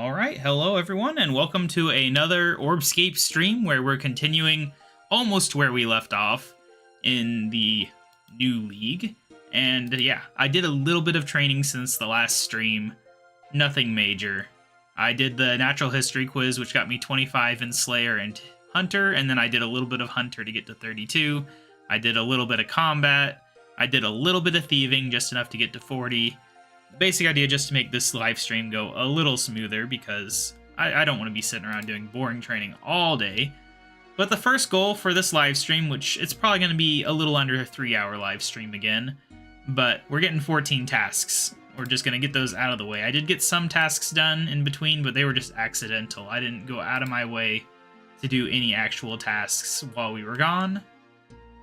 Alright, hello everyone, and welcome to another Orbscape stream where we're continuing almost where we left off in the new league. And yeah, I did a little bit of training since the last stream, nothing major. I did the natural history quiz, which got me 25 in Slayer and Hunter, and then I did a little bit of Hunter to get to 32. I did a little bit of combat. I did a little bit of thieving, just enough to get to 40. Basic idea just to make this live stream go a little smoother because I don't want to be sitting around doing boring training all day. But the first goal for this live stream, which it's probably going to be a little under a 3-hour live stream again, but we're getting 14 tasks. We're just going to get those out of the way. I did get some tasks done in between, but they were just accidental. I didn't go out of my way to do any actual tasks while we were gone.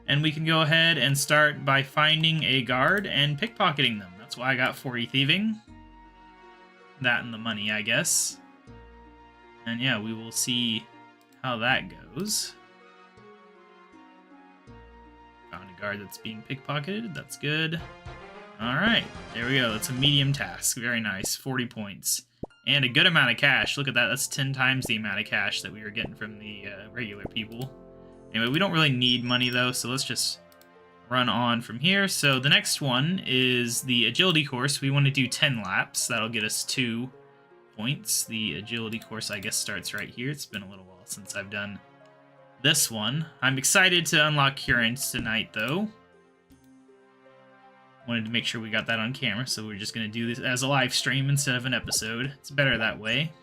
And we can go ahead and start by finding a guard and pickpocketing them. That's why I got 40 thieving. That and the money, I guess. And yeah, we will see how that goes. Found a guard that's being pickpocketed. That's good. Alright, there we go. That's a medium task. Very nice. 40 points. And a good amount of cash. Look at that. That's 10 times the amount of cash that we were getting from the regular people. Anyway, we don't really need money, though, so let's just run on from here. So the next one is the agility course. We want to do 10 laps. That'll get us 2 points. The agility course, I guess, starts right here. It's been a little while since I've done this one. I'm excited to unlock Kourend tonight, though. Wanted to make sure we got that on camera, so we're just going to do this as a live stream instead of an episode. It's better that way.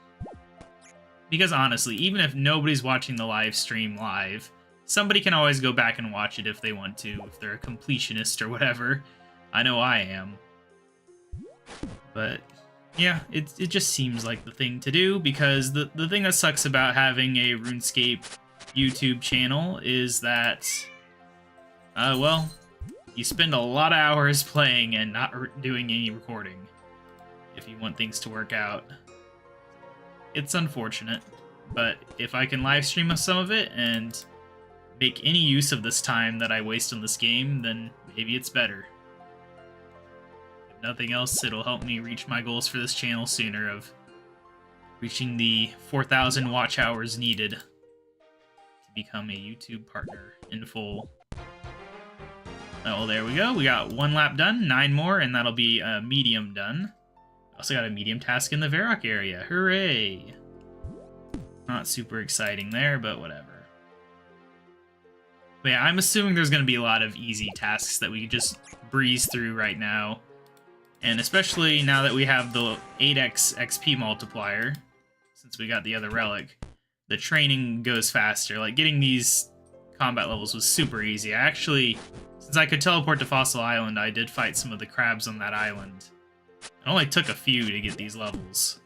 Because honestly, even if nobody's watching the live stream live, somebody can always go back and watch it if they want to, if they're a completionist or whatever. I know I am. But yeah, it just seems like the thing to do, because the thing that sucks about having a RuneScape YouTube channel is that, well, you spend a lot of hours playing and not doing any recording if you want things to work out. It's unfortunate, but if I can live stream some of it and make any use of this time that I waste on this game, then maybe it's better. If nothing else, it'll help me reach my goals for this channel sooner, of reaching the 4,000 watch hours needed to become a YouTube partner in full. Oh, there we go. We got 1 lap done, 9 more, and that'll be a medium done. Also got a medium task in the Varrock area. Hooray! Not super exciting there, but whatever. But yeah, I'm assuming there's going to be a lot of easy tasks that we can just breeze through right now. And especially now that we have the 8x XP multiplier, since we got the other relic, the training goes faster. Like, getting these combat levels was super easy. I actually, since I could teleport to Fossil Island, I did fight some of the crabs on that island. It only took a few to get these levels.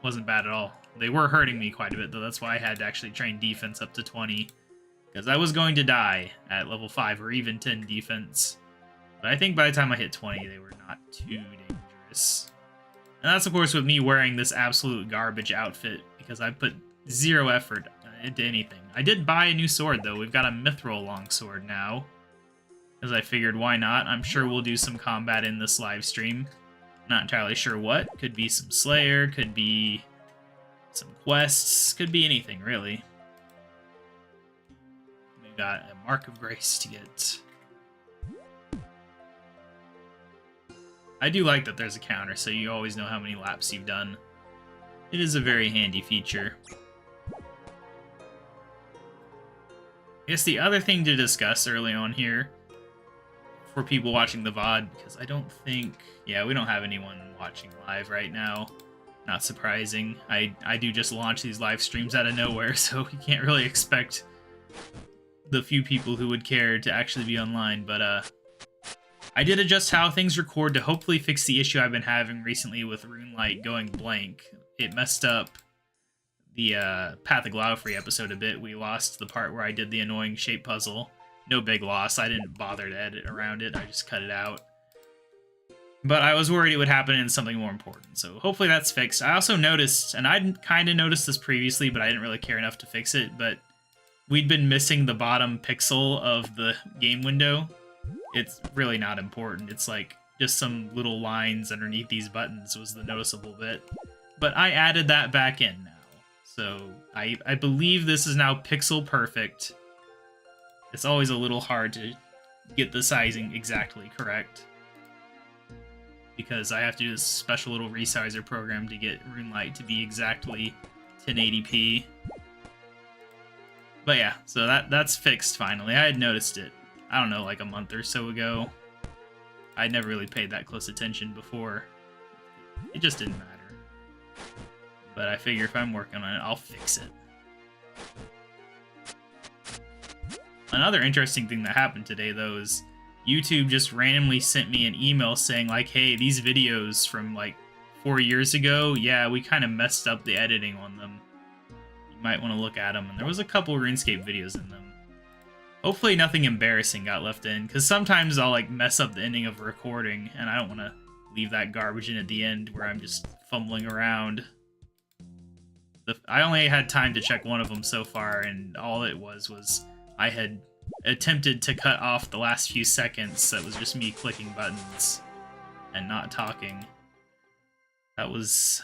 Wasn't bad at all. They were hurting me quite a bit, though. That's why I had to actually train defense up to 20. Because I was going to die at level 5 or even 10 defense. But I think by the time I hit 20, they were not too dangerous. And that's, of course, with me wearing this absolute garbage outfit, because I put 0 effort into anything. I did buy a new sword, though. We've got a Mithril longsword now. Because I figured, why not? I'm sure we'll do some combat in this live stream. Not entirely sure what. Could be some Slayer, could be some quests, could be anything, really. Got a Mark of Grace to get. I do like that there's a counter, so you always know how many laps you've done. It is a very handy feature. I guess the other thing to discuss early on here, for people watching the VOD, because I don't think... Yeah, we don't have anyone watching live right now. Not surprising. I do just launch these live streams out of nowhere, so you can't really expect the few people who would care to actually be online, but I did adjust how things record to hopefully fix the issue I've been having recently with RuneLite going blank. It messed up the Path of Glaufrey episode a bit. We lost the part where I did the annoying shape puzzle. No big loss. I didn't bother to edit around it. I just cut it out. But I was worried it would happen in something more important, so hopefully that's fixed. I also noticed, and I'd kind of noticed this previously, but I didn't really care enough to fix it, but we'd been missing the bottom pixel of the game window. It's really not important. It's like just some little lines underneath these buttons was the noticeable bit. but I added that back in now. So I believe this is now pixel perfect. It's always a little hard to get the sizing exactly correct, because I have to do this special little resizer program to get RuneLite to be exactly 1080p. But yeah, so that's fixed finally. I had noticed it, I don't know, like a month or so ago. I'd never really paid that close attention before. It just didn't matter. But I figure if I'm working on it, I'll fix it. Another interesting thing that happened today, though, is YouTube just randomly sent me an email saying, like, hey, these videos from, like, 4 years ago, yeah, we kind of messed up the editing on them. You might want to look at them. And there was a couple RuneScape videos in them. Hopefully nothing embarrassing got left in, because sometimes I'll, like, mess up the ending of a recording, and I don't want to leave that garbage in at the end where I'm just fumbling around. I only had time to check one of them so far, and all it was I had attempted to cut off the last few seconds. That was just me clicking buttons and not talking. That was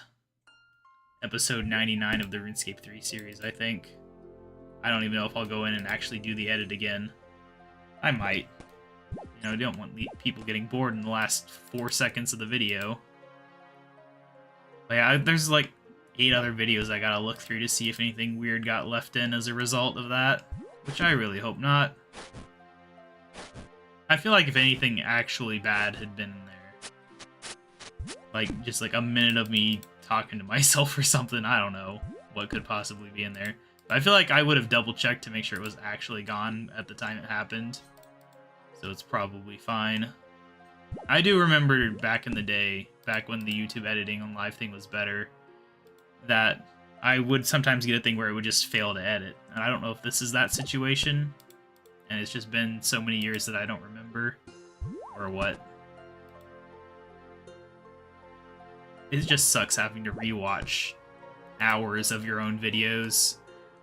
episode 99 of the RuneScape 3 series, I think. I don't even know if I'll go in and actually do the edit again. I might. You know, I don't want people getting bored in the last 4 seconds of the video. But yeah, there's like 8 other videos I gotta look through to see if anything weird got left in as a result of that. Which I really hope not. I feel like if anything actually bad had been in there, like just like a minute of me talking to myself or something, I don't know what could possibly be in there. But I feel like I would have double checked to make sure it was actually gone at the time it happened. So it's probably fine. I do remember back in the day, back when the YouTube editing on live thing was better, that I would sometimes get a thing where it would just fail to edit. And I don't know if this is that situation, and it's just been so many years that I don't remember, or what. It just sucks having to rewatch hours of your own videos.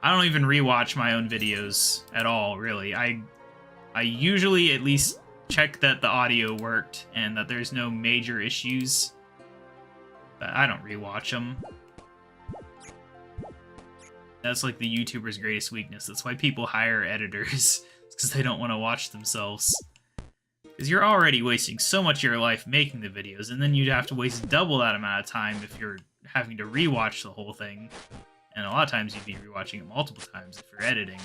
I don't even rewatch my own videos at all, really. I usually at least check that the audio worked and that there's no major issues, but I don't rewatch them. That's like the YouTuber's greatest weakness. That's why people hire editors, because they don't want to watch themselves. Because you're already wasting so much of your life making the videos, and then you'd have to waste double that amount of time if you're having to rewatch the whole thing. And a lot of times you'd be rewatching it multiple times if you're editing,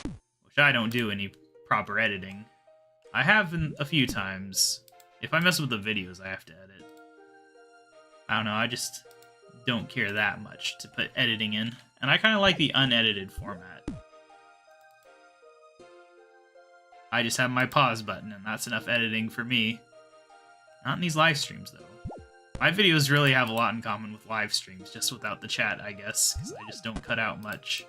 which I don't do any proper editing. I have a few times. If I mess with the videos, I have to edit. I don't know, I just don't care that much to put editing in. And I kind of like the unedited format. I just have my pause button, and that's enough editing for me. Not in these live streams, though. My videos really have a lot in common with live streams, just without the chat, I guess, because I just don't cut out much.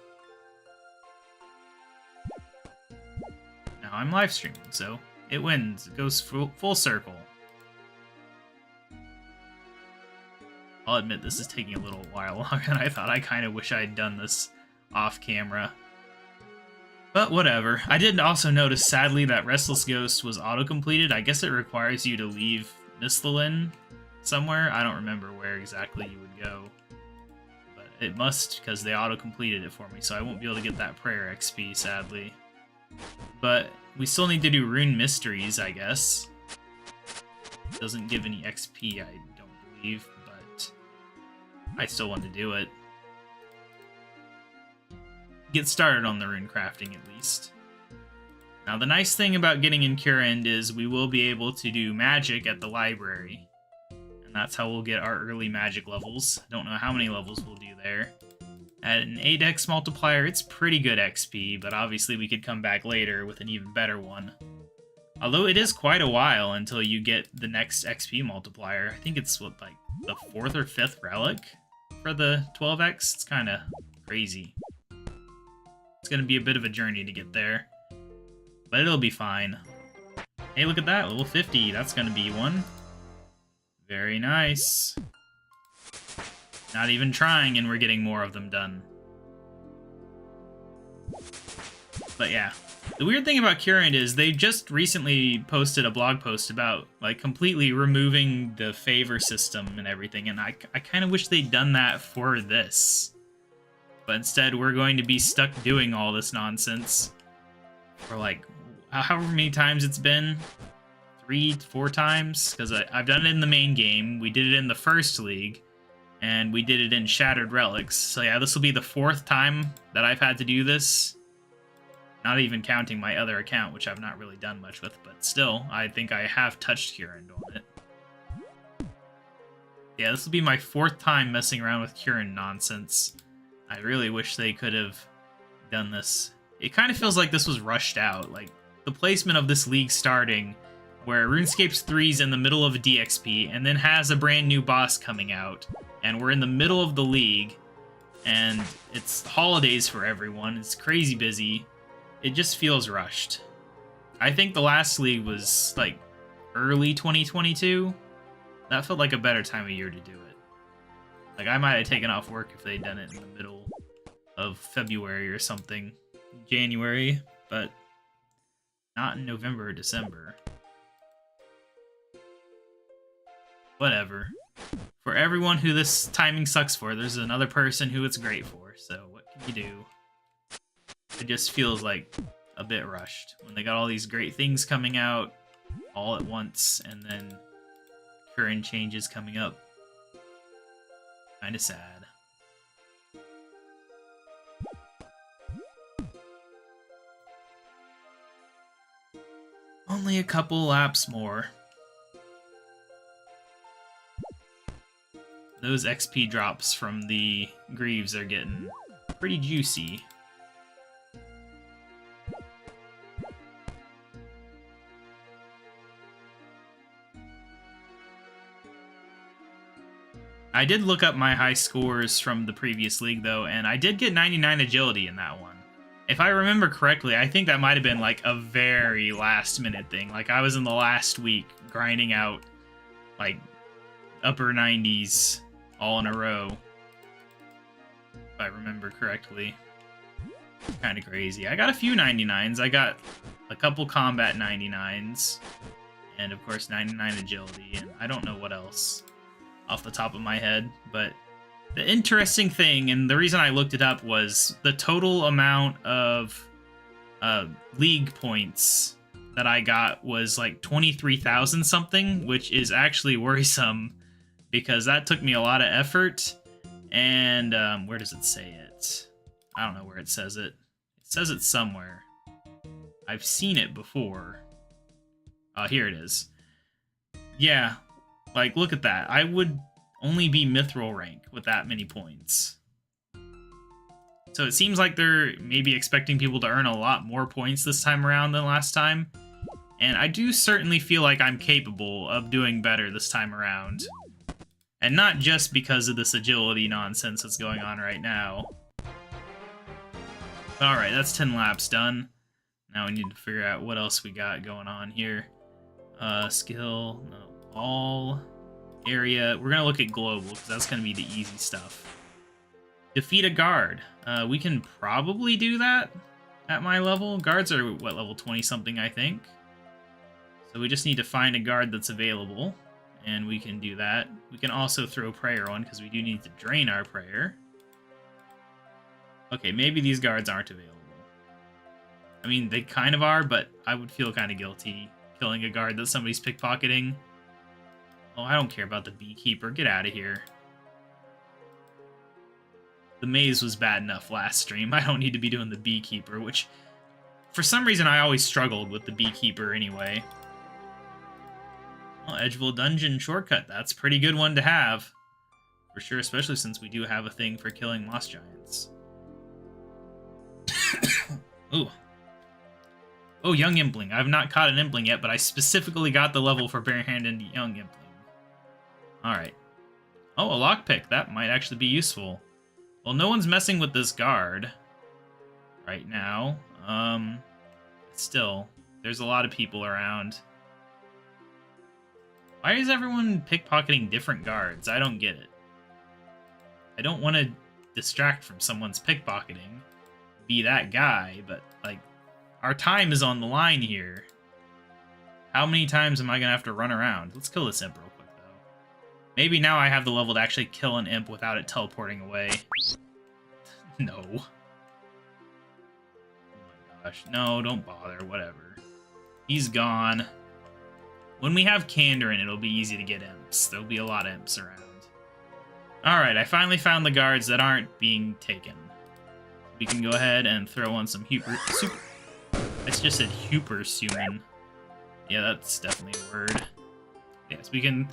Now I'm live streaming, so it wins. It goes full circle. I'll admit this is taking a little while longer than I thought. I kind of wish I had done this off camera. But whatever. I did also notice, sadly, that Restless Ghost was auto-completed. I guess it requires you to leave Mistlin somewhere. I don't remember where exactly you would go. But it must, because they auto-completed it for me, so I won't be able to get that prayer XP, sadly. But we still need to do Rune Mysteries, I guess. It doesn't give any XP, I don't believe. I still want to do it. Get started on the rune crafting, at least. Now, the nice thing about getting in Kourend is we will be able to do magic at the library. And that's how we'll get our early magic levels. I don't know how many levels we'll do there. At an 8x multiplier, it's pretty good XP, but obviously we could come back later with an even better one. Although it is quite a while until you get the next XP multiplier. I think it's, what, like, the 4th or 5th relic for the 12x? It's kind of crazy. It's going to be a bit of a journey to get there. But it'll be fine. Hey, look at that, level 50. That's going to be one. Very nice. Not even trying, and we're getting more of them done. But yeah, The weird thing about Kourend is they just recently posted a blog post about like completely removing the favor system and everything, and I kind of wish they'd done that for this. But instead, we're going to be stuck doing all this nonsense for like however many times it's been. 3, 4 times, because I've done it in the main game, we did it in the first league, and we did it in Shattered Relics. So yeah, this will be the 4th time that I've had to do this. Not even counting my other account, which I've not really done much with, but still, I think I have touched Kourend on it. Yeah, this will be my 4th time messing around with Kourend nonsense. I really wish they could have done this. It kind of feels like this was rushed out, like the placement of this league starting where RuneScape's 3's in the middle of a DXP, and then has a brand new boss coming out, and we're in the middle of the league, and it's holidays for everyone, it's crazy busy, it just feels rushed. I think the last league was, like, early 2022? That felt like a better time of year to do it. Like, I might have taken off work if they'd done it in the middle of February or something, January, but not in November or December. Whatever. For everyone who this timing sucks for, there's another person who it's great for, so what can you do? It just feels like a bit rushed. When they got all these great things coming out all at once, and then current changes coming up. Kinda sad. Only a couple laps more. Those XP drops from the Greaves are getting pretty juicy. I did look up my high scores from the previous league, though, and I did get 99 agility in that one. If I remember correctly, I think that might have been like a very last-minute thing. Like, I was in the last week grinding out, like, upper 90s all in a row, if I remember correctly. Kind of crazy. I got a few 99s. I got a couple combat 99s, and of course 99 agility, and I don't know what else off the top of my head, but the interesting thing, and the reason I looked it up, was the total amount of league points that I got was like 23,000 something, which is actually worrisome, because that took me a lot of effort, and where does it say it? I don't know where it says it. It says it somewhere. I've seen it before. Here it is. Yeah, like, look at that. I would only be mithril rank with that many points. So it seems like they're maybe expecting people to earn a lot more points this time around than last time. And I do certainly feel like I'm capable of doing better this time around. And not just because of this agility nonsense that's going on right now. Alright, that's 10 laps done. Now we need to figure out what else we got going on here. Skill, no, all, area. We're going to look at global, because that's going to be the easy stuff. Defeat a guard. We can probably do that at my level. Guards are, what, level 20-something, I think. So we just need to find a guard that's available. And we can do that. We can also throw prayer on, because we do need to drain our prayer. Okay, maybe these guards aren't available. I mean, they kind of are, but I would feel kind of guilty killing a guard that somebody's pickpocketing. Oh, I don't care about the beekeeper. Get out of here. The maze was bad enough last stream. I don't need to be doing the beekeeper, which, for some reason, I always struggled with the beekeeper anyway. Well, Edgeville Dungeon shortcut. That's a pretty good one to have. For sure, especially since we do have a thing for killing moss giants. Ooh. Oh, Young Impling. I've not caught an Impling yet, but I specifically got the level for barehanded Young Impling. Alright. Oh, a lockpick. That might actually be useful. Well, no one's messing with this guard right now. Still, there's a lot of people around. Why is everyone pickpocketing different guards? I don't get it. I don't want to distract from someone's pickpocketing, be that guy, but, like, Our time is on the line here. How many times am I going to have to run around? Let's kill this imp real quick, though. Maybe now I have the level to actually kill an imp without it teleporting away. No. Oh my gosh. No, don't bother. Whatever. He's gone. When we have Kourend, it'll be easy to get imps. There'll be a lot of imps around. Alright, I finally found the guards that aren't being taken. We can go ahead and throw on some super... I just said superhuman. Yeah, that's definitely a word. Yes, we can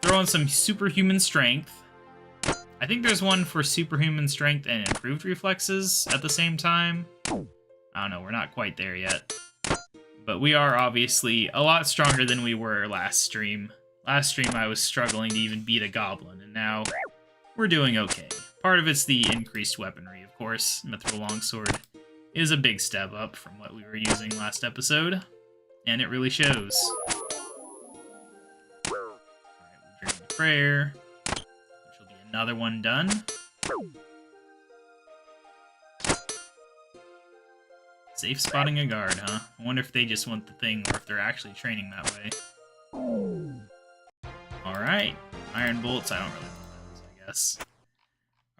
throw on some superhuman strength. I think there's one for superhuman strength and improved reflexes at the same time. I don't know, we're not quite there yet. But we are obviously a lot stronger than we were last stream. Last stream I was struggling to even beat a goblin, and now we're doing okay. Part of it's the increased weaponry, of course. Mithril Longsword is a big step up from what we were using last episode, and it really shows. Alright, we'll drink the prayer, which will be another one done. Safe spotting a guard, huh? I wonder if they just want the thing, or if they're actually training that way. Alright, iron bolts, I don't really want those, I guess.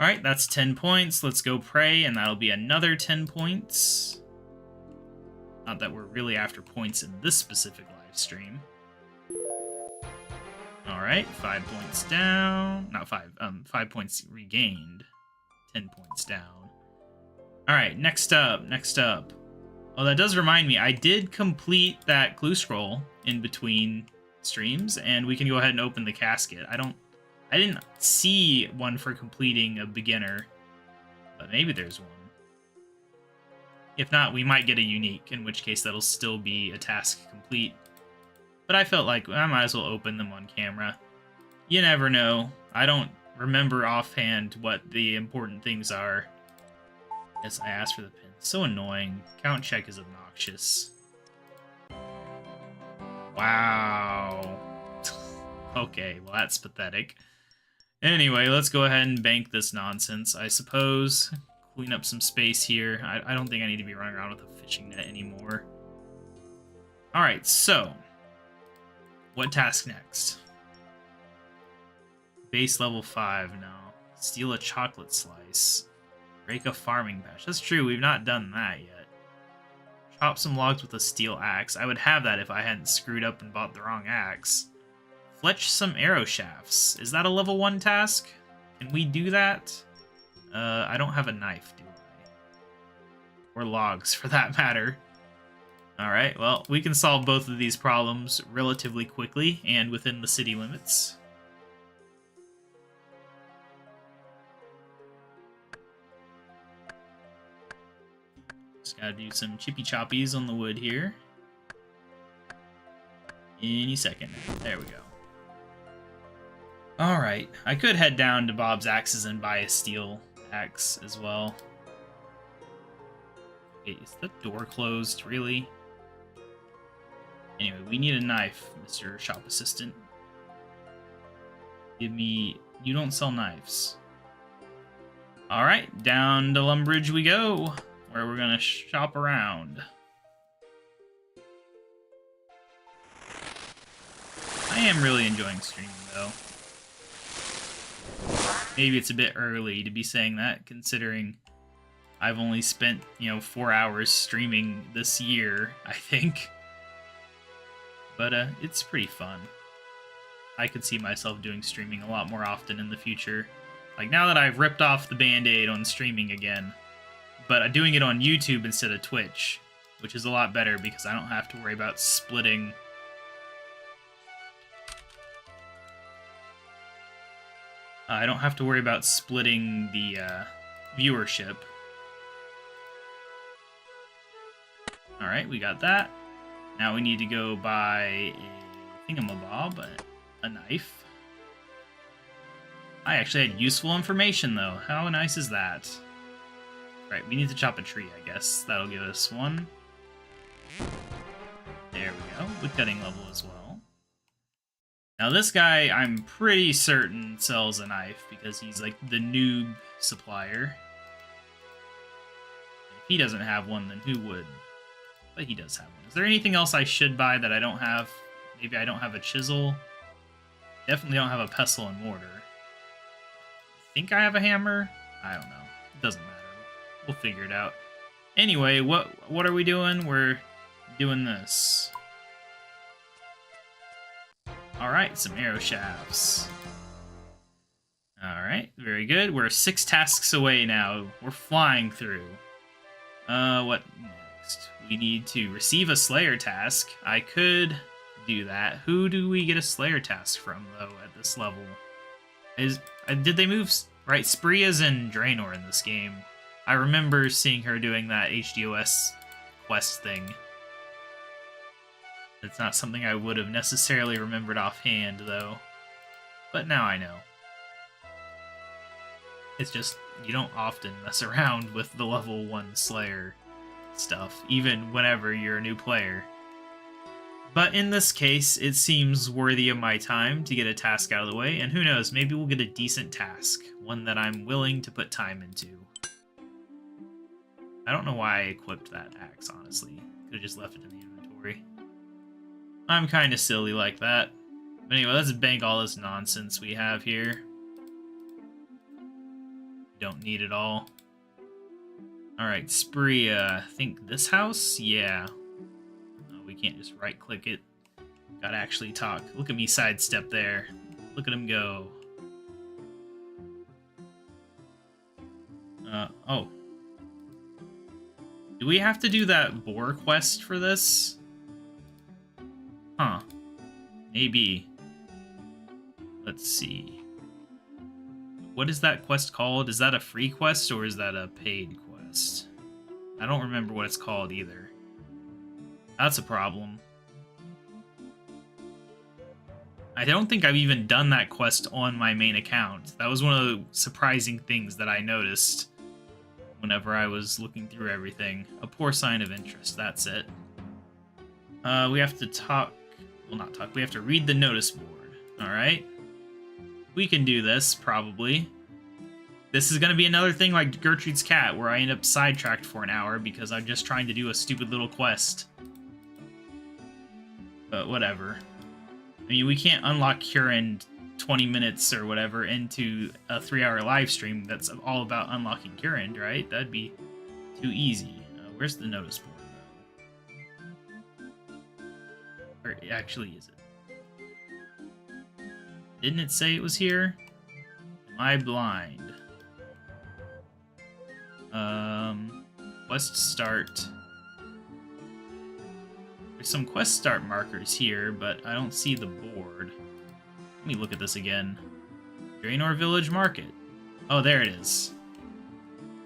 Alright, that's 10 points. Let's go pray, and that'll be another 10 points. Not that we're really after points in this specific live stream. Alright, 5 points down. Not 5, 5 points regained. 10 points down. Alright, next up. Oh, that does remind me, I did complete that clue scroll in between streams, and we can go ahead and open the casket. I didn't see one for completing a beginner, but maybe there's one. If not, we might get a unique, in which case that'll still be a task complete. But I felt like I might as well open them on camera. You never know. I don't remember offhand what the important things are. Yes, I asked for the pin. So annoying. Count check is obnoxious. Wow. Okay, well that's pathetic. Anyway, let's go ahead and bank this nonsense, I suppose. Clean up some space here. I don't think I need to be running around with a fishing net anymore. Alright, so. What task next? Base level 5, no. Steal a chocolate slice. Break a farming patch. That's true, we've not done that yet. Chop some logs with a steel axe. I would have that if I hadn't screwed up and bought the wrong axe. Fletch some arrow shafts. Is that a level 1 task? Can we do that? I don't have a knife, do I? Or logs, for that matter. Alright, well, we can solve both of these problems relatively quickly and within the city limits. Just gotta do some chippy choppies on the wood here. Any second. There we go. Alright, I could head down to Bob's Axes and buy a steel axe as well. Wait, is the door closed, really? Anyway, we need a knife, Mr. Shop Assistant. Give me... You don't sell knives. Alright, down to Lumbridge we go, where we're gonna shop around. I am really enjoying streaming, though. Maybe it's a bit early to be saying that, considering I've only spent, 4 hours streaming this year, I think. But, it's pretty fun. I could see myself doing streaming a lot more often in the future. Like, now that I've ripped off the Band-Aid on streaming again, but doing it on YouTube instead of Twitch, which is a lot better because I don't have to worry about splitting... I don't have to worry about splitting the viewership. Alright, we got that. Now we need to go buy a thingamabob, a knife. I actually had useful information, though. How nice is that? Right, we need to chop a tree, I guess. That'll give us one. There we go. Woodcutting level as well. Now this guy, I'm pretty certain, sells a knife, because he's like the noob supplier. If he doesn't have one, then who would? But he does have one. Is there anything else I should buy that I don't have? Maybe I don't have a chisel. Definitely don't have a pestle and mortar. I think I have a hammer. I don't know. It doesn't matter. We'll figure it out. Anyway, what are we doing? We're doing this. Alright, some arrow shafts. Alright, very good. We're 6 tasks away now. We're flying through. What next? We need to receive a Slayer task. I could do that. Who do we get a Slayer task from, though, at this level? Did they move... Right, Sprea's in Draenor in this game. I remember seeing her doing that HDOS quest thing. It's not something I would have necessarily remembered offhand, though. But now I know. It's just, you don't often mess around with the level 1 Slayer stuff, even whenever you're a new player. But in this case, it seems worthy of my time to get a task out of the way, and who knows, maybe we'll get a decent task, one that I'm willing to put time into. I don't know why I equipped that axe, honestly. Could have just left it in the inventory. I'm kind of silly like that. But anyway, let's bank all this nonsense we have here. Don't need it all. Alright, Spree, I think this house? Yeah. No, we can't just right-click it. Gotta actually talk. Look at me sidestep there. Look at him go. Oh. Do we have to do that boar quest for this? Huh. Maybe. Let's see. What is that quest called? Is that a free quest or is that a paid quest? I don't remember what it's called either. That's a problem. I don't think I've even done that quest on my main account. That was one of the surprising things that I noticed whenever I was looking through everything. A poor sign of interest, that's it. We have to talk... Well, not talk. We have to read the notice board. Alright. We can do this, probably. This is going to be another thing like Gertrude's Cat, where I end up sidetracked for an hour because I'm just trying to do a stupid little quest. But whatever. I mean, we can't unlock Kourend 20 minutes or whatever into a 3-hour live stream that's all about unlocking Kourend, right? That'd be too easy. Where's the notice board, though? Or actually, is it? Didn't it say it was here? Am I blind? Quest start. There's some quest start markers here, but I don't see the board. Let me look at this again. Draenor Village Market. Oh, there it is.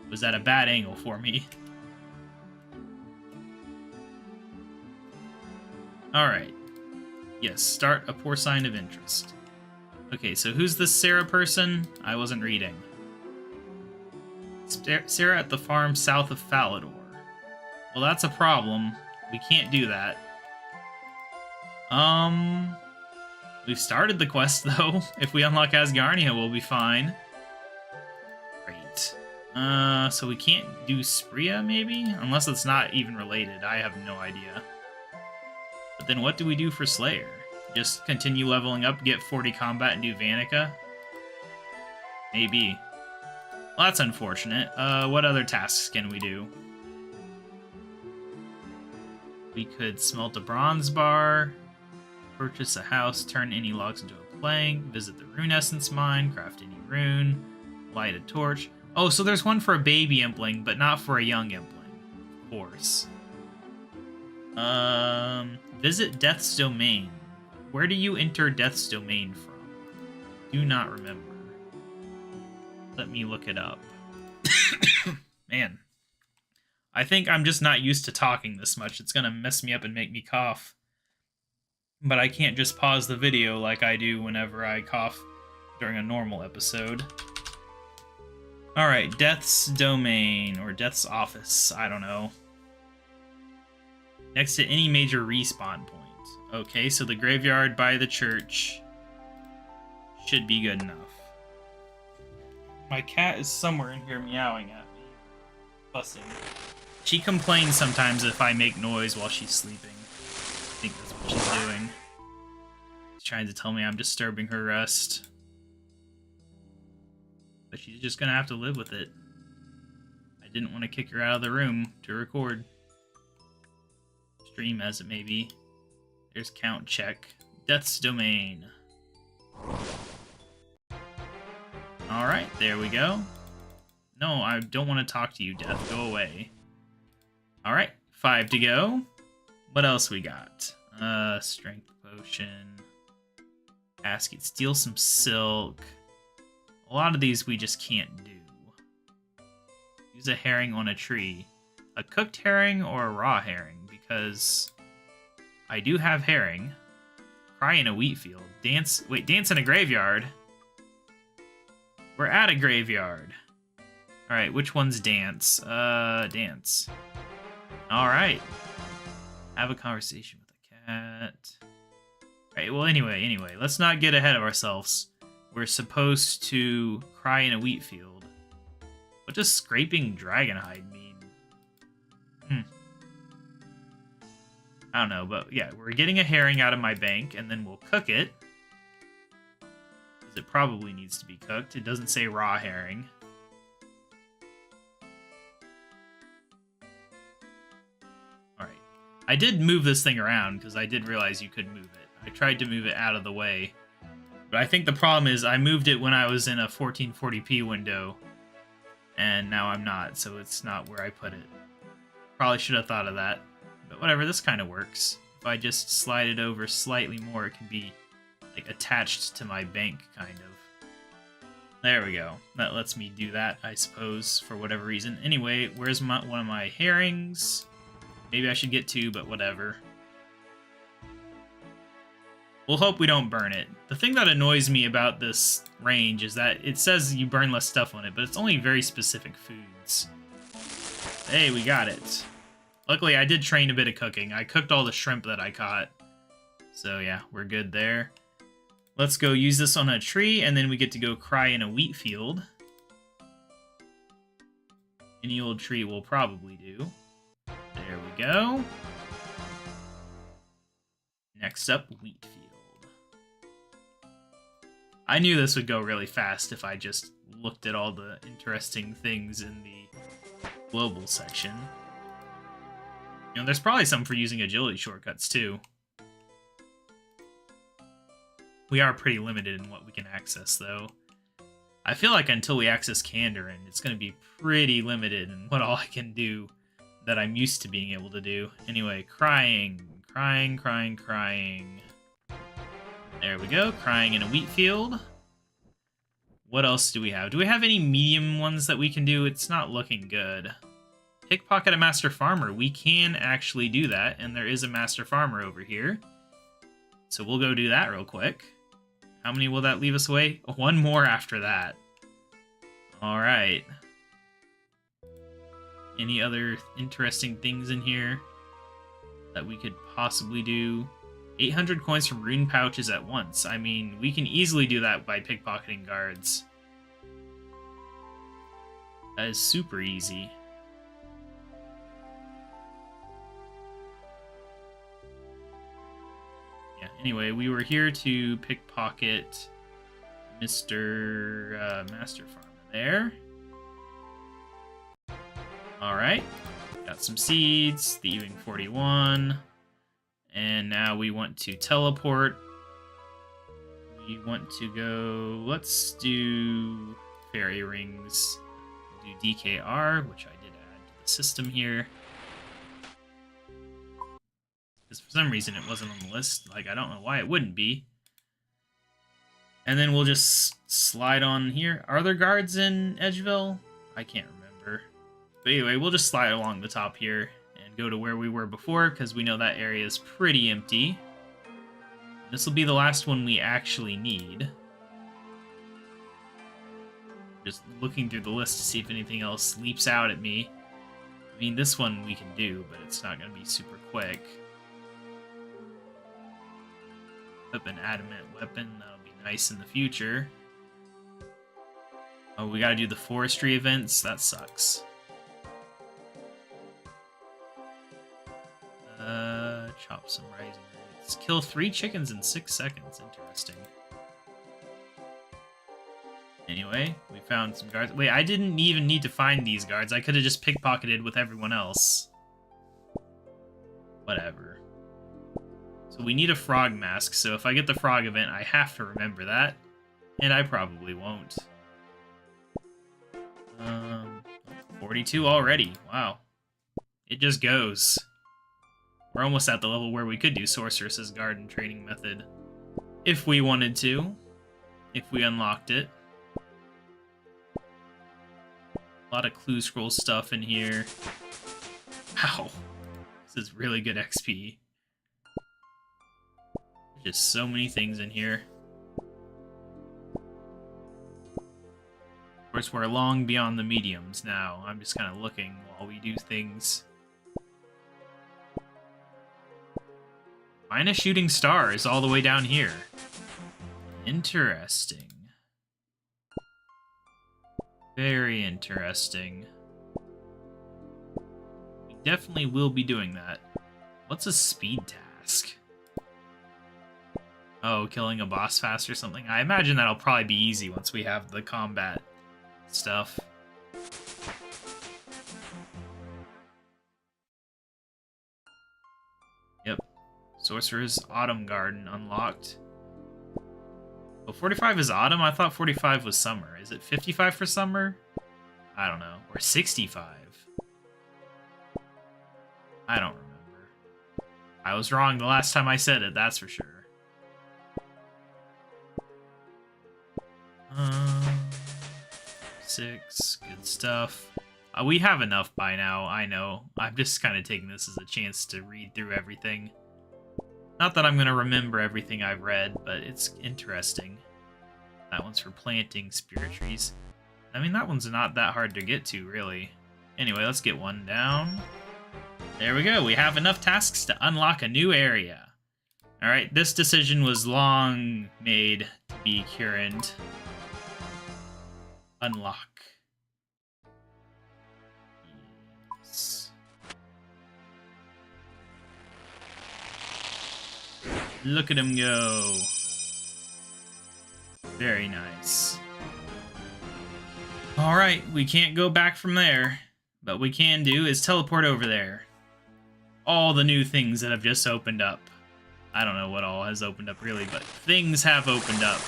Was that a bad angle for me? Alright. Yes, start a poor sign of interest. Okay, so who's this Sarah person? I wasn't reading. Sarah at the farm south of Falador. Well, that's a problem. We can't do that. We've started the quest, though. If we unlock Asgarnia, we'll be fine. Great. So we can't do Spria, maybe? Unless it's not even related. I have no idea. But then what do we do for Slayer? Just continue leveling up, get 40 combat, and do Vanica? Maybe. Well, that's unfortunate. What other tasks can we do? We could smelt a bronze bar, purchase a house, turn any logs into a plank, visit the rune essence mine, craft any rune, light a torch. Oh, so there's one for a baby impling, but not for a young impling. Of course. Visit Death's Domain. Where do you enter Death's Domain from? Do not remember. Let me look it up. Man. I think I'm just not used to talking this much. It's gonna mess me up and make me cough. But I can't just pause the video like I do whenever I cough during a normal episode. Alright, Death's Domain, or Death's Office, I don't know. Next to any major respawn point. Okay, so the graveyard by the church should be good enough. My cat is somewhere in here meowing at me. Fussing. She complains sometimes if I make noise while she's sleeping. I think that's what she's doing. She's trying to tell me I'm disturbing her rest. But she's just gonna have to live with it. I didn't want to kick her out of the room to record. Stream as it may be. There's count check. Death's domain. Alright, there we go. No, I don't want to talk to you, Death. Go away. Alright, 5 to go. What else we got? Strength potion. Basket. Steal some silk. A lot of these we just can't do. Use a herring on a tree. A cooked herring or a raw herring? Because I do have herring. Cry in a wheat field. Dance. Wait, dance in a graveyard. We're at a graveyard. Alright, which one's dance? Dance. Alright. Have a conversation with a cat. Alright, well, anyway, let's not get ahead of ourselves. We're supposed to cry in a wheat field. What does scraping dragonhide mean? I don't know, but yeah, we're getting a herring out of my bank, and then we'll cook it. Because it probably needs to be cooked. It doesn't say raw herring. Alright. I did move this thing around, because I did realize you could move it. I tried to move it out of the way. But I think the problem is I moved it when I was in a 1440p window. And now I'm not, so it's not where I put it. Probably should have thought of that. But whatever, this kind of works. If I just slide it over slightly more, it can be like attached to my bank, kind of. There we go. That lets me do that, I suppose, for whatever reason. Anyway, where's one of my herrings? Maybe I should get 2, but whatever. We'll hope we don't burn it. The thing that annoys me about this range is that it says you burn less stuff on it, but it's only very specific foods. Hey, we got it. Luckily, I did train a bit of cooking. I cooked all the shrimp that I caught. So yeah, we're good there. Let's go use this on a tree, and then we get to go cry in a wheat field. Any old tree will probably do. There we go. Next up, wheat field. I knew this would go really fast if I just looked at all the interesting things in the global section. You know, there's probably some for using agility shortcuts, too. We are pretty limited in what we can access, though. I feel like until we access Kourend, it's going to be pretty limited in what all I can do that I'm used to being able to do. Anyway, crying. There we go, crying in a wheat field. What else do we have? Do we have any medium ones that we can do? It's not looking good. Pickpocket a master farmer. We can actually do that, and there is a master farmer over here. So we'll go do that real quick. How many will that leave us away? 1 more after that. Alright. Any other interesting things in here that we could possibly do? 800 coins from rune pouches at once. I mean, we can easily do that by pickpocketing guards. That is super easy. Yeah, anyway, we were here to pickpocket Mr. Master Farmer there. Alright. Got some seeds, thieving 41. And now we want to teleport. We want to go... Let's do fairy rings. We'll do DKR, which I did add to the system here. Because for some reason it wasn't on the list. Like, I don't know why it wouldn't be. And then we'll just slide on here. Are there guards in Edgeville? I can't remember. But anyway, we'll just slide along the top here and go to where we were before, because we know that area is pretty empty. This will be the last one we actually need. Just looking through the list to see if anything else leaps out at me. I mean, this one we can do, but it's not going to be super quick. Up an adamant weapon, that'll be nice in the future. Oh, we gotta do the forestry events? That sucks. Chop some rising roots. Kill 3 chickens in 6 seconds. Interesting. Anyway, we found some guards. Wait, I didn't even need to find these guards. I could have just pickpocketed with everyone else. Whatever. So we need a frog mask, so if I get the frog event, I have to remember that. And I probably won't. 42 already. Wow. It just goes. We're almost at the level where we could do Sorceress's Garden training method. If we wanted to. If we unlocked it. A lot of clue scroll stuff in here. Wow. This is really good XP. Just so many things in here. Of course, we're long beyond the mediums now. I'm just kind of looking while we do things. Find a shooting star is all the way down here. Interesting. Very interesting. We definitely will be doing that. What's a speed task? Oh, killing a boss fast or something? I imagine that'll probably be easy once we have the combat stuff. Yep. Sorcerer's Autumn Garden unlocked. Oh, 45 is autumn? I thought 45 was summer. Is it 55 for summer? I don't know. Or 65. I don't remember. I was wrong the last time I said it, that's for sure. 6, good stuff. We have enough by now, I know. I'm just kind of taking this as a chance to read through everything. Not that I'm going to remember everything I've read, but it's interesting. That one's for planting spirit trees. I mean, that one's not that hard to get to, really. Anyway, let's get one down. There we go. We have enough tasks to unlock a new area. Alright, this decision was long made to be Kourend. Unlock. Yes. Look at him go. Very nice. Alright, we can't go back from there. But what we can do is teleport over there. All the new things that have just opened up. I don't know what all has opened up really, but things have opened up.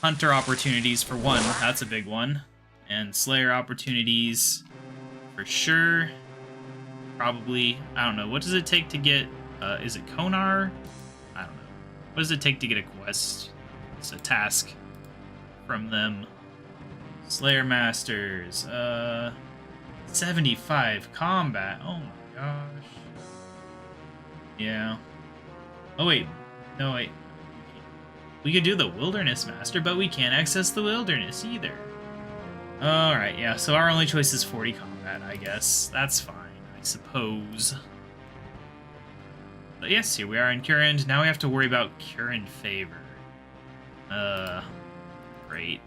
Hunter opportunities for one, that's a big one. And Slayer opportunities for sure. Probably, I don't know, what does it take to get, is it Konar? I don't know. What does it take to get a quest? It's a task from them. Slayer Masters, 75 combat, oh my gosh. Yeah. Oh wait, no wait. We could do the Wilderness Master, but we can't access the Wilderness either. Alright, yeah, so our only choice is 40 combat, I guess. That's fine, I suppose. But yes, here we are in Kourend. Now we have to worry about Kourend favor. Great.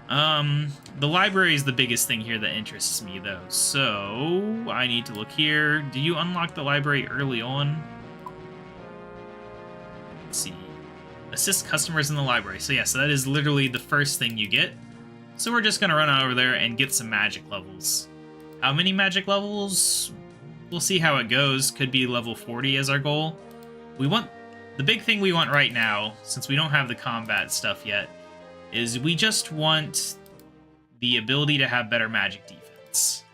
The library is the biggest thing here that interests me, though. So, I need to look here. Do you unlock the library early on? Let's see. Assist customers in the library. So yeah, so that is literally the first thing you get. So we're just gonna run over there and get some magic levels. How many magic levels? We'll see how it goes. Could be level 40 as our goal. We want... The big thing we want right now, since we don't have the combat stuff yet, is we just want the ability to have better magic defense.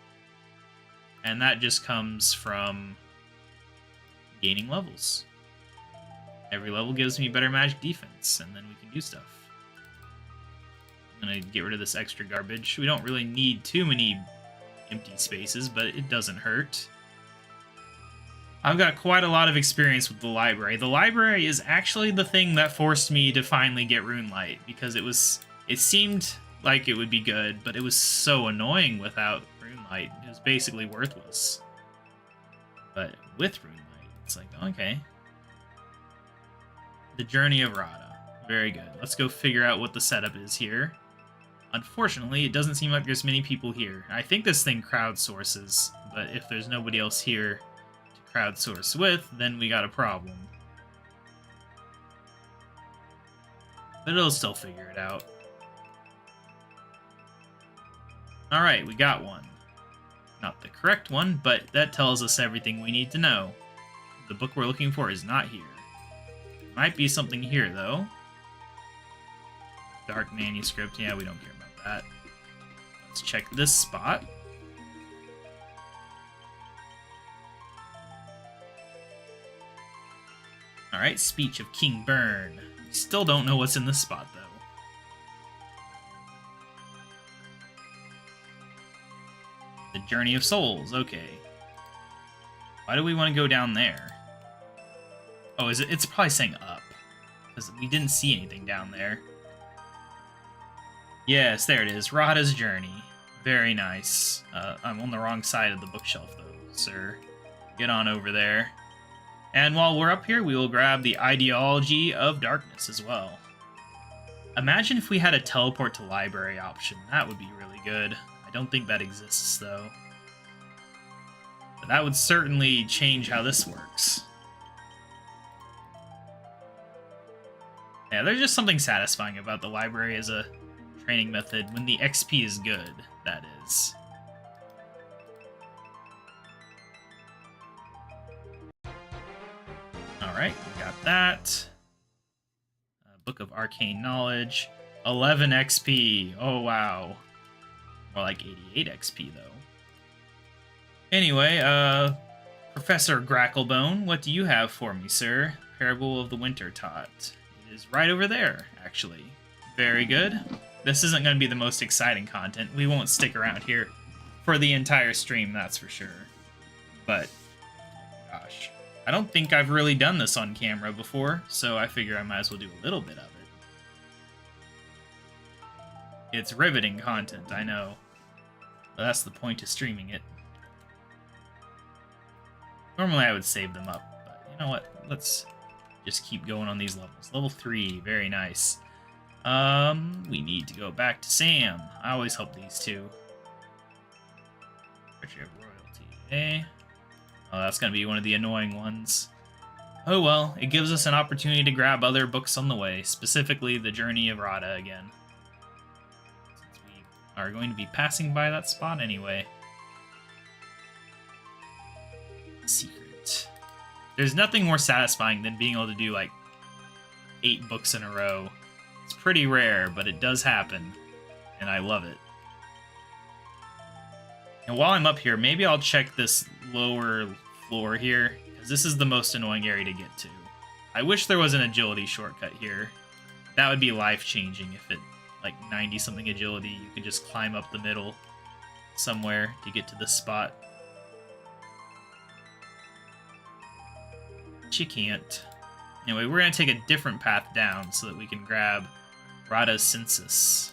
And that just comes from gaining levels. Every level gives me better magic defense, and then we can do stuff. I'm gonna get rid of this extra garbage. We don't really need too many empty spaces, but it doesn't hurt. I've got quite a lot of experience with the library. The library is actually the thing that forced me to finally get Runelight, because it seemed like it would be good, but it was so annoying without Runelight. It was basically worthless. But with Runelight, it's like, okay. The Journey of Rada. Very good. Let's go figure out what the setup is here. Unfortunately, it doesn't seem like there's many people here. I think this thing crowdsources, but if there's nobody else here to crowdsource with, then we got a problem. But it'll still figure it out. Alright, we got one. Not the correct one, but that tells us everything we need to know. The book we're looking for is not here. Might be something here, though. Dark manuscript. Yeah, we don't care about that. Let's check this spot. Alright, Speech of King Byrne. We still don't know what's in this spot, though. The Journey of Souls, okay. Why do we want to go down there? Oh, is it? It's probably saying up. Because we didn't see anything down there. Yes, there it is. Radha's Journey. Very nice. I'm on the wrong side of the bookshelf, though, sir. Get on over there. And while we're up here, we will grab the Ideology of Darkness as well. Imagine if we had a teleport to library option. That would be really good. I don't think that exists, though. But that would certainly change how this works. Yeah, there's just something satisfying about the library as a training method when the XP is good, that is. Alright, we got that. Book of Arcane Knowledge. 11 XP. Oh, wow. More like 88 XP, though. Anyway, Professor Gracklebone, what do you have for me, sir? Parable of the Winter Tot. It is right over there, actually. Very good. This isn't going to be the most exciting content. We won't stick around here for the entire stream, that's for sure. But, gosh. I don't think I've really done this on camera before, so I figure I might as well do a little bit of it. It's riveting content, I know. But that's the point of streaming it. Normally I would save them up, but you know what? Let's just keep going on these levels. Level 3, very nice. We need to go back to Sam. I always help these two. Treasure of Royalty, eh? Oh, that's gonna be one of the annoying ones. Oh well, it gives us an opportunity to grab other books on the way, specifically the Journey of Radha again. Since we are going to be passing by that spot anyway. Secret. There's nothing more satisfying than being able to do like 8 books in a row. It's pretty rare, but it does happen, and I love it. And while I'm up here, maybe I'll check this lower floor here, because this is the most annoying area to get to. I wish there was an agility shortcut here. That would be life-changing if it, like 90-something agility, you could just climb up the middle somewhere to get to this spot. But you can't. Anyway, we're going to take a different path down so that we can grab Radha's Census.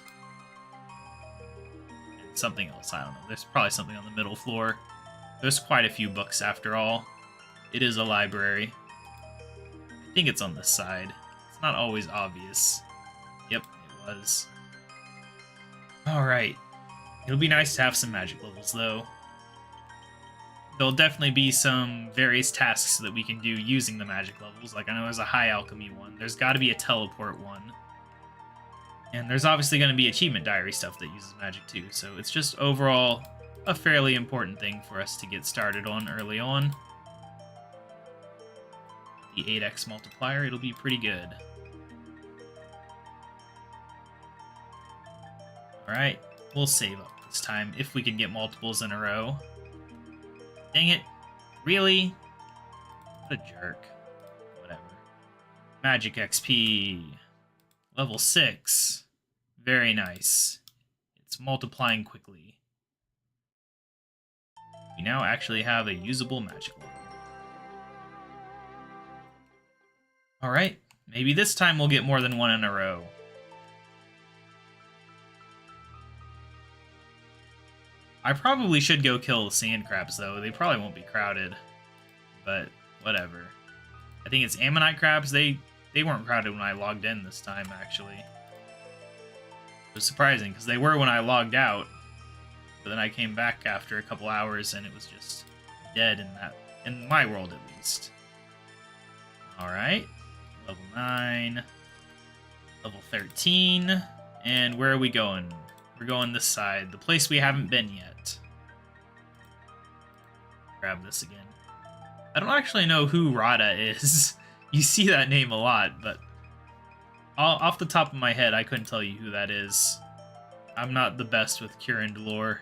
And something else, I don't know. There's probably something on the middle floor. There's quite a few books after all. It is a library. I think it's on this side. It's not always obvious. Yep, it was. Alright. It'll be nice to have some magic levels, though. There'll definitely be some various tasks that we can do using the magic levels. Like, I know there's a high alchemy one. There's got to be a teleport one. And there's obviously going to be achievement diary stuff that uses magic too. So it's just overall a fairly important thing for us to get started on early on. The 8x multiplier, it'll be pretty good. Alright, we'll save up this time if we can get multiples in a row. Dang it. Really? What a jerk. Whatever. Magic XP. Level 6. Very nice. It's multiplying quickly. We now actually have a usable magic level. Alright, maybe this time we'll get more than one in a row. I probably should go kill the sand crabs, though. They probably won't be crowded. But, whatever. I think it's ammonite crabs. They weren't crowded when I logged in this time, actually. It was surprising, because they were when I logged out. But then I came back after a couple hours, and it was just dead in that in my world at least. Alright, level 9, level 13, and where are we going? We're going this side, the place we haven't been yet. Grab this again. I don't actually know who Rada is. You see that name a lot, but off the top of my head, I couldn't tell you who that is. I'm not the best with Kourend lore.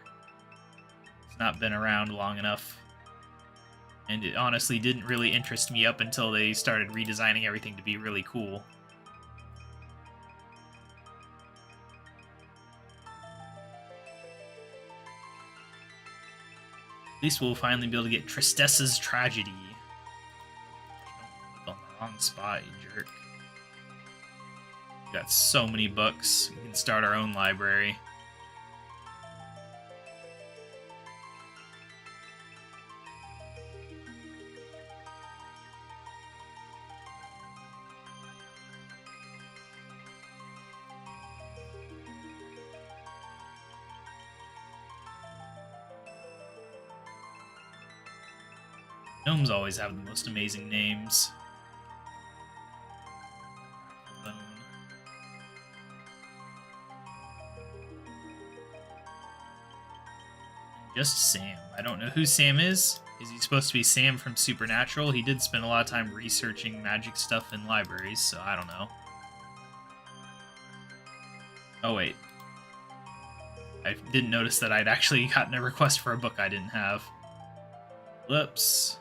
It's not been around long enough. And it honestly didn't really interest me up until they started redesigning everything to be really cool. At least we'll finally be able to get Tristessa's Tragedy. On the wrong spot, you jerk. We got so many books. We can start our own library. Gnomes always have the most amazing names. Just Sam. I don't know who Sam is. Is he supposed to be Sam from Supernatural? He did spend a lot of time researching magic stuff in libraries, so I don't know. Oh, wait. I didn't notice that I'd actually gotten a request for a book I didn't have. Whoops.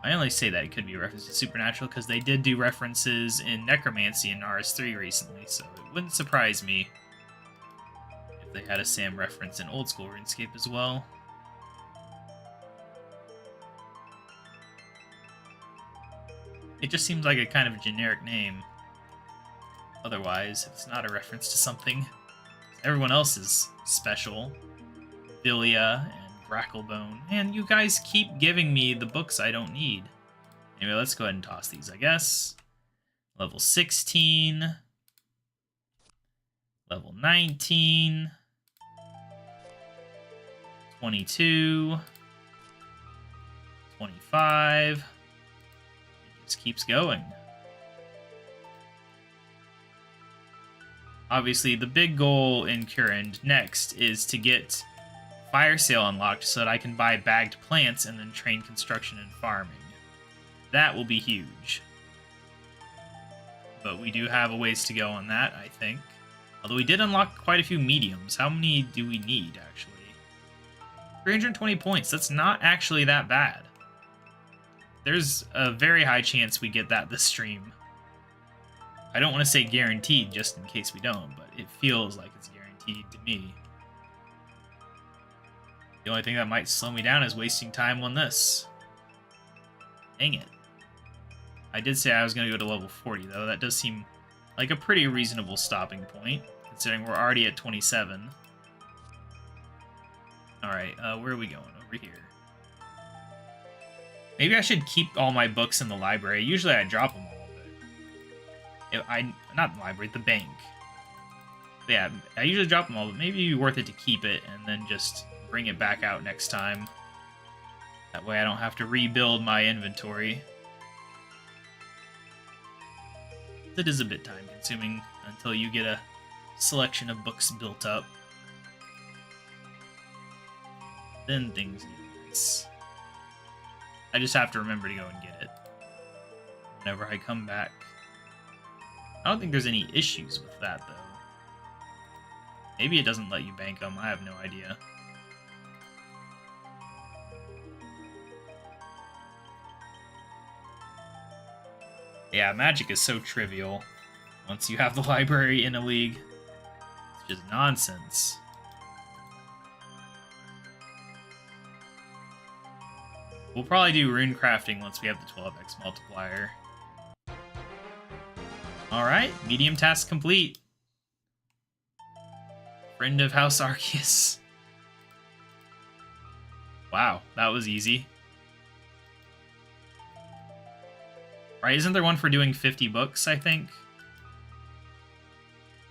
I only say that it could be a reference to Supernatural because they did do references in Necromancy in RS3 recently, so it wouldn't surprise me if they had a Sam reference in Old School RuneScape as well. It just seems like a kind of generic name. Otherwise, if it's not a reference to something, everyone else is special. Villia and Gracklebone. And you guys keep giving me the books I don't need. Anyway, let's go ahead and toss these, I guess. Level 16. Level 19. 22. 25. It just keeps going. Obviously, the big goal in Kourend next is to get Fire Sale unlocked so that I can buy bagged plants and then train construction and farming. That will be huge. But we do have a ways to go on that, I think. Although we did unlock quite a few mediums. How many do we need, actually? 320 points. That's not actually that bad. There's a very high chance we get that this stream. I don't want to say guaranteed just in case we don't, but it feels like it's guaranteed to me. The only thing that might slow me down is wasting time on this. Dang it. I did say I was going to go to level 40, though. That does seem like a pretty reasonable stopping point, considering we're already at 27. Alright, where are we going? Over here. Maybe I should keep all my books in the library. Usually I drop them all, but... not the library, the bank. But yeah, I usually drop them all, but maybe it'd be worth it to keep it and then just bring it back out next time. That way I don't have to rebuild my inventory. It is a bit time consuming until you get a selection of books built up. Then things get nice. I just have to remember to go and get it whenever I come back. I don't think there's any issues with that, though. Maybe it doesn't let you bank them. I have no idea. Yeah, magic is so trivial once you have the library in a league. It's just nonsense. We'll probably do rune crafting once we have the 12x multiplier. Alright, medium task complete. Friend of House Arceus. Wow, that was easy. Right, isn't there one for doing 50 books, I think?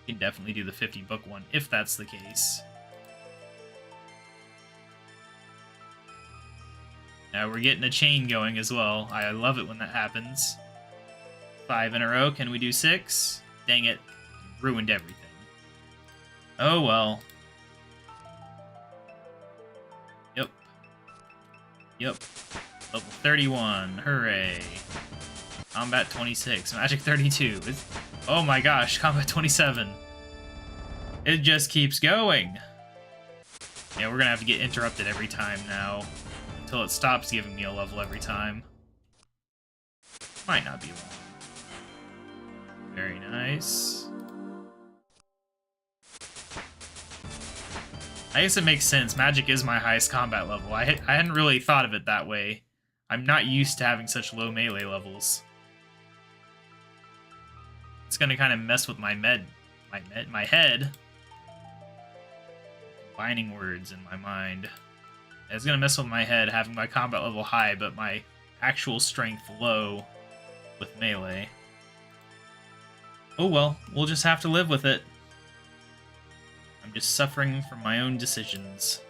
You can definitely do the 50 book one, if that's the case. Now we're getting a chain going as well. I love it when that happens. 5 in a row. Can we do 6? Dang it. Ruined everything. Oh well. Yep. Yep. Level 31. Hooray. Combat 26. Magic 32. Oh my gosh. Combat 27. It just keeps going. Yeah, we're gonna have to get interrupted every time now. Until it stops giving me a level every time. Might not be long. Very nice. I guess it makes sense. Magic is my highest combat level. I hadn't really thought of it that way. I'm not used to having such low melee levels. It's gonna kind of mess with my head. Combining words in my mind. It's gonna mess with my head having my combat level high, but my actual strength low with melee. Oh well, we'll just have to live with it. I'm just suffering from my own decisions.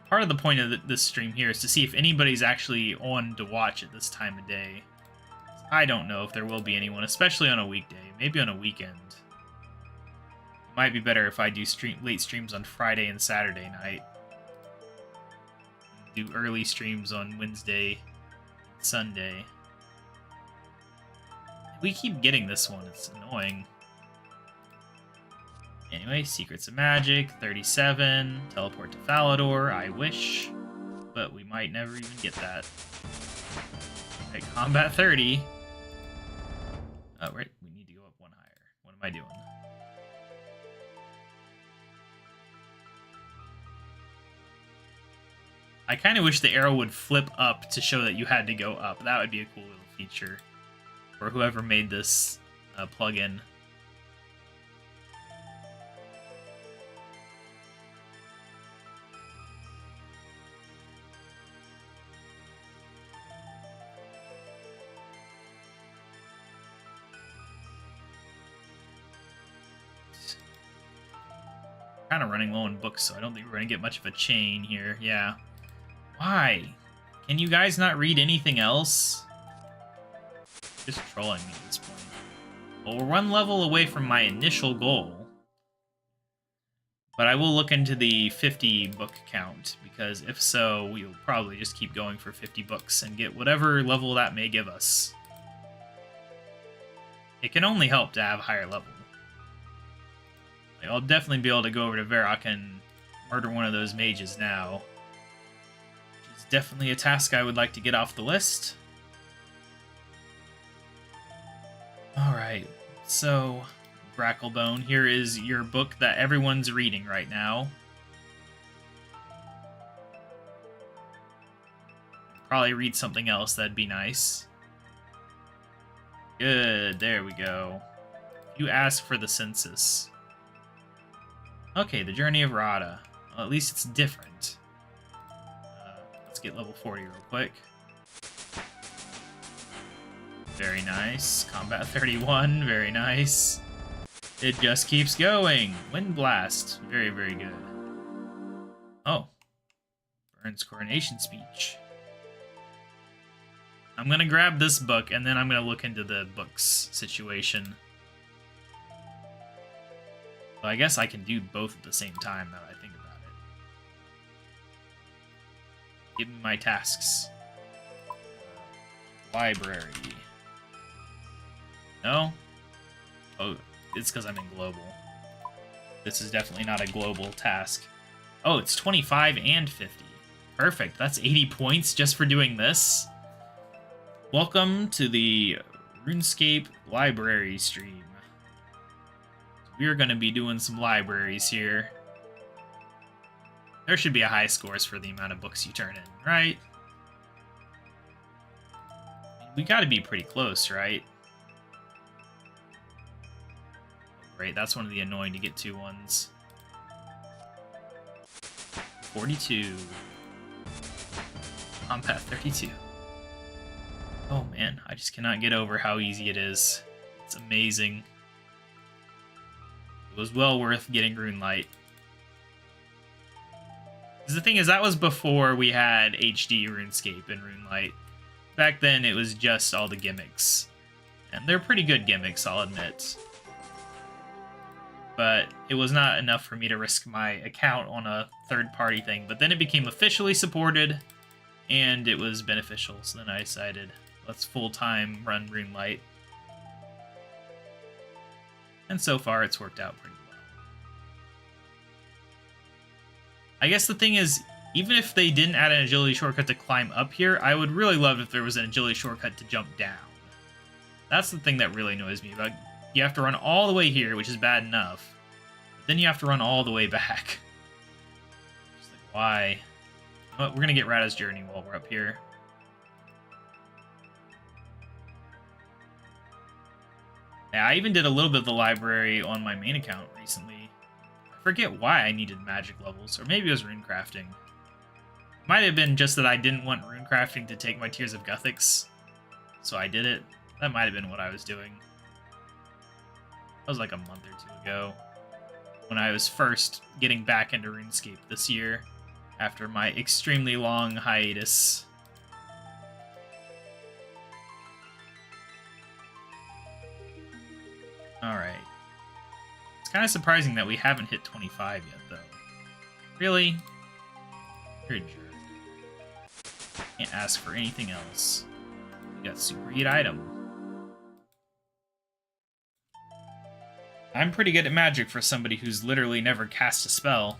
Part of the point of this stream here is to see if anybody's actually on to watch at this time of day. I don't know if there will be anyone, especially on a weekday. Maybe on a weekend. It might be better if I do late streams on Friday and Saturday night. Do early streams on Wednesday, Sunday. We keep getting this one. It's annoying. Anyway, Secrets of Magic, 37. Teleport to Falador, I wish. But we might never even get that. Okay, Combat 30. Oh, right. We need to go up one higher. What am I doing? I kind of wish the arrow would flip up to show that you had to go up. That would be a cool little feature for whoever made this plugin. Kind of running low on books, so I don't think we're going to get much of a chain here. Yeah. Why? Can you guys not read anything else? Just trolling me at this point. Well, we're one level away from my initial goal. But I will look into the 50 book count, because if so, we'll probably just keep going for 50 books and get whatever level that may give us. It can only help to have a higher level. Like, I'll definitely be able to go over to Varrock and murder one of those mages now. Which is definitely a task I would like to get off the list. Alright, so Bracklebone, here is your book that everyone's reading right now. Probably read something else, that'd be nice. Good, there we go. You asked for the census. Okay, the Journey of Rada. Well, at least it's different. Let's get level 40 real quick. Very nice. Combat 31, very nice. It just keeps going. Wind Blast, very, very good. Oh. Burns' coronation speech. I'm gonna grab this book, and then I'm gonna look into the books situation. Well, I guess I can do both at the same time now that I think about it. Give me my tasks. Library. No? Oh, it's because I'm in global. This is definitely not a global task. Oh, it's 25 and 50. Perfect. That's 80 points just for doing this. Welcome to the RuneScape library stream. We're going to be doing some libraries here. There should be a high scores for the amount of books you turn in, right? We got to be pretty close, right? Great, that's one of the annoying to get to ones. 42. Combat 32. Oh man, I just cannot get over how easy it is. It's amazing. It was well worth getting Rune Light. Because the thing is, that was before we had HD RuneScape and Rune Light. Back then, it was just all the gimmicks. And they're pretty good gimmicks, I'll admit. But it was not enough for me to risk my account on a third-party thing. But then it became officially supported, and it was beneficial. So then I decided, let's full-time run Rune Light. And so far, it's worked out pretty well. I guess the thing is, even if they didn't add an agility shortcut to climb up here, I would really love if there was an agility shortcut to jump down. That's the thing that really annoys me about. You have to run all the way here, which is bad enough. But then you have to run all the way back. Just like, why? You know what? We're gonna get Rada's Journey while we're up here. Yeah, I even did a little bit of the library on my main account recently. I forget why I needed magic levels, or maybe it was rune crafting. It might have been just that I didn't want rune crafting to take my Tears of Guthix, so I did it. That might have been what I was doing. That was like a month or two ago, when I was first getting back into RuneScape this year, after my extremely long hiatus. Alright. It's kind of surprising that we haven't hit 25 yet, though. Really? You're a jerk. Can't ask for anything else. We got Super Heat item. I'm pretty good at magic for somebody who's literally never cast a spell.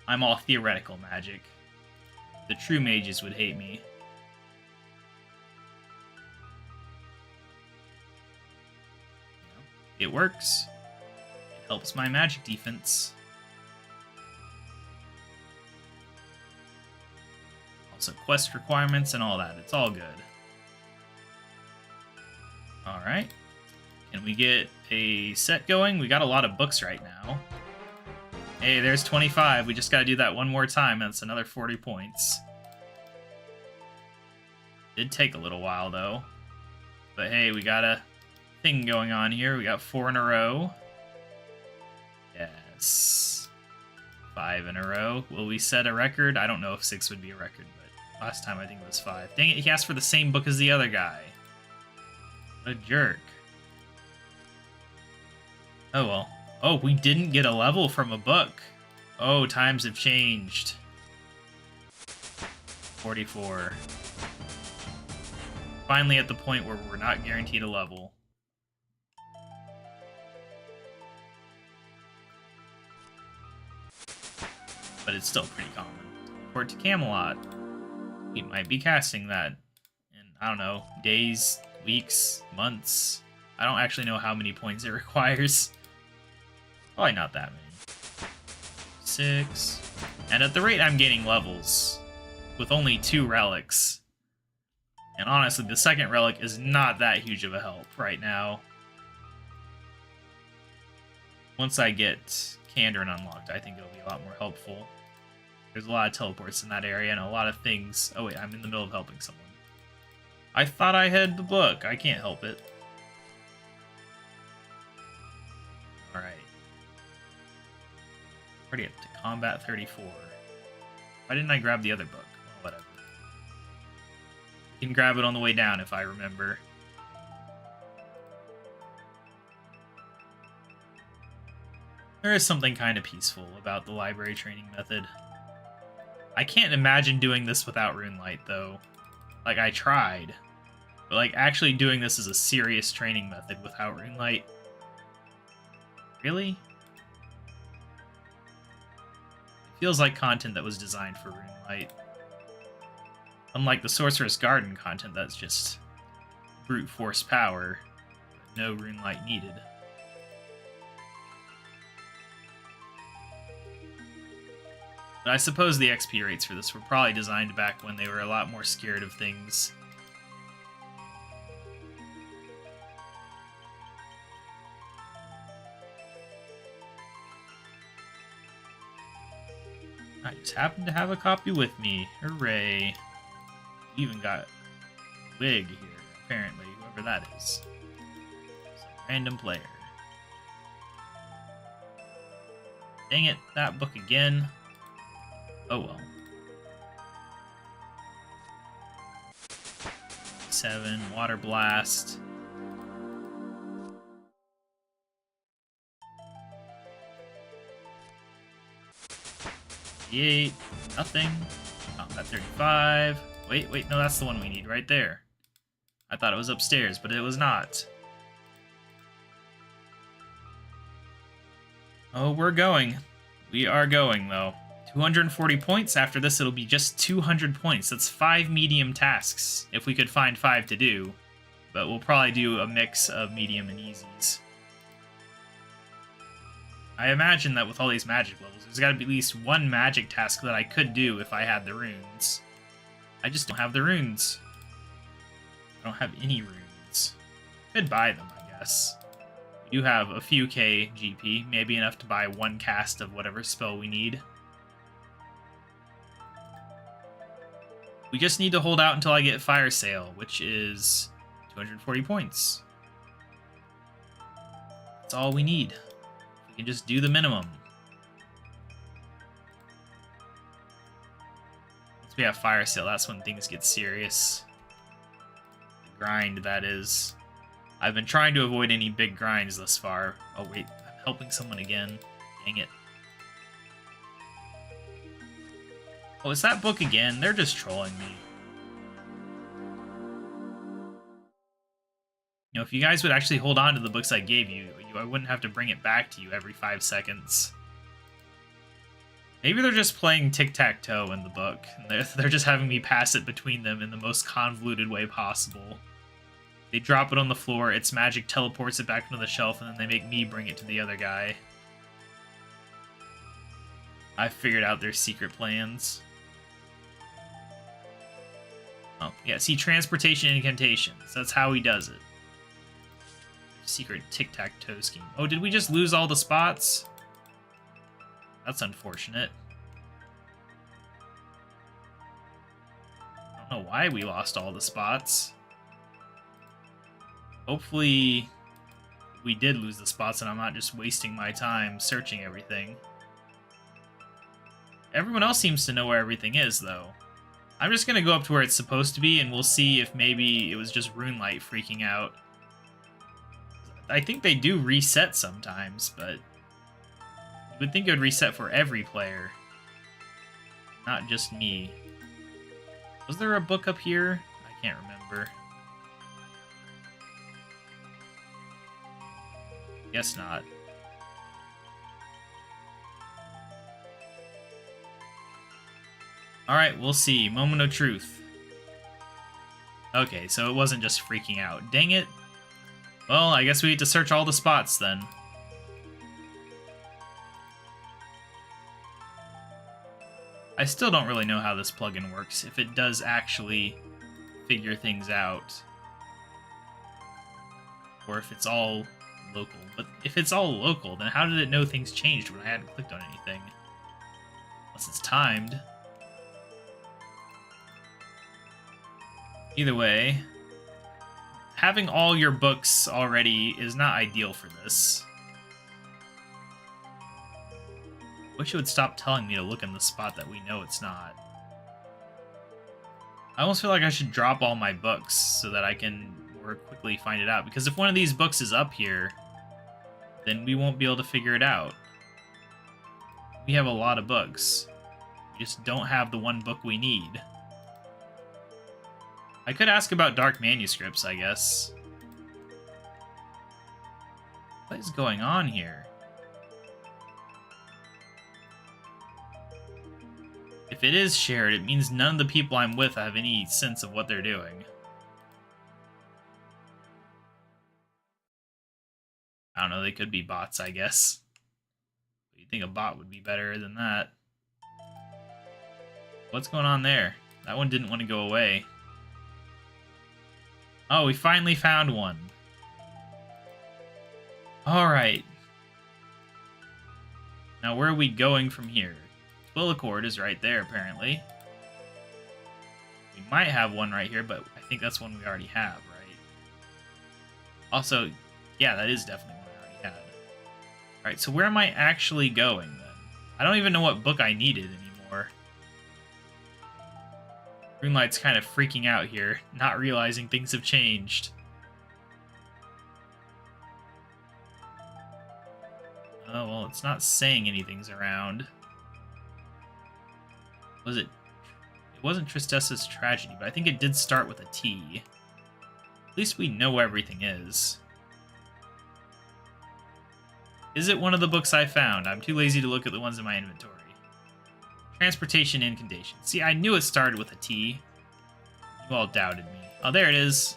I'm all theoretical magic. The true mages would hate me. It works. It helps my magic defense. Also quest requirements and all that. It's all good. Alright. Can we get a set going? We got a lot of books right now. Hey, there's 25. We just gotta do that one more time. That's another 40 points. Did take a little while, though. But hey, we got a thing going on here. We got 4 in a row. Yes. 5 in a row. Will we set a record? I don't know if 6 would be a record, but last time I think it was 5. Dang it, he asked for the same book as the other guy. What a jerk. Oh well. Oh, we didn't get a level from a book. Oh, times have changed. 44. Finally at the point where we're not guaranteed a level. But it's still pretty common. Port to Camelot. We might be casting that in, I don't know, days, weeks, months. I don't actually know how many points it requires. Probably not that many. 6. And at the rate I'm gaining levels, with only 2 relics, and honestly, the second relic is not that huge of a help right now. Once I get Kourend unlocked, I think it'll be a lot more helpful. There's a lot of teleports in that area and a lot of things. Oh wait, I'm in the middle of helping someone. I thought I had the book. I can't help it. Alright. Already up to combat 34. Why didn't I grab the other book? Well, whatever. You can grab it on the way down if I remember. There is something kind of peaceful about the library training method. I can't imagine doing this without Rune Light, though. Like, I tried. But, like, actually doing this as a serious training method without Rune Light. Really? It feels like content that was designed for Rune Light. Unlike the Sorcerer's Garden content that's just brute force power, but no Rune Light needed. But I suppose the XP rates for this were probably designed back when they were a lot more scared of things. I just happen to have a copy with me. Hooray. We even got Wig here, apparently, whoever that is. Some random player. Dang it, that book again. Oh well. 7, Water Blast. $8, nothing. Combat 35. Wait, no, that's the one we need right there. I thought it was upstairs, but it was not. Oh, we're going. We are going, though. 240 points. After this, it'll be just 200 points. That's 5 medium tasks, if we could find 5 to do. But we'll probably do a mix of medium and easies. I imagine that with all these magic levels, there's got to be at least one magic task that I could do if I had the runes. I just don't have the runes. I don't have any runes. Could buy them, I guess. We do have a few K GP, maybe enough to buy one cast of whatever spell we need. We just need to hold out until I get Fire Sale, which is 240 points. That's all we need. We can just do the minimum. Once we have Fire Sale, that's when things get serious. The grind, that is. I've been trying to avoid any big grinds thus far. Oh wait, I'm helping someone again. Dang it. Oh, is that book again? They're just trolling me. You know, if you guys would actually hold on to the books I gave you, I wouldn't have to bring it back to you every 5 seconds. Maybe they're just playing tic-tac-toe in the book. And they're just having me pass it between them in the most convoluted way possible. They drop it on the floor, its magic teleports it back into the shelf, and then they make me bring it to the other guy. I've figured out their secret plans. Oh, yeah, see, transportation incantations. That's how he does it. Secret tic-tac-toe scheme. Oh, did we just lose all the spots? That's unfortunate. I don't know why we lost all the spots. Hopefully we did lose the spots and I'm not just wasting my time searching everything. Everyone else seems to know where everything is, though. I'm just gonna go up to where it's supposed to be and we'll see if maybe it was just Runelight freaking out. I think they do reset sometimes, but you would think it would reset for every player, not just me. Was there a book up here? I can't remember. Guess not. Alright, we'll see. Moment of truth. Okay, so it wasn't just freaking out. Dang it. Well, I guess we need to search all the spots then. I still don't really know how this plugin works, if it does actually figure things out. Or if it's all local. But if it's all local, then how did it know things changed when I hadn't clicked on anything? Unless it's timed. Either way, having all your books already is not ideal for this. Wish it would stop telling me to look in the spot that we know it's not. I almost feel like I should drop all my books so that I can more quickly find it out. Because if one of these books is up here, then we won't be able to figure it out. We have a lot of books. We just don't have the one book we need. I could ask about dark manuscripts, I guess. What is going on here? If it is shared, it means none of the people I'm with have any sense of what they're doing. I don't know, they could be bots, I guess. But you'd think a bot would be better than that. What's going on there? That one didn't want to go away. Oh, we finally found one. Alright. Now, where are we going from here? Accord is right there, apparently. We might have one right here, but I think that's one we already have, right? Also, yeah, that is definitely one I already had. Alright, so where am I actually going, then? I don't even know what book I needed anymore. Greenlight's kind of freaking out here, not realizing things have changed. Oh, well, it's not saying anything's around. Was it? It wasn't Tristessa's Tragedy, but I think it did start with a T. At least we know where everything is. Is it one of the books I found? I'm too lazy to look at the ones in my inventory. Transportation Incantation. See, I knew it started with a T. You all doubted me. Oh, there it is.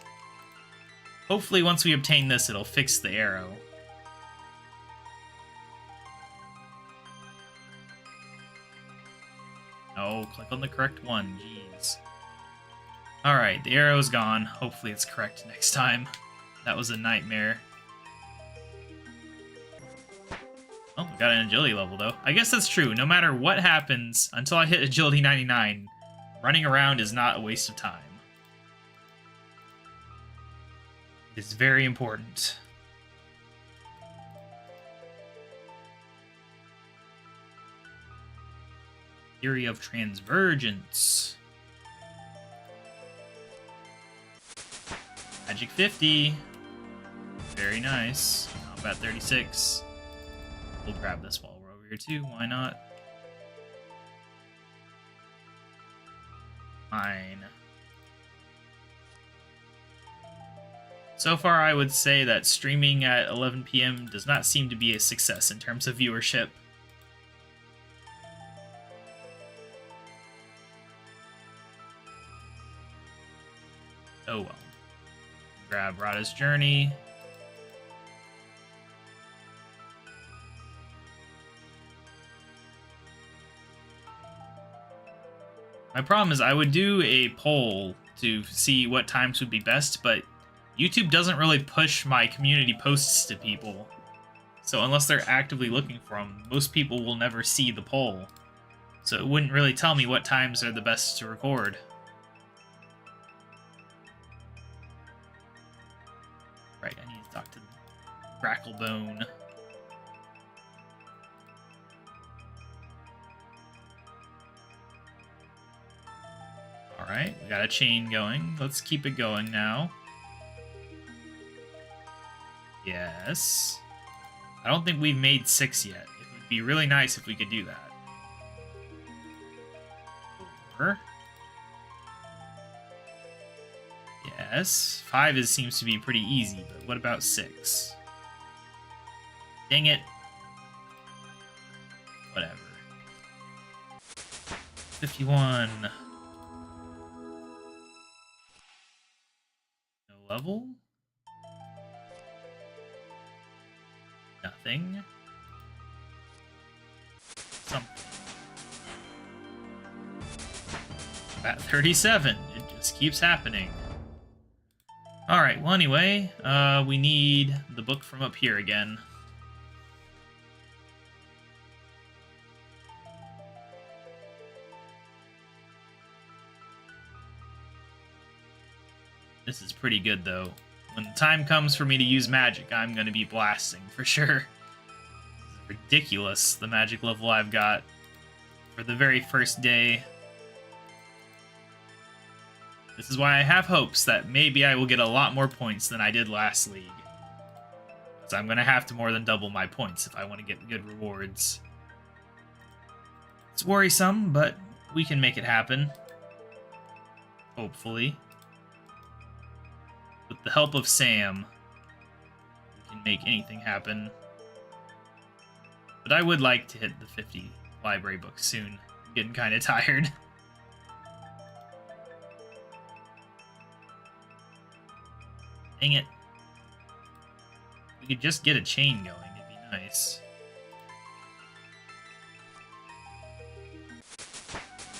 Hopefully, once we obtain this, it'll fix the arrow. No, click on the correct one. Jeez. Alright, the arrow's gone. Hopefully it's correct next time. That was a nightmare. Oh, we got an agility level, though. I guess that's true. No matter what happens, until I hit agility 99, running around is not a waste of time. It is very important. Theory of Transvergence. Magic 50. Very nice. Combat 36. We'll grab this while we're over here too. Why not? Fine. So far, I would say that streaming at 11 PM does not seem to be a success in terms of viewership. Oh well. Grab Rada's Journey. My problem is I would do a poll to see what times would be best, but YouTube doesn't really push my community posts to people. So unless they're actively looking for them, most people will never see the poll. So it wouldn't really tell me what times are the best to record. Right, I need to talk to Gracklebone. Alright, we got a chain going. Let's keep it going now. Yes. I don't think we've made 6 yet. It would be really nice if we could do that. 4. Yes. 5 seems to be pretty easy, but what about 6? Dang it. Whatever. 51. No level? Nothing. Something. At 37. It just keeps happening. Alright, well anyway, we need the book from up here again. This is pretty good, though. When the time comes for me to use magic, I'm going to be blasting, for sure. It's ridiculous, the magic level I've got for the very first day. This is why I have hopes that maybe I will get a lot more points than I did last league. So I'm going to have to more than double my points if I want to get good rewards. It's worrisome, but we can make it happen. Hopefully. With the help of Sam, we can make anything happen. But I would like to hit the 50 library books soon. I'm getting kind of tired. Dang it. We could just get a chain going, it'd be nice.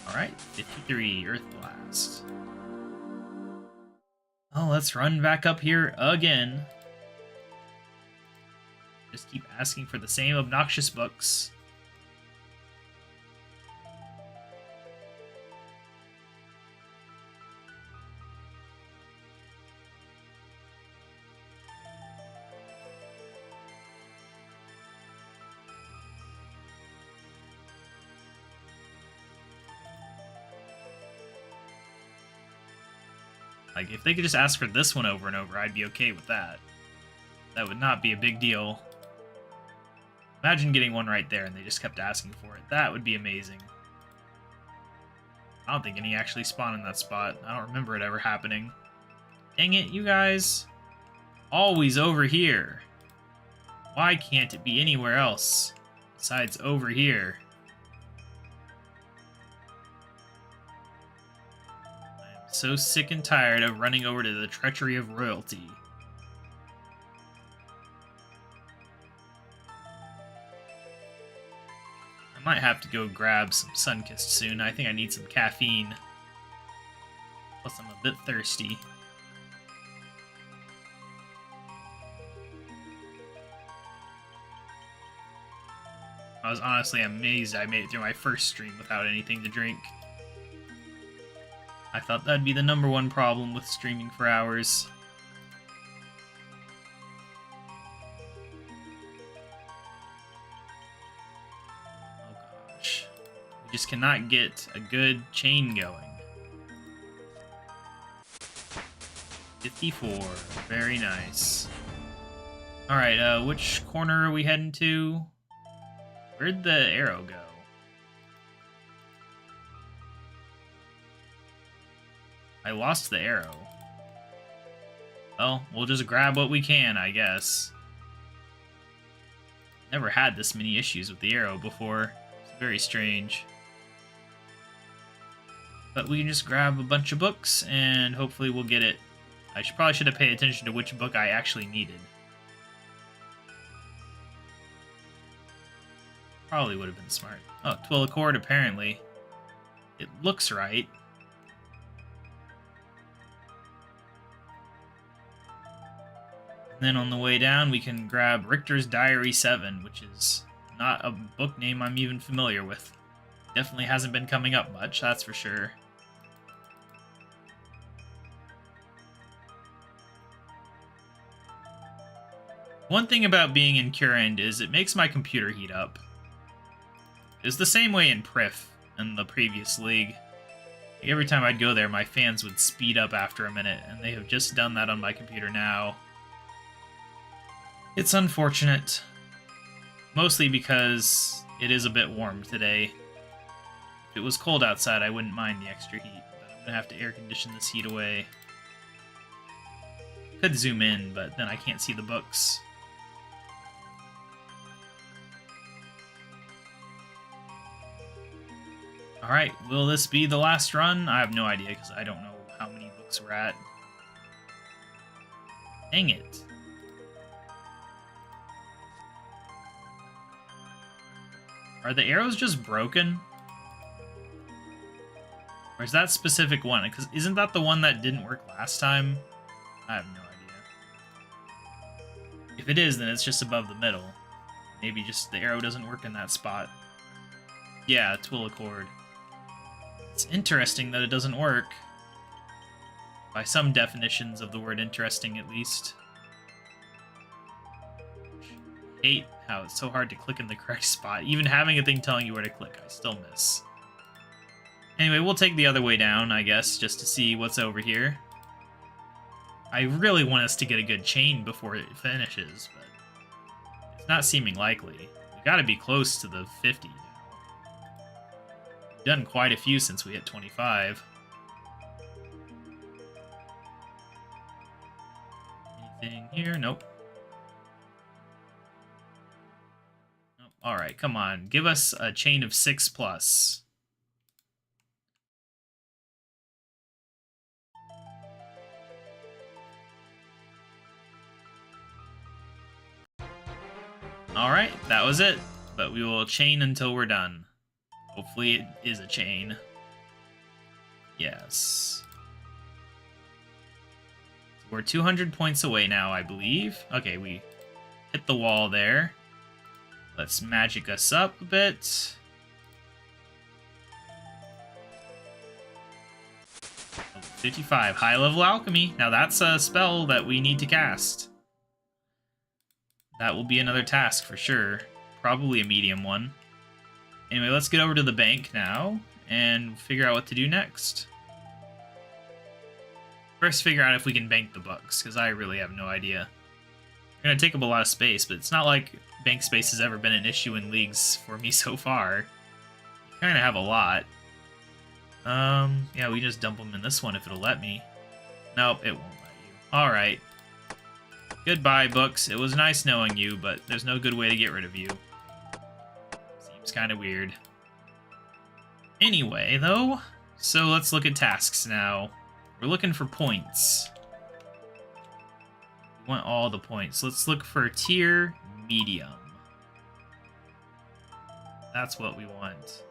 Alright, 53, Earth Blast. Oh, let's run back up here again. Just keep asking for the same obnoxious books. Like, if they could just ask for this one over and over, I'd be okay with that. That would not be a big deal. Imagine getting one right there and they just kept asking for it. That would be amazing. I don't think any actually spawned in that spot. I don't remember it ever happening. Dang it, you guys. Always over here. Why can't it be anywhere else besides over here? I am so sick and tired of running over to the treachery of royalty. I might have to go grab some Sunkist soon. I think I need some caffeine. Plus, I'm a bit thirsty. I was honestly amazed I made it through my first stream without anything to drink. I thought that'd be the #1 problem with streaming for hours. Just cannot get a good chain going. 54. Very nice. Alright, which corner are we heading to? Where'd the arrow go? I lost the arrow. Well, we'll just grab what we can, I guess. Never had this many issues with the arrow before. It's very strange. But we can just grab a bunch of books, and hopefully we'll get it. I probably should have paid attention to which book I actually needed. Probably would have been smart. Oh, Twill Accord, apparently. It looks right. And then on the way down, we can grab Richter's Diary 7, which is not a book name I'm even familiar with. Definitely hasn't been coming up much, that's for sure. One thing about being in Kourend is it makes my computer heat up. It's the same way in Prif in the previous league. Like every time I'd go there, my fans would speed up after a minute, and they have just done that on my computer now. It's unfortunate. Mostly because it is a bit warm today. If it was cold outside, I wouldn't mind the extra heat, but I'm gonna have to air condition this heat away. Could zoom in, but then I can't see the books. Alright, will this be the last run? I have no idea, because I don't know how many books we're at. Dang it. Are the arrows just broken? Or is that specific one? Because isn't that the one that didn't work last time? I have no idea. If it is, then it's just above the middle. Maybe just the arrow doesn't work in that spot. Yeah, Twill Accord. It's interesting that it doesn't work. By some definitions of the word interesting, at least. I hate how it's so hard to click in the correct spot. Even having a thing telling you where to click, I still miss. Anyway, we'll take the other way down, I guess, just to see what's over here. I really want us to get a good chain before it finishes, but it's not seeming likely. We gotta be close to the 50 now. We've done quite a few since we hit 25. Anything here? Nope. Nope. Alright, come on. Give us a chain of 6+. Alright, that was it. But we will chain until we're done. Hopefully it is a chain. Yes. So we're 200 points away now, I believe. Okay, we hit the wall there. Let's magic us up a bit. Oh, 55, high level alchemy. Now that's a spell that we need to cast. That will be another task for sure. Probably a medium one. Anyway, let's get over to the bank now and figure out what to do next. First, figure out if we can bank the bucks, because I really have no idea. They're going to take up a lot of space, but it's not like bank space has ever been an issue in leagues for me so far. Kind of have a lot. Yeah, we just dump them in this one if it'll let me. Nope, it won't let you. Alright. Goodbye, books. It was nice knowing you, but there's no good way to get rid of you. Seems kind of weird. Anyway, though, so let's look at tasks now. We're looking for points. We want all the points. Let's look for tier medium. That's what we want.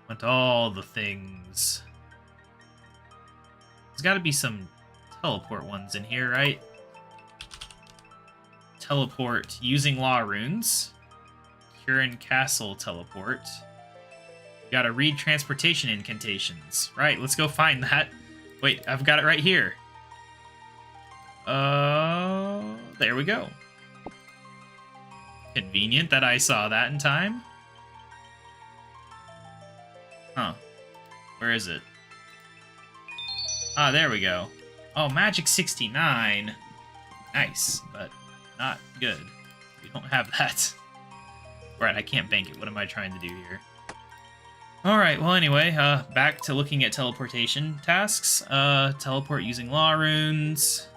Want all the things. There's got to be some teleport ones in here, right? Teleport using law runes. Kourend Castle teleport. You gotta read transportation incantations. Right, let's go find that. Wait, I've got it right here. There we go. Convenient that I saw that in time. Huh. Where is it? Ah, there we go. Oh, Magic 69. Nice, but not good. We don't have that. Right, I can't bank it. What am I trying to do here? Alright, well anyway, back to looking at teleportation tasks. Teleport using law runes.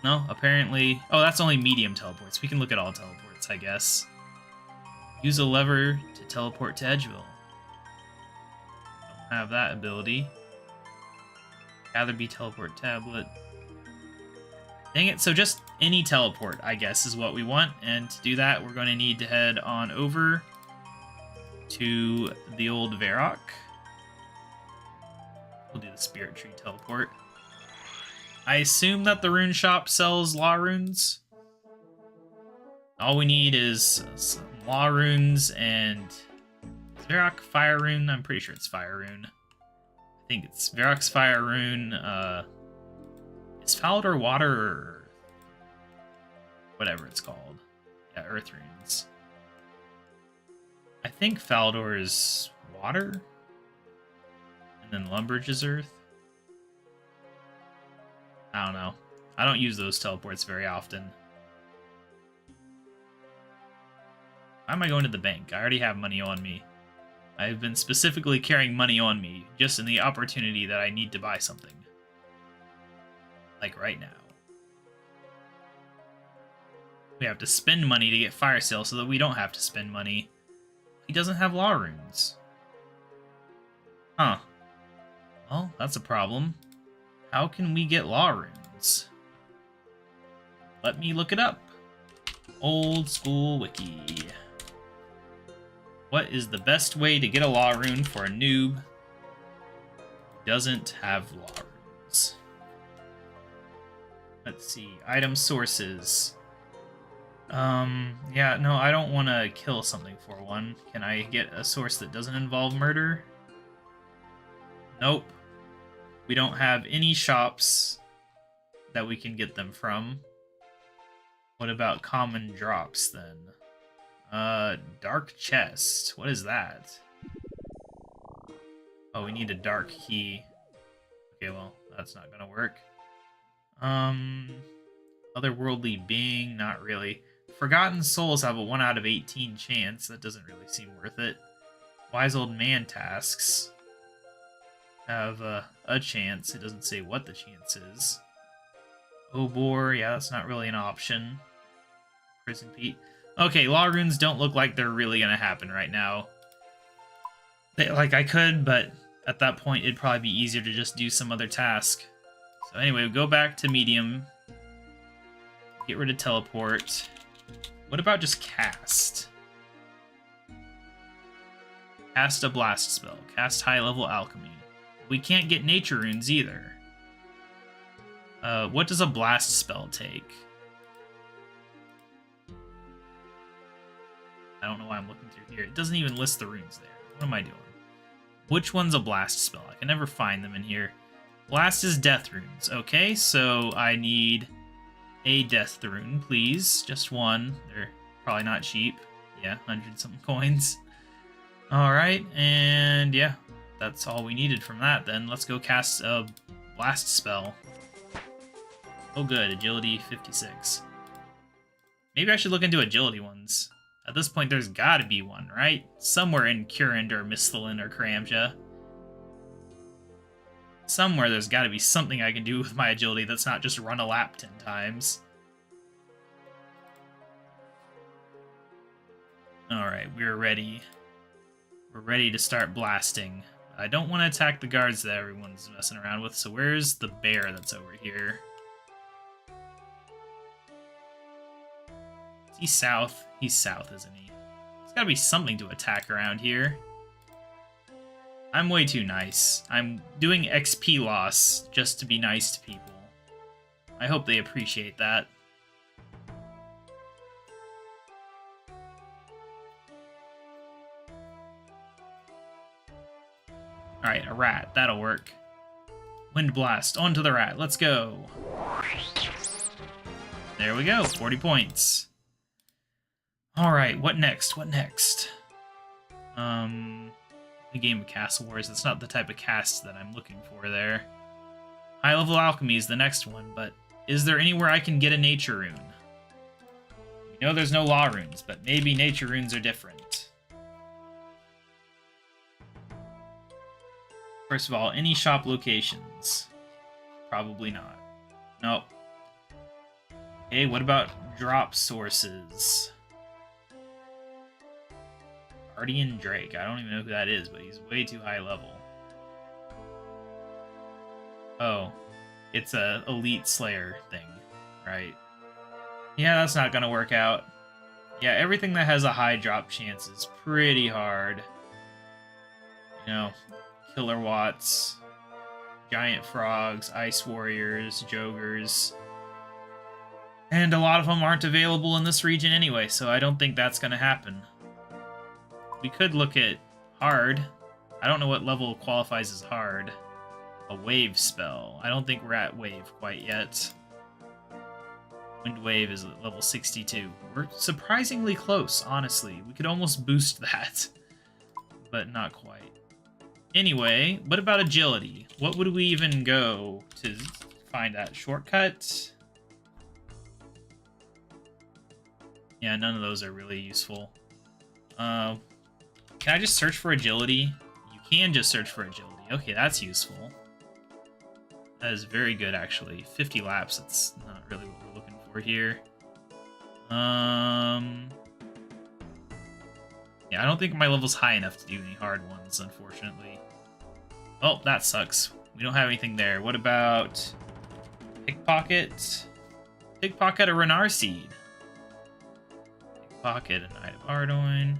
No, apparently... Oh, that's only medium teleports. We can look at all teleports, I guess. Use a lever to teleport to Edgeville. Don't have that ability. Gather Bee teleport tablet. Dang it, so just any teleport, I guess, is what we want. And to do that, we're going to need to head on over to the old Varrock. We'll do the Spirit Tree teleport. I assume that the rune shop sells law runes. All we need is some law runes and Varrock Fire Rune. I'm pretty sure it's Fire Rune. I think it's Varrock's Fire Rune. Is Falador water or whatever it's called? Yeah, Earth Runes. I think Falador is water, and then Lumbridge is Earth. I don't know. I don't use those teleports very often. Why am I going to the bank? I already have money on me. I've been specifically carrying money on me, just in the opportunity that I need to buy something. Like right now. We have to spend money to get Fire Sale so that we don't have to spend money. He doesn't have law runes. Huh. Well, that's a problem. How can we get law runes? Let me look it up. Old school wiki. What is the best way to get a law rune for a noob who doesn't have law runes? Let's see. Item sources. Yeah, no, I don't want to kill something for one. Can I get a source that doesn't involve murder? Nope. We don't have any shops that we can get them from. What about common drops, then? Dark chest. What is that? Oh, we need a dark key. Okay, well, that's not gonna work. Otherworldly being, not really. Forgotten souls have a 1 out of 18 chance. That doesn't really seem worth it. Wise old man tasks have a chance. It doesn't say what the chance is. Obor, yeah, that's not really an option. Prison Pete. Okay, law runes don't look like they're really gonna happen right now. Like, I could, but at that point it'd probably be easier to just do some other task. So anyway, we go back to medium. Get rid of teleport. What about just cast? Cast a blast spell. Cast high level alchemy. We can't get nature runes either. What does a blast spell take? I don't know why I'm looking through here. It doesn't even list the runes there. What am I doing? Which one's a blast spell? I can never find them in here. Blast is death runes. Okay, so I need a death rune, please. Just one. They're probably not cheap. Yeah, 100-something coins. Alright, and yeah, that's all we needed from that then. Let's go cast a Blast spell. Oh good, agility 56. Maybe I should look into agility ones. At this point, there's gotta be one, right? Somewhere in Kourend or Mistlin or Karamja. Somewhere there's gotta be something I can do with my agility that's not just run a lap 10 times. Alright, we're ready. We're ready to start blasting. I don't want to attack the guards that everyone's messing around with, so where's the bear that's over here? Is he south? He's south, isn't he? There's gotta be something to attack around here. I'm way too nice. I'm doing XP loss just to be nice to people. I hope they appreciate that. Alright, a rat. That'll work. Wind Blast. Onto the rat. Let's go. There we go. 40 points. Alright, what next? What next? A game of Castle Wars. That's not the type of cast that I'm looking for there. High-level alchemy is the next one, but is there anywhere I can get a nature rune? We know there's no law runes, but maybe nature runes are different. First of all, any shop locations? Probably not. Nope. Okay, what about drop sources? Guardian Drake. I don't even know who that is, but he's way too high level. Oh, it's a Elite Slayer thing, right? Yeah, that's not gonna work out. Yeah, everything that has a high drop chance is pretty hard. You know, Killer Watts, Giant Frogs, Ice Warriors, Jogers. And a lot of them aren't available in this region anyway, so I don't think that's gonna happen. We could look at hard. I don't know what level qualifies as hard. A wave spell. I don't think we're at wave quite yet. Wind Wave is at level 62. We're surprisingly close, honestly. We could almost boost that, but not quite. Anyway, what about agility? What would we even go to find that? Shortcut? Yeah, none of those are really useful. Can I just search for agility? You can just search for agility. Okay, that's useful. That is very good, actually. 50 laps, that's not really what we're looking for here. Yeah, I don't think my level's high enough to do any hard ones, unfortunately. Oh, that sucks. We don't have anything there. What about Pickpocket? Pickpocket a Renard Seed. Pickpocket an Knight of Ardoin.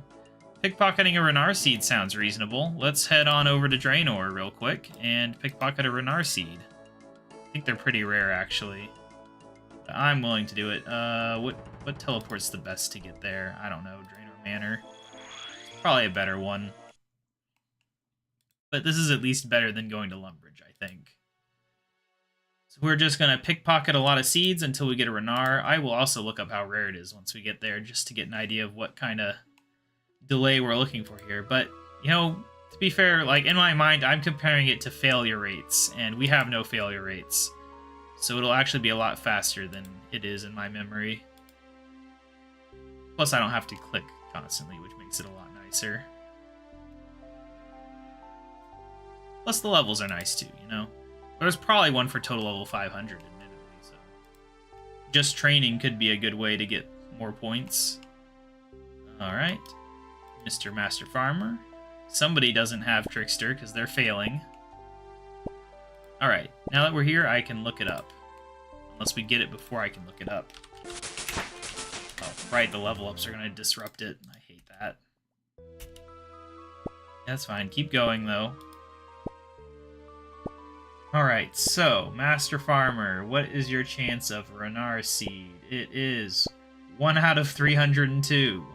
Pickpocketing a Renard Seed sounds reasonable. Let's head on over to Draenor real quick and pickpocket a Renard Seed. I think they're pretty rare, actually. I'm willing to do it. What teleport's the best to get there? I don't know. Draenor Manor. Probably a better one. But this is at least better than going to Lumbridge, I think. So we're just going to pickpocket a lot of seeds until we get a Renard. I will also look up how rare it is once we get there, just to get an idea of what kind of delay we're looking for here. But, you know, to be fair, like, in my mind, I'm comparing it to failure rates, and we have no failure rates. So it'll actually be a lot faster than it is in my memory. Plus, I don't have to click constantly, which makes it a lot nicer. Plus, the levels are nice, too, you know? There's probably one for total level 500, admittedly, so... just training could be a good way to get more points. Alright. Mr. Master Farmer. Somebody doesn't have Trickster, because they're failing. Alright, now that we're here, I can look it up. Unless we get it before I can look it up. Oh, right, the level ups are going to disrupt it. I hate that. That's fine. Keep going, though. Alright, so, Master Farmer, what is your chance of Renard Seed? It is 1 out of 302.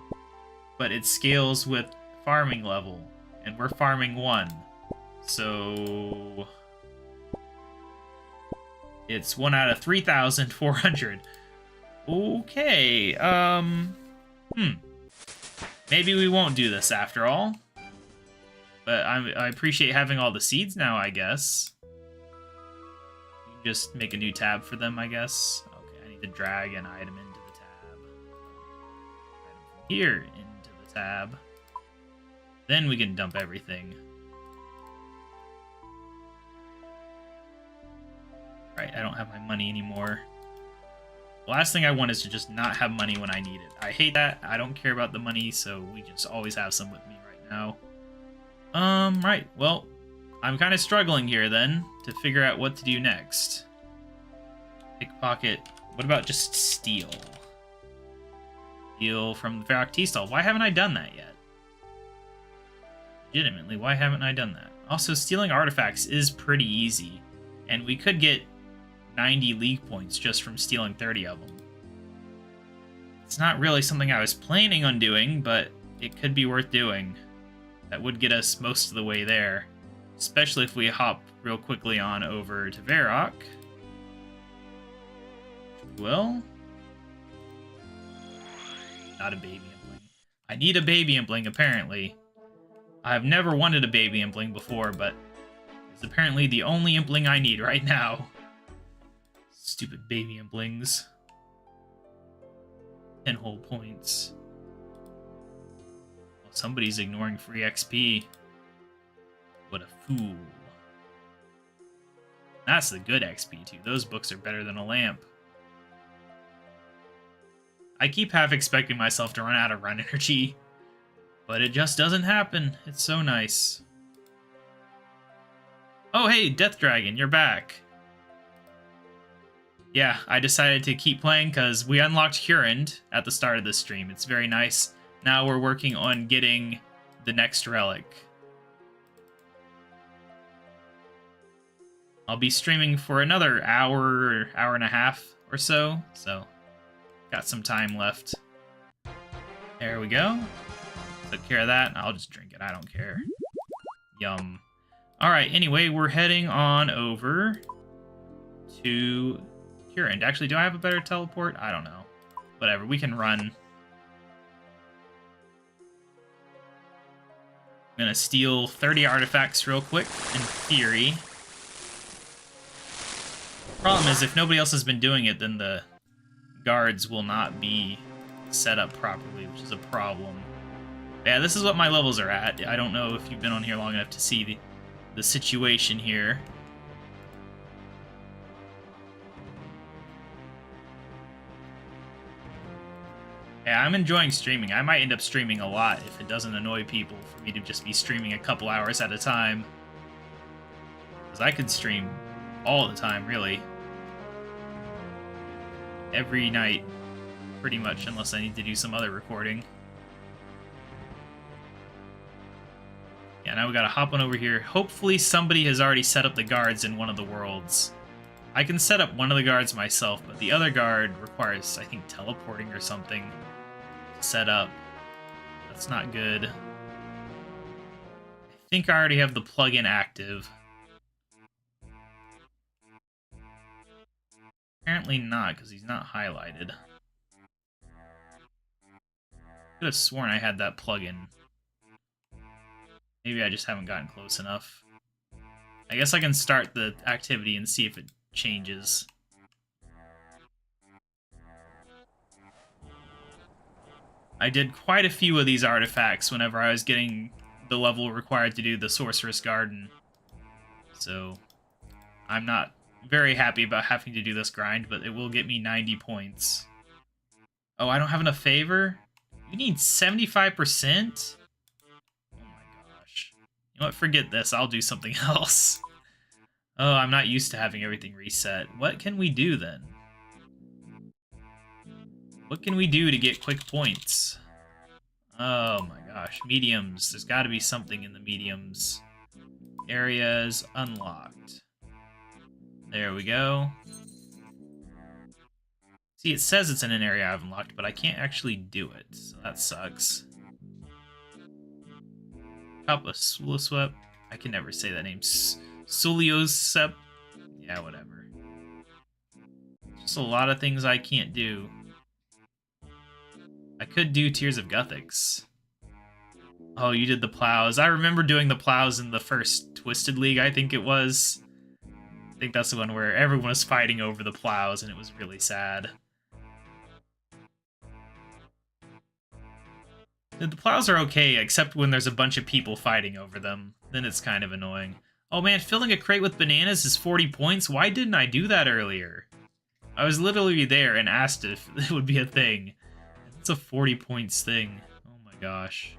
But it scales with farming level, and we're farming 1. So... it's 1 out of 3,400. Okay, maybe we won't do this after all. But I appreciate having all the seeds now, I guess. just make a new tab for them, I guess. Okay, I need to drag an item into the tab. Item from here into the tab. Then we can dump everything. Right, I don't have my money anymore. The last thing I want is to just not have money when I need it. I hate that. I don't care about the money, so we just always have some with me right now. Right, well, I'm kind of struggling here then to figure out what to do next. Pickpocket. What about just steal? Steal from the Varrock tea stall. Why haven't I done that yet? Legitimately, why haven't I done that? Also, stealing artifacts is pretty easy, and we could get 90 league points just from stealing 30 of them. It's not really something I was planning on doing, but it could be worth doing. That would get us most of the way there, especially if we hop real quickly on over to Varrock. Well, not a baby impling. I need a baby impling, apparently. I've never wanted a baby impling before, but it's apparently the only impling I need right now. Stupid baby implings. 10 whole points. Well, somebody's ignoring free XP. What a fool. That's the good XP, too. Those books are better than a lamp. I keep half expecting myself to run out of run energy, but it just doesn't happen. It's so nice. Oh, hey, Death Dragon, you're back. Yeah, I decided to keep playing because we unlocked Kourend at the start of the stream. It's very nice. Now we're working on getting the next relic. I'll be streaming for another hour and a half or so, got some time left. There we go. Took care of that. I'll just drink it. I don't care. Yum. Alright, anyway, we're heading on over to Kourend. Actually, do I have a better teleport? I don't know. Whatever, we can run. I'm gonna steal 30 artifacts real quick, in theory. Problem is, if nobody else has been doing it, then the guards will not be set up properly, which is a problem. Yeah, this is what my levels are at. I don't know if you've been on here long enough to see the situation here. Yeah, I'm enjoying streaming. I might end up streaming a lot if it doesn't annoy people for me to just be streaming a couple hours at a time. Because I could stream all the time, really. Every night, pretty much, unless I need to do some other recording. Yeah, now we gotta hop on over here. Hopefully somebody has already set up the guards in one of the worlds. I can set up one of the guards myself, but the other guard requires, I think, teleporting or something to set up. That's not good. I think I already have the plugin active. Apparently not, because he's not highlighted. Could have sworn I had that plugin. Maybe I just haven't gotten close enough. I guess I can start the activity and see if it changes. I did quite a few of these artifacts whenever I was getting the level required to do the Sorceress Garden. So, I'm not very happy about having to do this grind, but it will get me 90 points. Oh, I don't have enough favor? You need 75%? Oh my gosh. You know what, forget this, I'll do something else. Oh, I'm not used to having everything reset. What can we do then? What can we do to get quick points? Oh my gosh, mediums. There's gotta be something in the mediums. Areas unlocked. There we go. See, it says it's in an area I've unlocked, but I can't actually do it, so that sucks. Cup of Suliswep. I can never say that name. Suliosep. Yeah, whatever. Just a lot of things I can't do. I could do Tears of Guthix. Oh, you did the plows. I remember doing the plows in the first Twisted League, I think it was. think that's the one where everyone was fighting over the plows, and it was really sad. The plows are okay, except when there's a bunch of people fighting over them. Then it's kind of annoying. Oh man, filling a crate with bananas is 40 points? Why didn't I do that earlier? I was literally there and asked if it would be a thing. It's a 40 points thing. Oh my gosh.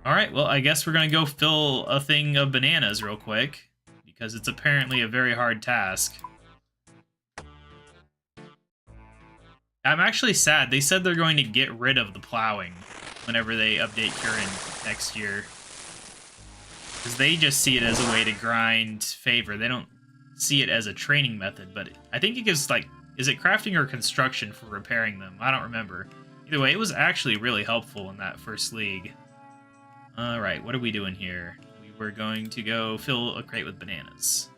Alright, well, I guess we're gonna go fill a thing of bananas real quick, because it's apparently a very hard task. I'm actually sad. They said they're going to get rid of the plowing whenever they update Kourend next year. Because they just see it as a way to grind favor. They don't see it as a training method, but I think it gives, like, is it crafting or construction for repairing them? I don't remember. Either way, it was actually really helpful in that first league. Alright, what are we doing here? We were going to go fill a crate with bananas.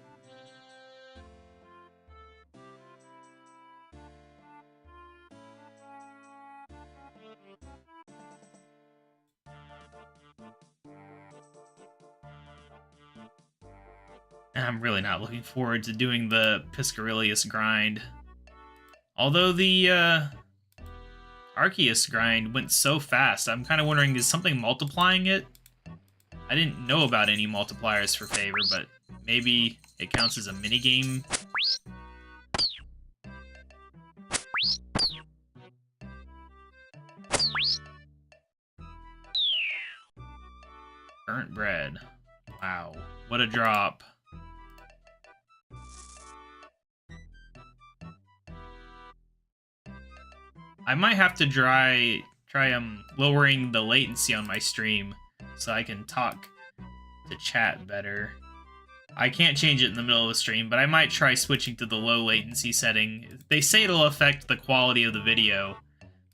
And I'm really not looking forward to doing the Piscarilius grind. Although the Arceus grind went so fast, I'm kind of wondering, is something multiplying it? I didn't know about any multipliers for favor, but maybe it counts as a minigame. Burnt bread. Wow, what a drop. I might have to try lowering the latency on my stream so I can talk to chat better. I can't change it in the middle of the stream, but I might try switching to the low latency setting. They say it'll affect the quality of the video,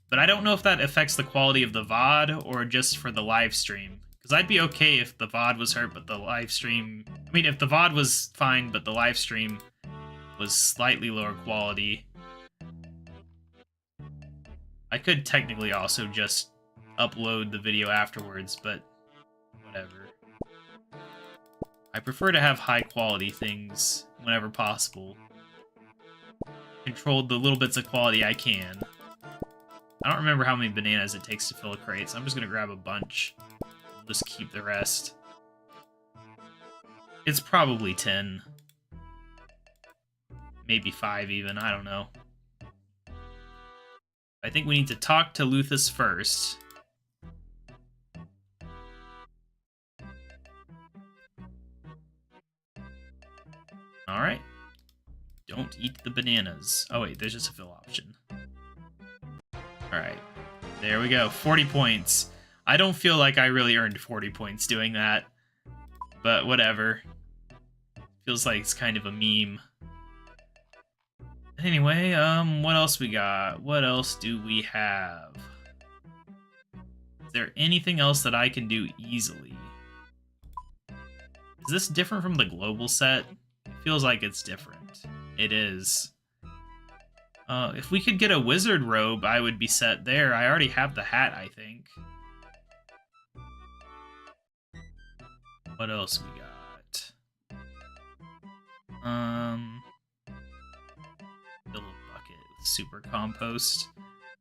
but I don't know if that affects the quality of the VOD or just for the live stream. Because I'd be okay if the VOD was hurt, but the live stream... I mean, if the VOD was fine, but the live stream was slightly lower quality... I could technically also just upload the video afterwards, but whatever. I prefer to have high-quality things whenever possible. Control the little bits of quality I can. I don't remember how many bananas it takes to fill a crate, so I'm just gonna grab a bunch. I'll just keep the rest. It's probably 10. Maybe 5 even, I don't know. I think we need to talk to Luthus first. Alright. Don't eat the bananas. Oh wait, there's just a fill option. Alright. There we go, 40 points. I don't feel like I really earned 40 points doing that. But whatever. Feels like it's kind of a meme. Anyway, what else we got? What else do we have? Is there anything else that I can do easily? Is this different from the global set? It feels like it's different. It is. If we could get a wizard robe, I would be set there. I already have the hat, I think. What else we got? Fill a bucket with super compost.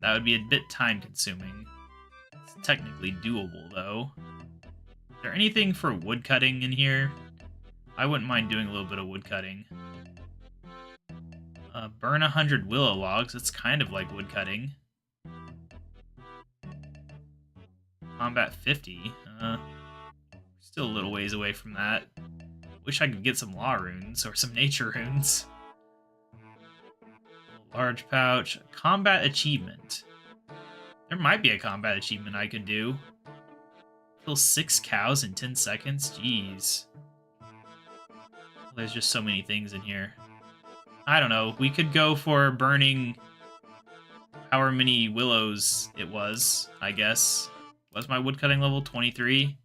That would be a bit time consuming. It's technically doable though. Is there anything for wood cutting in here? I wouldn't mind doing a little bit of wood cutting. Burn 100 willow logs. It's kind of like wood cutting. Combat 50. Still a little ways away from that. Wish I could get some law runes or some nature runes. Large pouch. Combat achievement. There might be a combat achievement I could do. Kill 6 cows in 10 seconds? Jeez. There's just so many things in here. I don't know. We could go for burning however many willows it was, I guess. Was my woodcutting level 23?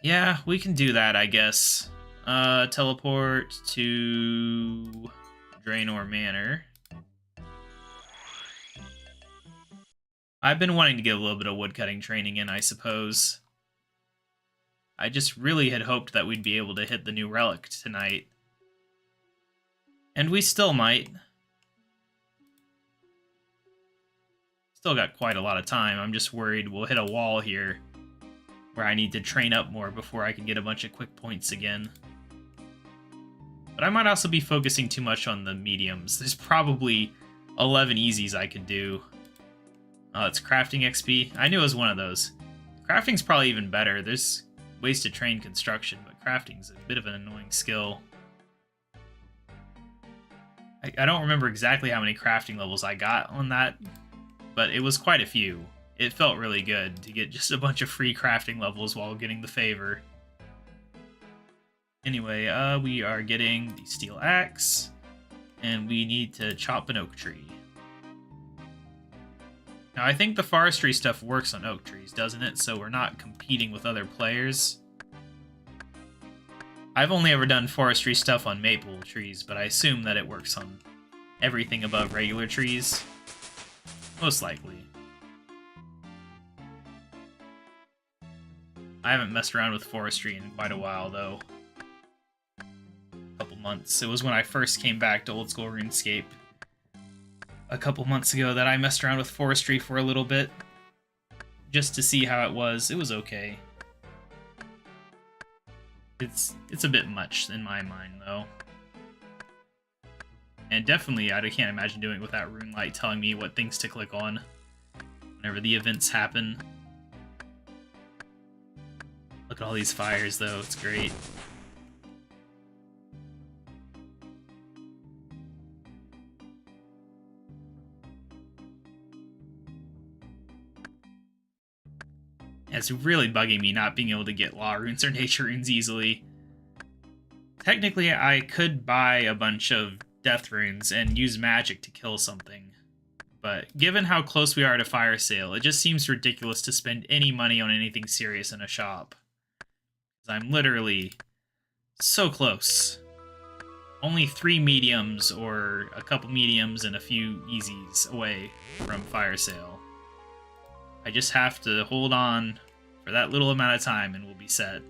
Yeah, we can do that, I guess. Teleport to Draenor Manor. I've been wanting to get a little bit of woodcutting training in, I suppose. I just really had hoped that we'd be able to hit the new relic tonight. And we still might. Still got quite a lot of time. I'm just worried we'll hit a wall here where I need to train up more before I can get a bunch of quick points again. But I might also be focusing too much on the mediums. There's probably 11 easies I could do. Oh, it's crafting XP. I knew it was one of those. Crafting's probably even better. There's ways to train construction, but crafting's a bit of an annoying skill. I don't remember exactly how many crafting levels I got on that, but it was quite a few. It felt really good to get just a bunch of free crafting levels while getting the favor. Anyway, we are getting the steel axe, and we need to chop an oak tree. Now, I think the forestry stuff works on oak trees, doesn't it? So we're not competing with other players. I've only ever done forestry stuff on maple trees, but I assume that it works on everything above regular trees. Most likely. I haven't messed around with forestry in quite a while, though. A couple months. It was when I first came back to old school RuneScape a couple months ago that I messed around with forestry for a little bit. Just to see how it was. It was okay. It's a bit much in my mind, though. And definitely, I can't imagine doing it without RuneLight telling me what things to click on whenever the events happen. Look at all these fires, though. It's great. It's really bugging me not being able to get law runes or nature runes easily. Technically, I could buy a bunch of death runes and use magic to kill something. But given how close we are to fire sale, it just seems ridiculous to spend any money on anything serious in a shop. I'm literally so close. Only 3 mediums or a couple mediums and a few easies away from fire sale. I just have to hold on for that little amount of time and we'll be set.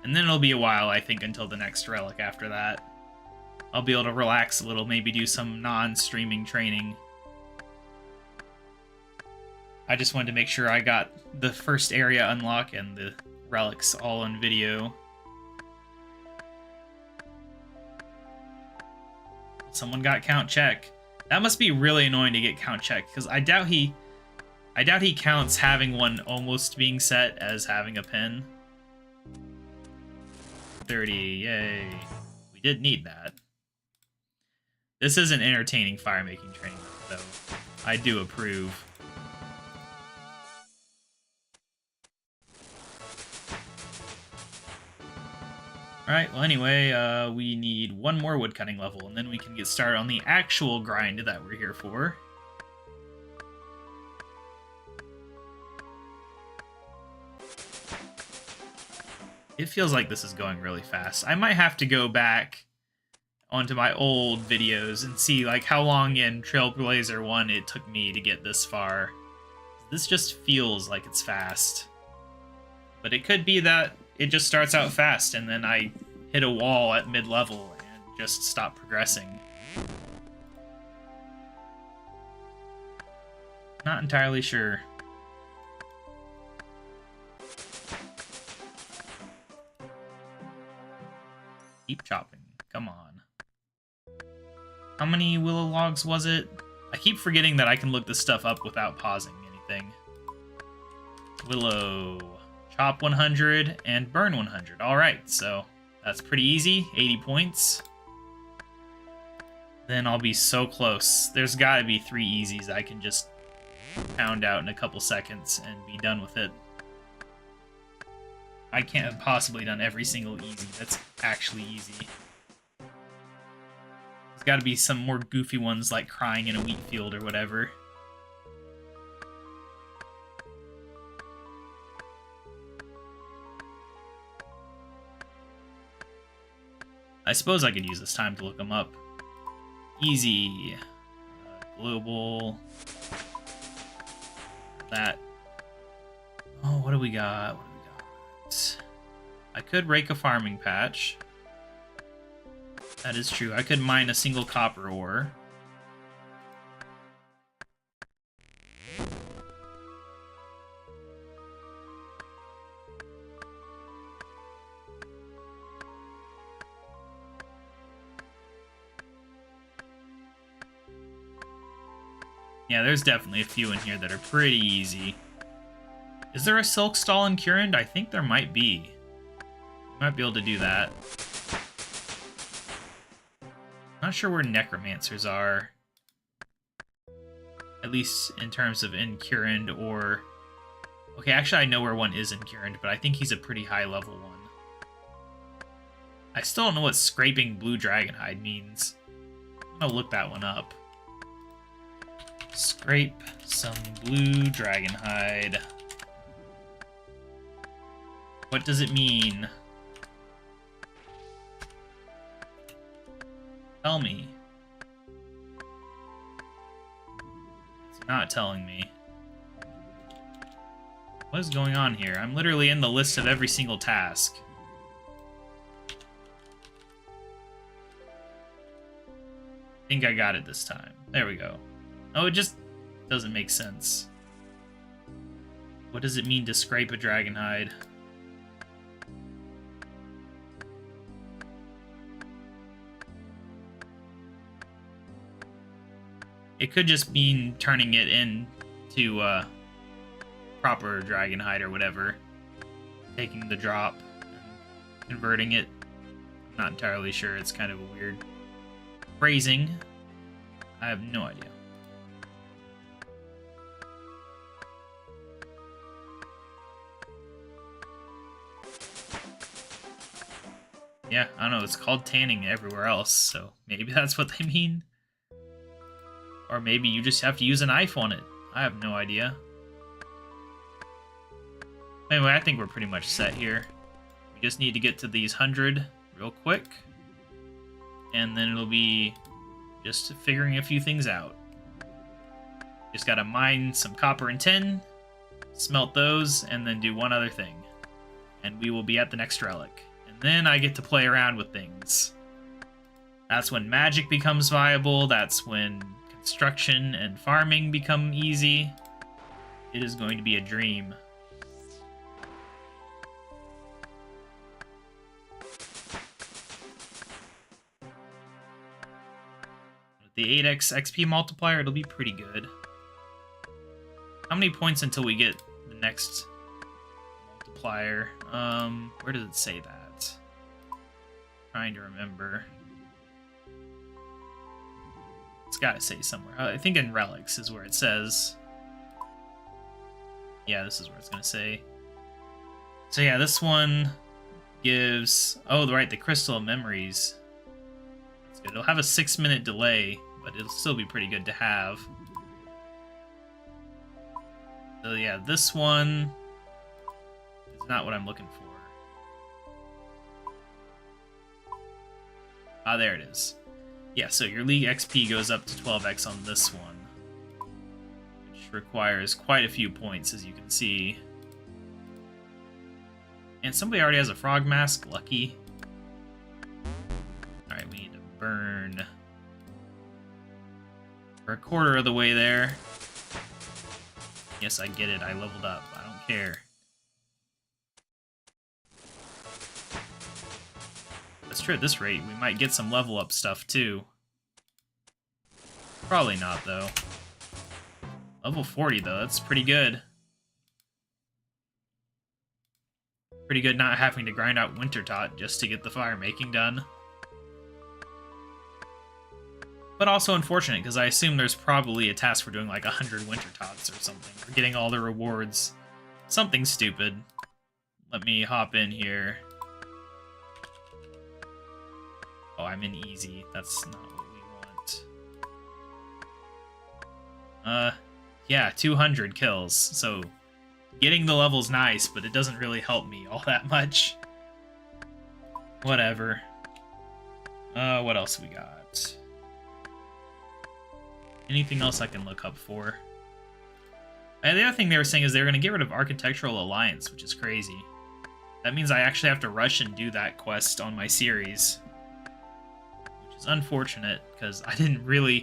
And then it'll be a while, I think, until the next relic after that. I'll be able to relax a little, maybe do some non-streaming training. I just wanted to make sure I got the first area unlock and the relics all on video. Someone got count check. That must be really annoying to get count check, because I doubt he counts having one almost being set as having a pin. 30, yay. We did need that. This is an entertaining fire-making training, though. I do approve. Alright, well anyway, we need one more woodcutting level, and then we can get started on the actual grind that we're here for. It feels like this is going really fast. I might have to go back onto my old videos and see like how long in Trailblazer 1 it took me to get this far. This just feels like it's fast. But it could be that it just starts out fast and then I hit a wall at mid-level and just stop progressing. Not entirely sure. Keep chopping. Come on. How many willow logs was it? I keep forgetting that I can look this stuff up without pausing anything. Willow. Chop 100 and burn 100. Alright, so that's pretty easy. 80 points. Then I'll be so close. There's gotta be 3 easies I can just pound out in a couple seconds and be done with it. I can't have possibly done every single easy that's actually easy. There's gotta be some more goofy ones like crying in a wheat field or whatever. I suppose I could use this time to look them up. Easy. Global. That. Oh, what do we got? What do we got? I could rake a farming patch. That is true. I could mine a single copper ore. Yeah, there's definitely a few in here that are pretty easy. Is there a silk stall in Kourend? I think there might be. Might be able to do that. Not sure where necromancers are. At least in terms of in Kourend or... Okay, actually I know where one is in Kourend, but I think he's a pretty high level one. I still don't know what scraping blue dragonhide means. I'm gonna look that one up. Scrape some blue dragonhide. What does it mean? Tell me. It's not telling me. What is going on here? I'm literally in the list of every single task. I think I got it this time. There we go. Oh, it just doesn't make sense. What does it mean to scrape a dragonhide? It could just mean turning it into proper dragonhide or whatever. Taking the drop and converting it. I'm not entirely sure. It's kind of a weird phrasing. I have no idea. Yeah, I don't know. It's called tanning everywhere else, so maybe that's what they mean. Or maybe you just have to use a knife on it. I have no idea. Anyway, I think we're pretty much set here. We just need to get to these 100 real quick. And then it'll be just figuring a few things out. Just gotta mine some copper and tin, smelt those, and then do one other thing. And we will be at the next relic. And then I get to play around with things. That's when magic becomes viable. That's when construction and farming become easy. It is going to be a dream. With the 8x XP multiplier, it'll be pretty good. How many points until we get the next multiplier? Where does it say that? Trying to remember. It's gotta say somewhere. I think in relics is where it says. Yeah, this is where it's gonna say. So yeah, this one gives... Oh, right, the Crystal of Memories. That's good. It'll have a 6-minute delay, but it'll still be pretty good to have. So yeah, this one is not what I'm looking for. Ah, there it is. Yeah, so your League XP goes up to 12x on this one, which requires quite a few points, as you can see. And somebody already has a frog mask. Lucky. Alright, we need to burn. We're a quarter of the way there. Yes, I get it. I leveled up. I don't care. That's true, at this rate, we might get some level up stuff, too. Probably not, though. Level 40, though. That's pretty good. Pretty good not having to grind out Winter Tot just to get the fire making done. But also unfortunate, because I assume there's probably a task for doing like 100 Winter Tots or something, or getting all the rewards. Something stupid. Let me hop in here. Oh, I'm in easy. That's not what we want. Yeah, 200 kills. So, getting the level's nice, but it doesn't really help me all that much. Whatever. What else we got? Anything else I can look up for? And the other thing they were saying is they were going to get rid of Architectural Alliance, which is crazy. That means I actually have to rush and do that quest on my series. It's unfortunate, because I didn't really...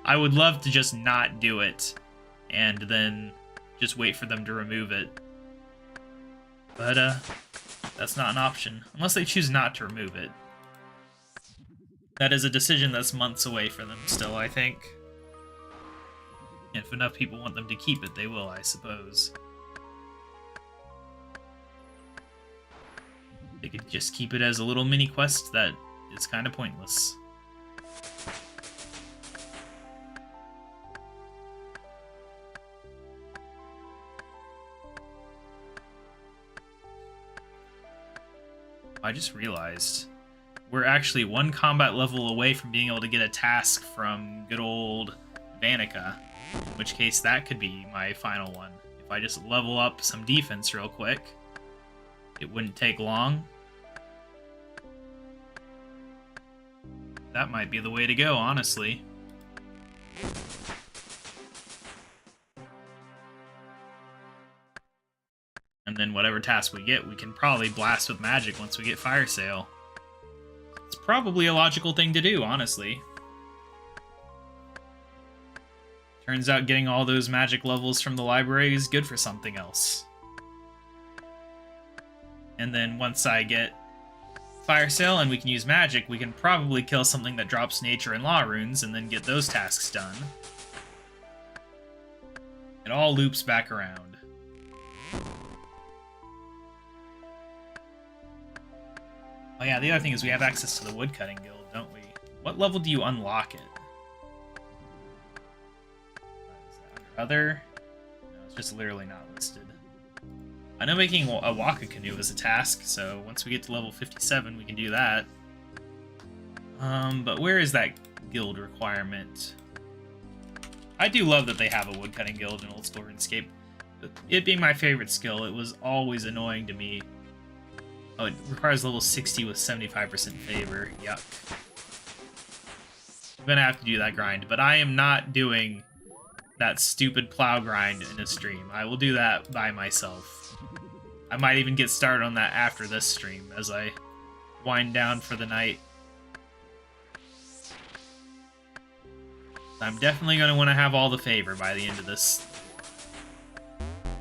I would love to just not do it, and then just wait for them to remove it. But, that's not an option. Unless they choose not to remove it. That is a decision that's months away for them still, I think. If enough people want them to keep it, they will, I suppose. They could just keep it as a little mini quest that is kind of pointless. I just realized we're actually one combat level away from being able to get a task from good old Vanica, in which case that could be my final one. If I just level up some defense real quick, it wouldn't take long. That might be the way to go, honestly. And then whatever task we get, we can probably blast with magic once we get Fire Sale. It's probably a logical thing to do, honestly. Turns out getting all those magic levels from the library is good for something else. And then once I get Fire Sale and we can use magic, we can probably kill something that drops nature and law runes and then get those tasks done. It all loops back around. Oh yeah, the other thing is we have access to the Woodcutting Guild, don't we? What level do you unlock it? Is that under other? No, it's just literally not listed. I know making a Waka Canoe is a task, so once we get to level 57, we can do that. But where is that guild requirement? I do love that they have a Woodcutting Guild in Old School RuneScape. It being my favorite skill, it was always annoying to me. Oh, it requires level 60 with 75% favor. Yuck. I'm gonna have to do that grind, but I am not doing that stupid plow grind in a stream. I will do that by myself. I might even get started on that after this stream as I wind down for the night. I'm definitely going to want to have all the favor by the end of this.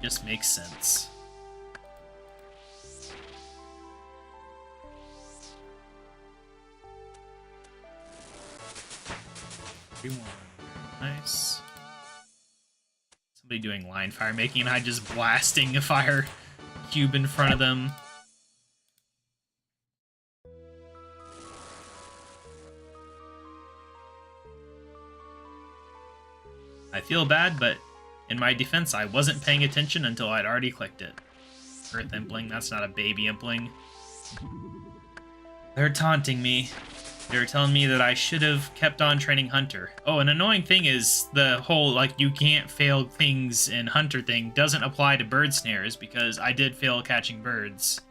Just makes sense. Nice. Somebody doing line fire making and I just blasting a fire cube in front of them. I feel bad, but in my defense, I wasn't paying attention until I'd already clicked it. Earth Impling, that's not a baby Impling. They're taunting me. They're telling me that I should have kept on training Hunter. Oh, an annoying thing is the whole, like, you can't fail things in Hunter thing doesn't apply to bird snares because I did fail catching birds.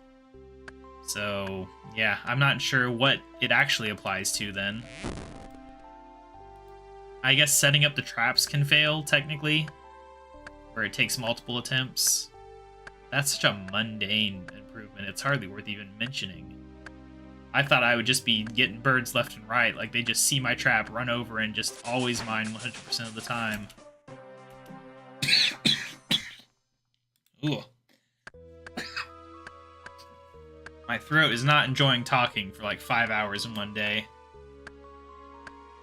So, yeah, I'm not sure what it actually applies to then. I guess setting up the traps can fail, technically, where it takes multiple attempts. That's such a mundane improvement, it's hardly worth even mentioning. I thought I would just be getting birds left and right, like they just see my trap, run over, and just always mine 100% of the time. Ooh. My throat is not enjoying talking for like 5 hours in one day.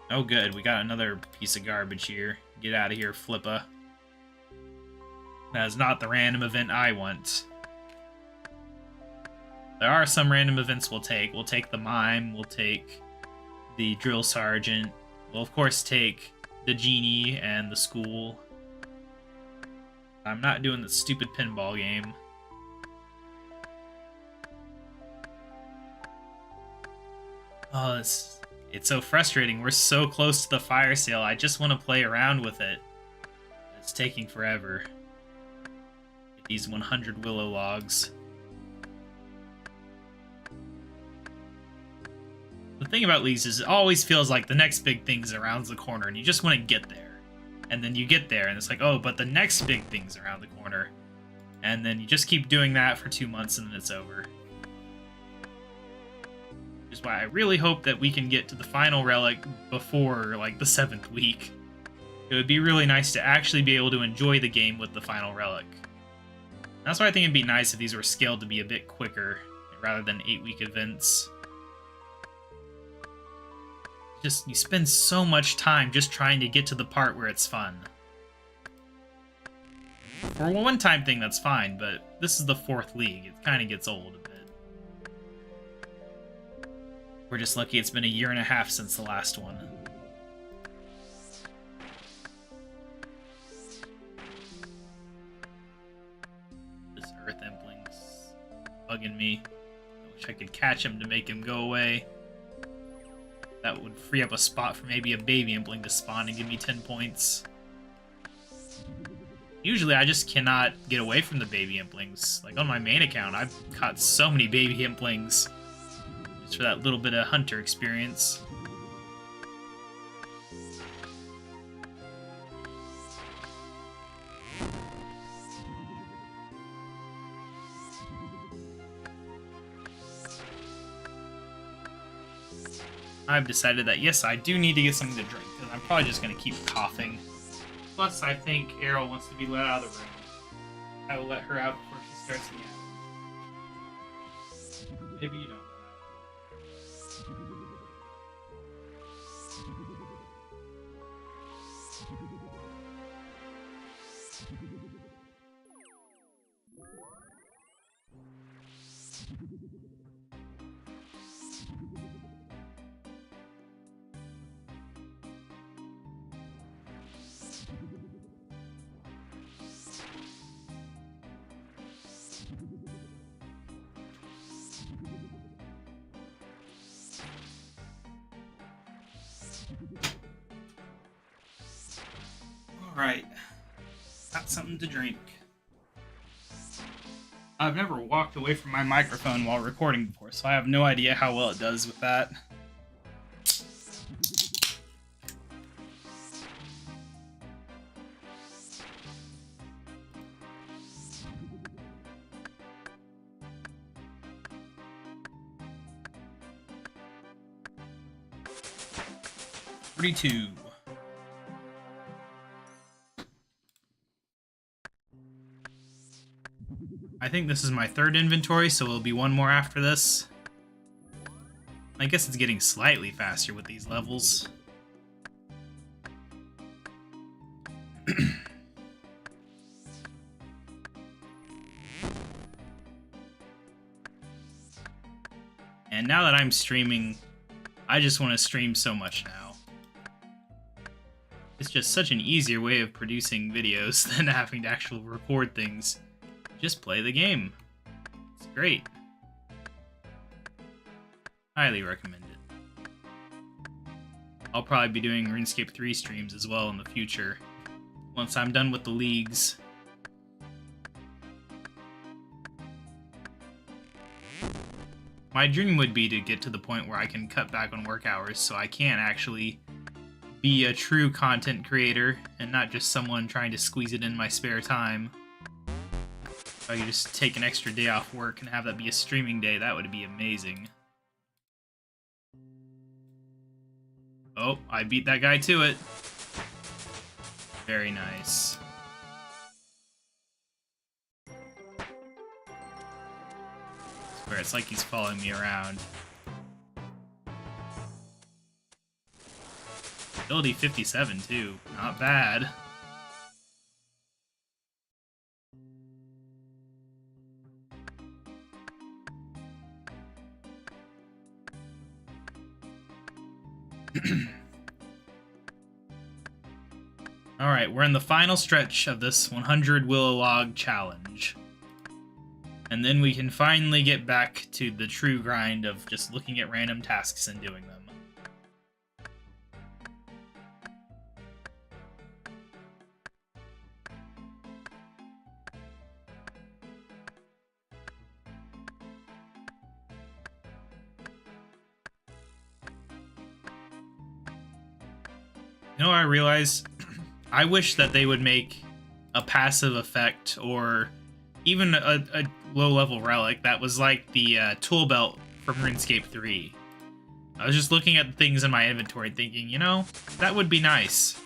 Oh good, we got another piece of garbage here. Get out of here, Flippa. That is not the random event I want. There are some random events we'll take. We'll take the Mime, we'll take the Drill Sergeant. We'll of course take the Genie and the School. I'm not doing the stupid pinball game. Oh, it's so frustrating. We're so close to the fire sale. I just want to play around with it. It's taking forever. Get these 100 willow logs. The thing about these is it always feels like the next big thing's around the corner and you just want to get there. And then you get there and it's like, oh, but the next big thing's around the corner. And then you just keep doing that for 2 months and then it's over. Which is why I really hope that we can get to the final relic before, like, the 7th week. It would be really nice to actually be able to enjoy the game with the final relic. That's why I think it'd be nice if these were scaled to be a bit quicker, rather than 8-week events. Just, you spend so much time just trying to get to the part where it's fun. For a one-time thing, that's fine, but this is the 4th league. It kind of gets old a bit. We're just lucky it's been a year and a half since the last one. This Earth Impling's bugging me. I wish I could catch him to make him go away. That would free up a spot for maybe a baby Impling to spawn and give me 10 points. Usually I just cannot get away from the baby Implings. Like on my main account, I've caught so many baby Implings. Just for that little bit of hunter experience. I've decided that, yes, I do need to get something to drink, because I'm probably just going to keep coughing. Plus, I think Errol wants to be let out of the room. I will let her out before she starts again. Maybe you don't. Alright, got something to drink. I've never walked away from my microphone while recording before, so I have no idea how well it does with that. $32. I think this is my 3rd inventory, so it'll be one more after this. I guess it's getting slightly faster with these levels. And now that I'm streaming, I just want to stream so much now. It's just such an easier way of producing videos than having to actually record things. Just play the game. It's great. Highly recommend it. I'll probably be doing RuneScape 3 streams as well in the future, once I'm done with the leagues. My dream would be to get to the point where I can cut back on work hours so I can actually be a true content creator and not just someone trying to squeeze it in my spare time. If I could just take an extra day off work and have that be a streaming day, that would be amazing. Oh, I beat that guy to it. Very nice. I swear, it's like he's following me around. Ability 57 too, not bad. Alright, we're in the final stretch of this 100 Willow Log challenge. And then we can finally get back to the true grind of just looking at random tasks and doing them. You know what I realized? I wish that they would make a passive effect or even a low-level relic that was like the tool belt from RuneScape 3. I was just looking at things in my inventory thinking, you know, that would be nice.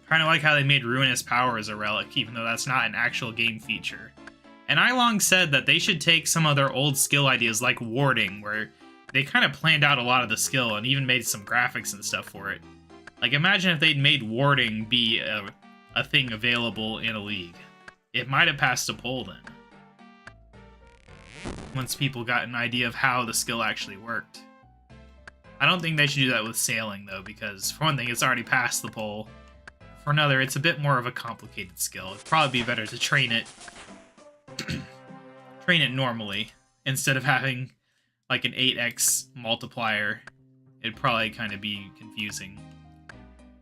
Kind of like how they made Ruinous Power as a relic, even though that's not an actual game feature. And I long said that they should take some of their old skill ideas like warding, where they kind of planned out a lot of the skill and even made some graphics and stuff for it. Like, imagine if they'd made warding be a thing available in a league. It might have passed a poll then. Once people got an idea of how the skill actually worked. I don't think they should do that with sailing, though, because for one thing, it's already past the poll. For another, it's a bit more of a complicated skill. It'd probably be better to train it train it normally, instead of having like an 8x multiplier. It'd probably kind of be confusing.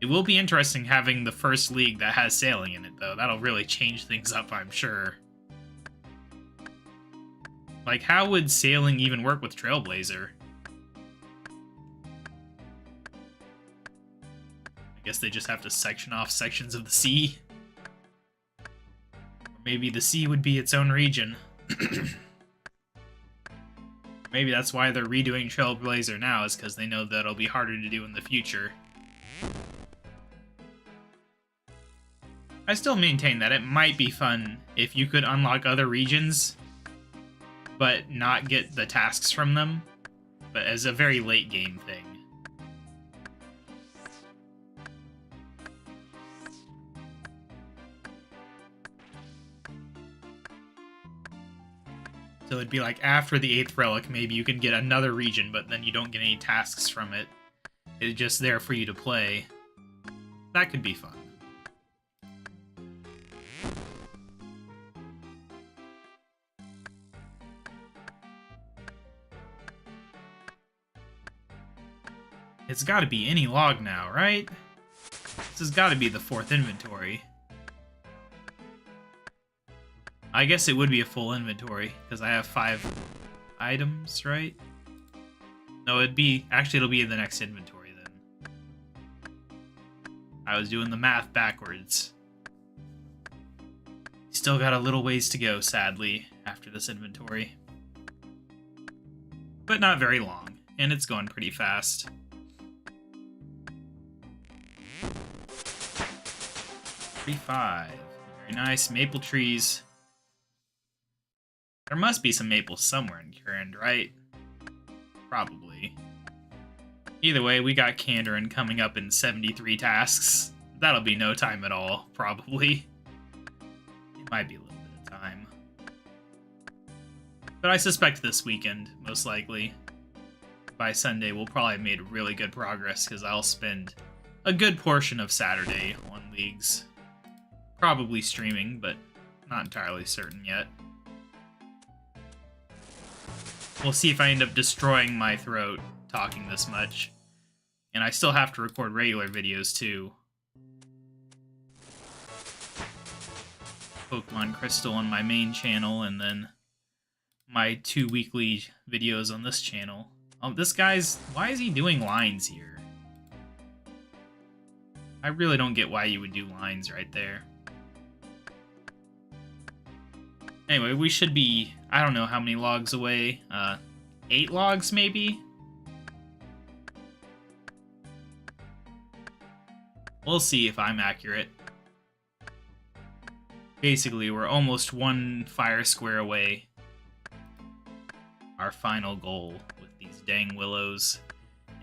It will be interesting having the first league that has sailing in it, though. That'll really change things up, I'm sure. Like, how would sailing even work with Trailblazer? I guess they just have to section off sections of the sea. Or maybe the sea would be its own region. Maybe that's why they're redoing Trailblazer now, is because they know that it'll be harder to do in the future. I still maintain that it might be fun if you could unlock other regions, but not get the tasks from them, but as a very late game thing. So it'd be like after the 8th relic, maybe you can get another region, but then you don't get any tasks from it. It's just there for you to play. That could be fun. It's gotta be any log now, right? This has gotta be the 4th inventory. I guess it would be a full inventory, because I have 5 items, right? No, it'll be in the next inventory then. I was doing the math backwards. Still got a little ways to go, sadly, after this inventory. But not very long, and it's going pretty fast. $35. Very nice. Maple trees. There must be some maples somewhere in Kourend, right? Probably. Either way, we got Kourend coming up in 73 tasks. That'll be no time at all, probably. It might be a little bit of time. But I suspect this weekend, most likely. By Sunday, we'll probably have made really good progress, because I'll spend a good portion of Saturday on leagues. Probably streaming, but not entirely certain yet. We'll see if I end up destroying my throat talking this much. And I still have to record regular videos, too. Pokemon Crystal on my main channel, and then my 2 weekly videos on this channel. Oh, this guy's... why is he doing lines here? I really don't get why you would do lines right there. Anyway, we should be, I don't know how many logs away. 8 logs, maybe? We'll see if I'm accurate. Basically, we're almost 1 fire square away. Our final goal with these dang willows.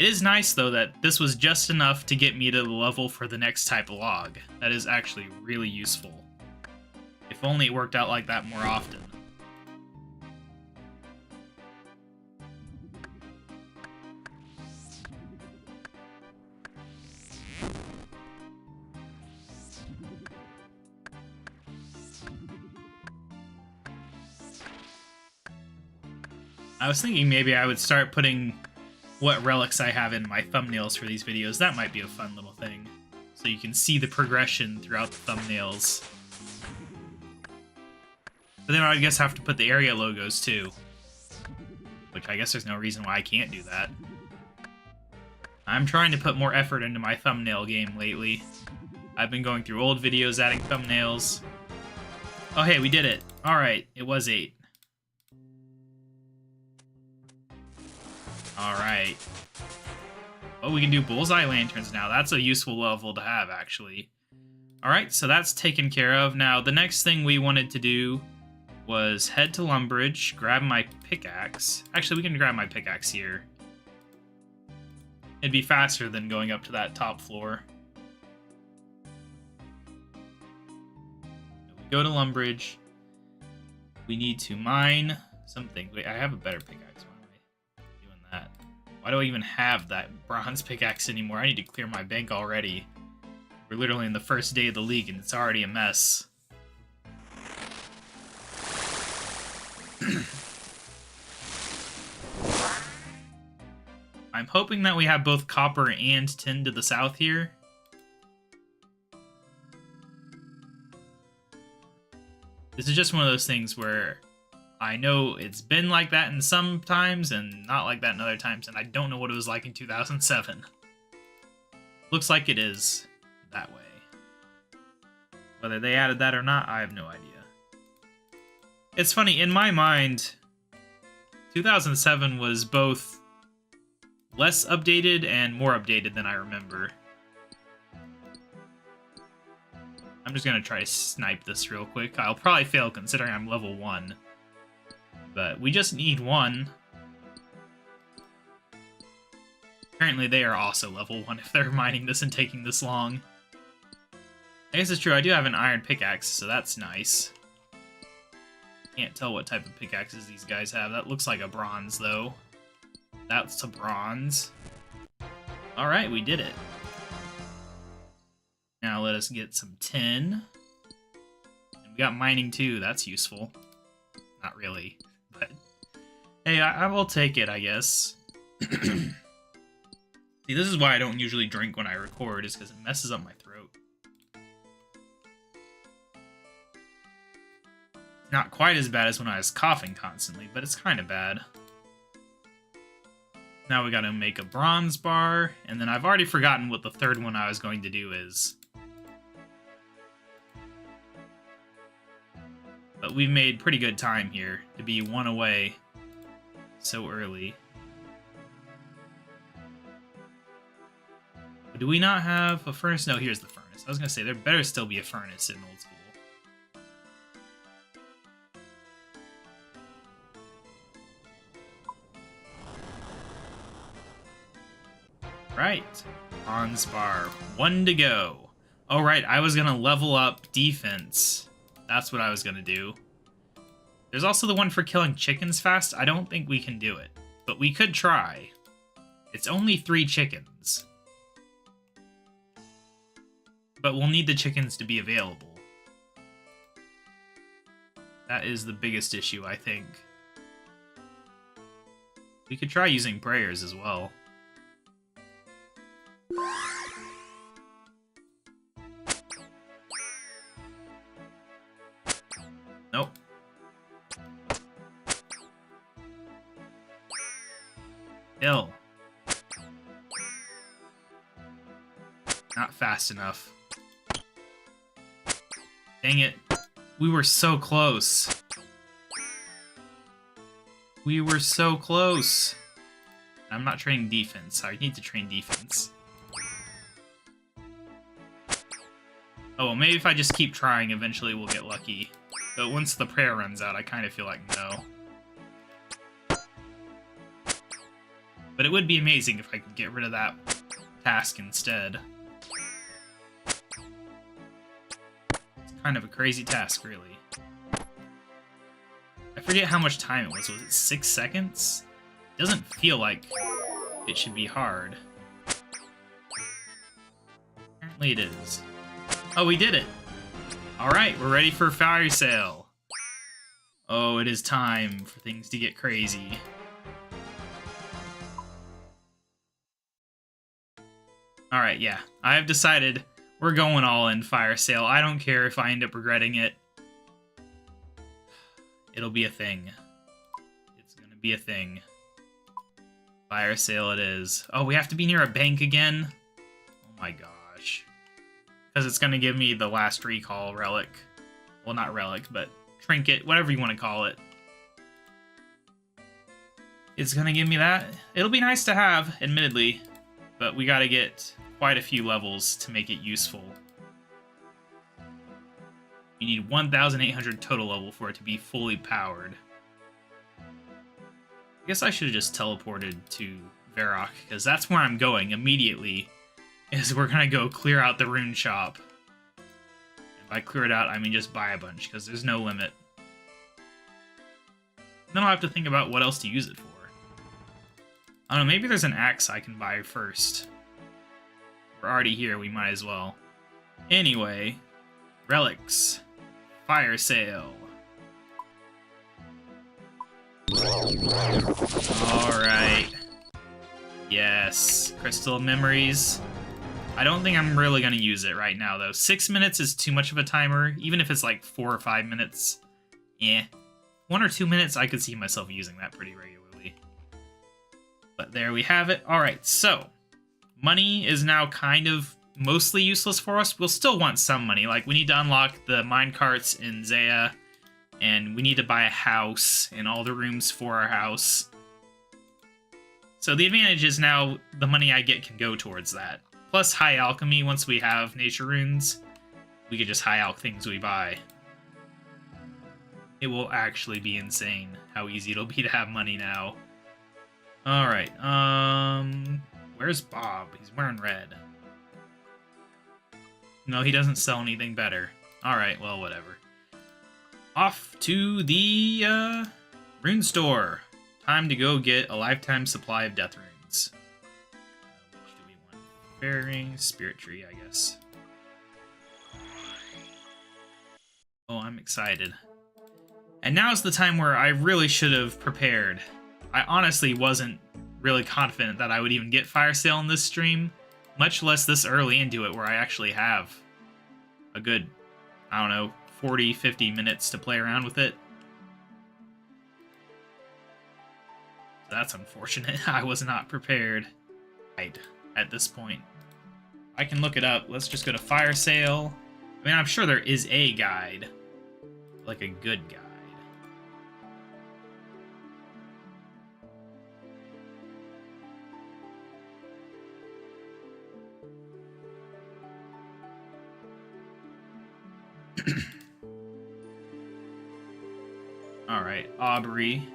It is nice, though, that this was just enough to get me to the level for the next type of log. That is actually really useful. If only it worked out like that more often. I was thinking maybe I would start putting what relics I have in my thumbnails for these videos. That might be a fun little thing. So you can see the progression throughout the thumbnails. But then I guess have to put the area logos too. Which I guess there's no reason why I can't do that. I'm trying to put more effort into my thumbnail game lately. I've been going through old videos, adding thumbnails. Oh hey, we did it. Alright, it was 8. Alright. Oh, we can do bullseye lanterns now. That's a useful level to have, actually. Alright, so that's taken care of. Now, the next thing we wanted to do was head to Lumbridge, grab my pickaxe. Actually, we can grab my pickaxe here. It'd be faster than going up to that top floor. We go to Lumbridge. We need to mine something. Wait, I have a better pickaxe. Why am I doing that? Why do I even have that bronze pickaxe anymore? I need to clear my bank already. We're literally in the first day of the league and it's already a mess. I'm hoping that we have both copper and tin to the south here. This is just one of those things where I know it's been like that in some times and not like that in other times, and I don't know what it was like in 2007. Looks like it is that way. Whether they added that or not, I have no idea. It's funny, in my mind, 2007 was both less updated and more updated than I remember. I'm just gonna try to snipe this real quick. I'll probably fail considering I'm level 1. But we just need 1. Apparently they are also level 1 if they're mining this and taking this long. I guess it's true, I do have an iron pickaxe, so that's nice. Can't tell what type of pickaxes these guys have. That looks like a bronze, though. That's a bronze. Alright, we did it. Now let us get some tin. And we got mining too, that's useful. Not really, but... Hey, I will take it, I guess. See, this is why I don't usually drink when I record, is because it messes up my throat. Not quite as bad as when I was coughing constantly, but it's kind of bad. Now we gotta make a bronze bar, and then I've already forgotten what the third one I was going to do is. But we've made pretty good time here to be 1 away so early. But do we not have a furnace? No, here's the furnace. I was gonna say, there better still be a furnace in Old School. Right, bronze bar, 1 to go. Oh right, I was gonna level up defense. That's what I was gonna do. There's also the one for killing chickens fast. I don't think we can do it, but we could try. It's only 3 chickens. But we'll need the chickens to be available. That is the biggest issue, I think. We could try using prayers as well. Nope. Kill. Not fast enough. Dang it. We were so close. We were so close. I'm not training defense. I need to train defense. Oh, well, maybe if I just keep trying, eventually we'll get lucky. But once the prayer runs out, I kind of feel like no. But it would be amazing if I could get rid of that task instead. It's kind of a crazy task, really. I forget how much time it was. Was it 6 seconds? It doesn't feel like it should be hard. Apparently it is. Oh, we did it! Alright, we're ready for fire sale. Oh, it is time for things to get crazy. Alright, yeah. I have decided we're going all in fire sale. I don't care if I end up regretting it. It'll be a thing. It's gonna be a thing. Fire sale it is. Oh, we have to be near a bank again? Oh my gosh. Because it's going to give me the last recall relic. Well, not relic, but trinket, whatever you want to call it. It's gonna give me that. It'll be nice to have, admittedly, but we gotta get quite a few levels to make it useful. You need 1,800 total level for it to be fully powered. I guess I should have just teleported to Varrock, because that's where I'm going immediately, is we're gonna go clear out the rune shop. And by clear it out, I mean just buy a bunch, because there's no limit. And then I'll have to think about what else to use it for. I don't know, maybe there's an axe I can buy first. We're already here, we might as well. Anyway, relics. Fire sale. Alright. Yes. Crystal memories. I don't think I'm really going to use it right now, though. 6 minutes is too much of a timer, even if it's like 4 or 5 minutes. Eh. 1 or 2 minutes, I could see myself using that pretty regularly. But there we have it. Alright, so. Money is now kind of mostly useless for us. We'll still want some money. Like, we need to unlock the minecarts in Zaya, and we need to buy a house and all the rooms for our house. So the advantage is now the money I get can go towards that. Plus high alchemy, once we have nature runes, we could just high alch things we buy. It will actually be insane how easy it'll be to have money now. Alright, where's Bob? He's wearing red. No, he doesn't sell anything better. Alright, well, whatever. Off to the, rune store. Time to go get a lifetime supply of death runes. Which do we want? Fairing, spirit tree, I guess. Oh, I'm excited. And now's the time where I really should have prepared. I honestly wasn't really confident that I would even get Fire Sale in this stream, much less this early into it where I actually have a good, I don't know, 40, 50 minutes to play around with it. That's unfortunate. I was not prepared at this point. I can look it up. Let's just go to Fire Sale. I mean, I'm sure there is a guide. Like a good guide. Alright, Aubrey.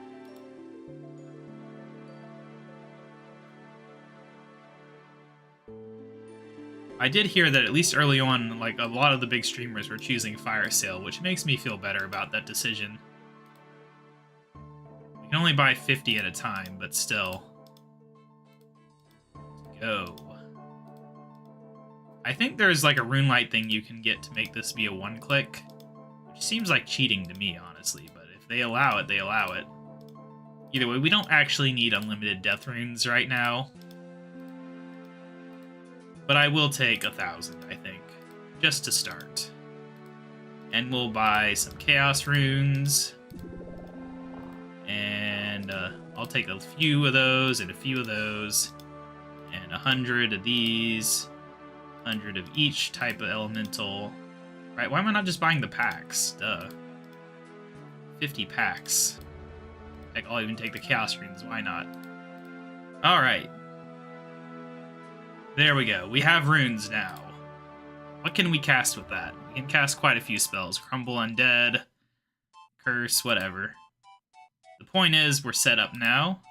I did hear that at least early on, like, a lot of the big streamers were choosing Fire Sale, which makes me feel better about that decision. We can only buy 50 at a time, but still. Go. I think there's like a rune light thing you can get to make this be a one-click, which seems like cheating to me, honestly, but if they allow it, they allow it. Either way, we don't actually need unlimited death runes right now. But I will take 1,000, I think, just to start. And we'll buy some chaos runes. And I'll take a few of those and a few of those. And 100 of these. 100 of each type of elemental. Right, why am I not just buying the packs? Duh. 50 packs. Heck, I'll even take the chaos runes, why not? Alright. There we go. We have runes now. What can we cast with that? We can cast quite a few spells. Crumble Undead, Curse, whatever. The point is, we're set up now.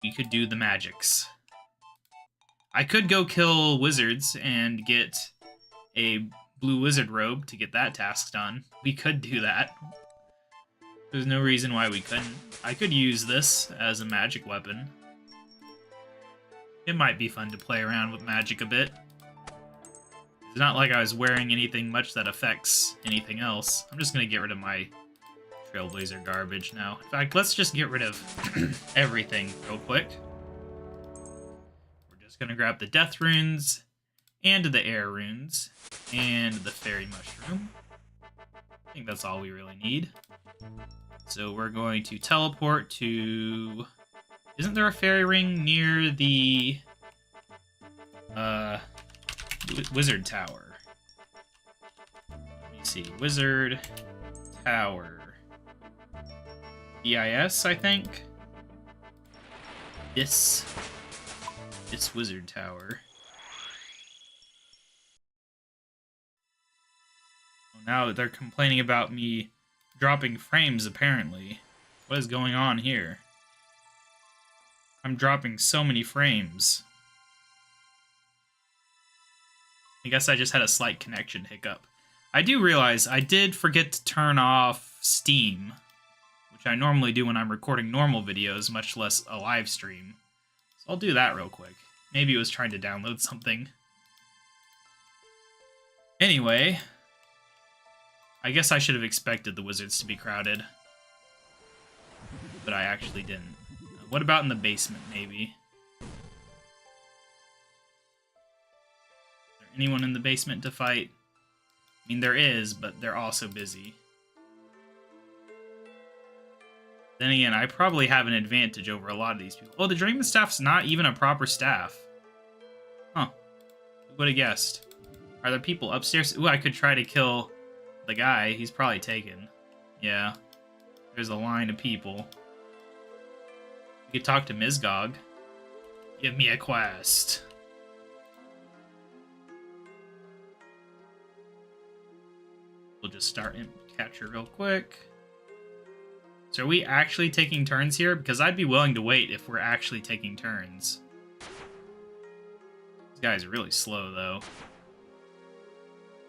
We could do the magics. I could go kill wizards and get a blue wizard robe to get that task done. We could do that. There's no reason why we couldn't. I could use this as a magic weapon. It might be fun to play around with magic a bit. It's not like I was wearing anything much that affects anything else. I'm just going to get rid of my Trailblazer garbage now. In fact, let's just get rid of everything real quick. We're just going to grab the death runes, and the air runes, and the fairy mushroom. I think that's all we really need. So we're going to teleport to... Isn't there a fairy ring near the wizard tower? Let me see. Wizard tower. DIS, I think. This wizard tower. Well, now they're complaining about me dropping frames, apparently. What is going on here? I'm dropping so many frames. I guess I just had a slight connection hiccup. I do realize I did forget to turn off Steam, which I normally do when I'm recording normal videos, much less a live stream. So I'll do that real quick. Maybe it was trying to download something. Anyway, I guess I should have expected the wizards to be crowded. But I actually didn't. What about in the basement, maybe? Is there anyone in the basement to fight? I mean, there is, but they're also busy. Then again, I probably have an advantage over a lot of these people. Oh, the Dragon Staff's not even a proper staff. Huh. Who would have guessed? Are there people upstairs? Ooh, I could try to kill the guy. He's probably taken. Yeah. There's a line of people. We could talk to Mizgog. Give me a quest. We'll just start in capture real quick. So are we actually taking turns here? Because I'd be willing to wait if we're actually taking turns. This guy's really slow, though.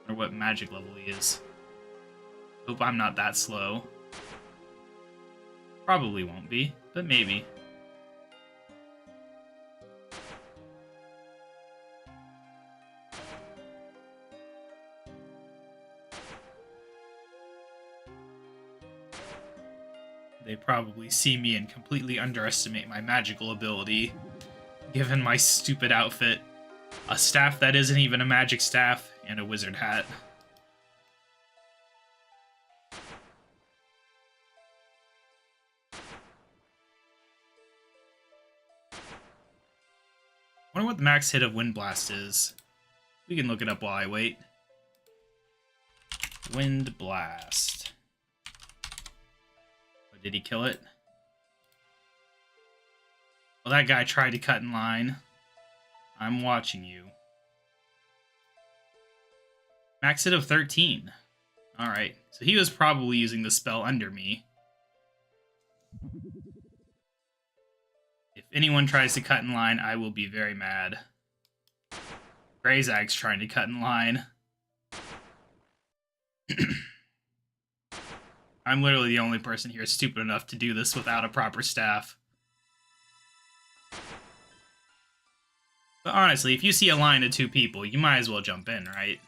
I wonder what magic level he is. Hope I'm not that slow. Probably won't be, but maybe. They probably see me and completely underestimate my magical ability, given my stupid outfit. A staff that isn't even a magic staff, and a wizard hat. I wonder what the max hit of Wind Blast is. We can look it up while I wait. Wind Blast. Oh, did he kill it? Well, that guy tried to cut in line. I'm watching you. Max hit of 13. Alright, so he was probably using the spell under me. If anyone tries to cut in line, I will be very mad. Greyzag's trying to cut in line. I'm literally the only person here stupid enough to do this without a proper staff. But honestly, if you see a line of 2 people, you might as well jump in, right?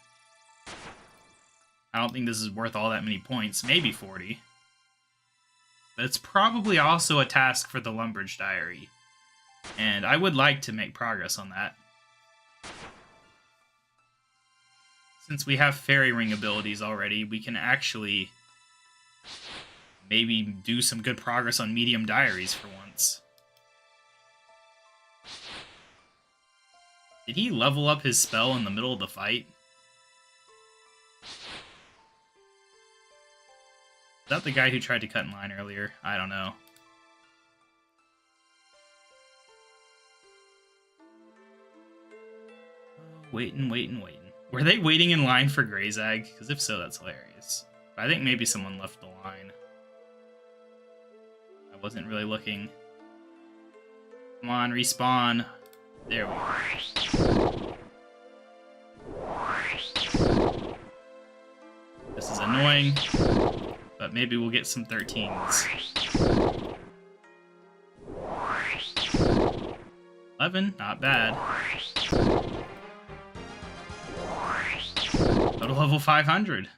I don't think this is worth all that many points. Maybe 40. But it's probably also a task for the Lumbridge Diary. And I would like to make progress on that. Since we have Fairy Ring abilities already, we can actually maybe do some good progress on Medium Diaries for once. Did he level up his spell in the middle of the fight? Is that the guy who tried to cut in line earlier? I don't know. Waiting. Were they waiting in line for Greyzag? Because if so, that's hilarious. But I think maybe someone left the line. I wasn't really looking. Come on, respawn. There we go. This is annoying, but maybe we'll get some 13s. 11, not bad. Total level 500.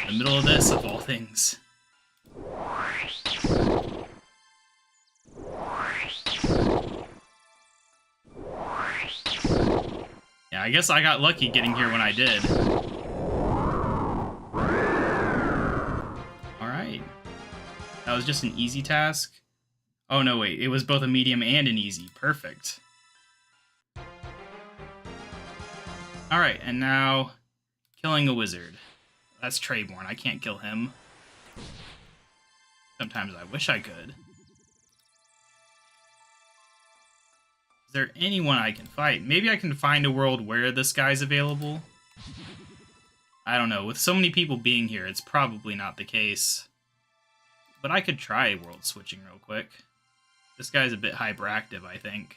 In the middle of this, of all things. Yeah, I guess I got lucky getting here when I did. Alright. That was just an easy task? Oh no, wait. It was both a medium and an easy. Perfect. Alright, and now killing a wizard. That's Trayborn. I can't kill him. Sometimes I wish I could. Is there anyone I can fight? Maybe I can find a world where this guy's available? I don't know. With so many people being here, it's probably not the case. But I could try world switching real quick. This guy's a bit hyperactive, I think.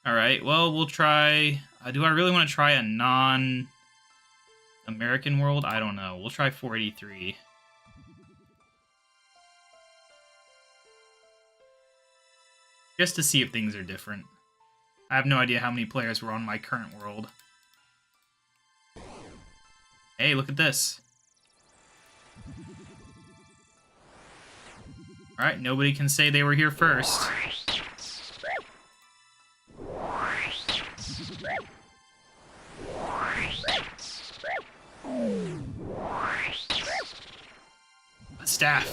Alright, well, we'll try... do I really want to try a non-American world? I don't know. We'll try 483. Just to see if things are different. I have no idea how many players were on my current world. Hey, look at this. Alright, nobody can say they were here first. A staff.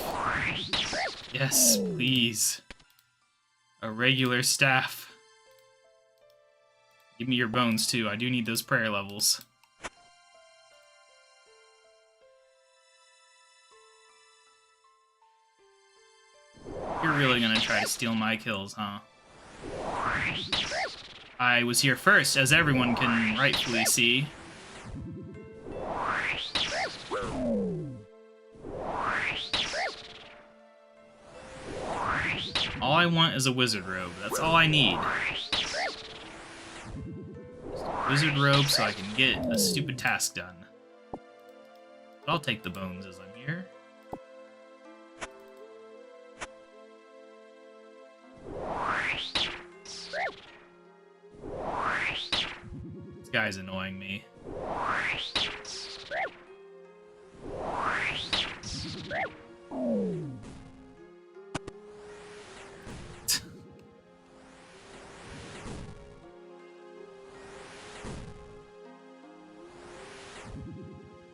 Yes, please. A regular staff. Give me your bones, too. I do need those prayer levels. You're really gonna try to steal my kills, huh? I was here first, as everyone can rightfully see. All I want is a wizard robe. That's all I need. Wizard robe so I can get a stupid task done. But I'll take the bones as I'm here. This guy's annoying me.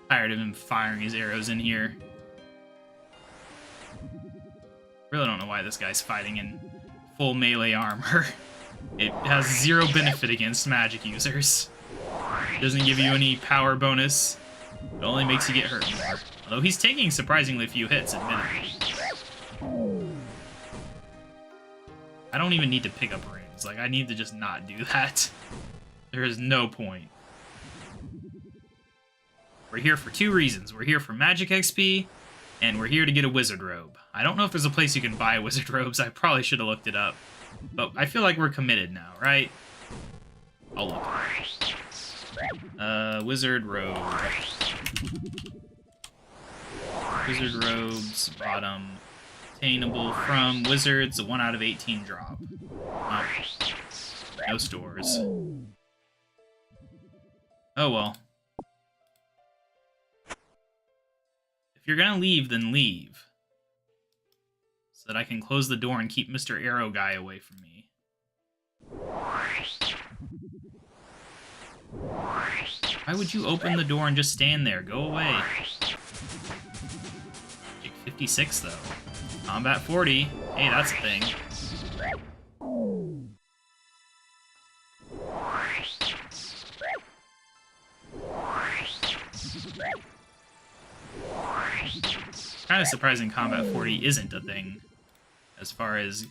Tired of him firing his arrows in here. Really don't know why this guy's fighting in full melee armor. It has zero benefit against magic users. It doesn't give you any power bonus. It only makes you get hurt more. Although he's taking surprisingly few hits, admittedly. I don't even need to pick up rings. Like, I need to just not do that. There is no point. We're here for two reasons. We're here for magic XP, and we're here to get a wizard robe. I don't know if there's a place you can buy wizard robes. I probably should have looked it up. But I feel like we're committed now, right? I'll look it up. Wizard robe. Wizard robes, bottom. Obtainable from wizards, a 1 out of 18 drop. Oh. No stores. Oh well. If you're gonna leave, then leave. So that I can close the door and keep Mr. Arrow Guy away from me. Why would you open the door and just stand there? Go away. 56, though. Combat 40. Hey, that's a thing. Kind of surprising Combat 40 isn't a thing, as far as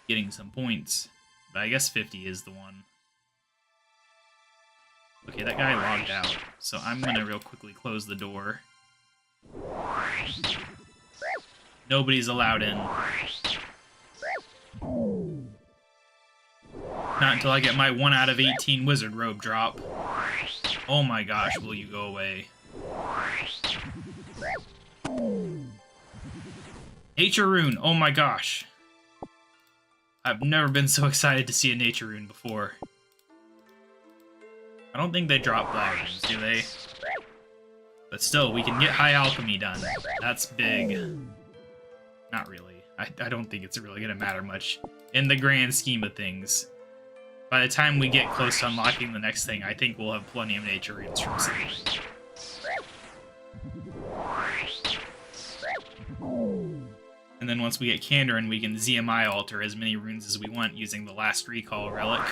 getting some points. But I guess 50 is the one. Okay, that guy logged out, so I'm gonna real quickly close the door. Nobody's allowed in. Not until I get my 1 out of 18 wizard robe drop. Oh my gosh, will you go away? Nature rune, oh my gosh. I've never been so excited to see a nature rune before. I don't think they drop volumes, do they? But still, we can get high alchemy done. That's big. Not really. I don't think it's really gonna matter much in the grand scheme of things. By the time we get close to unlocking the next thing, I think we'll have plenty of nature runes from something. And then once we get Kandarin, we can ZMI alter as many runes as we want using the last recall relic.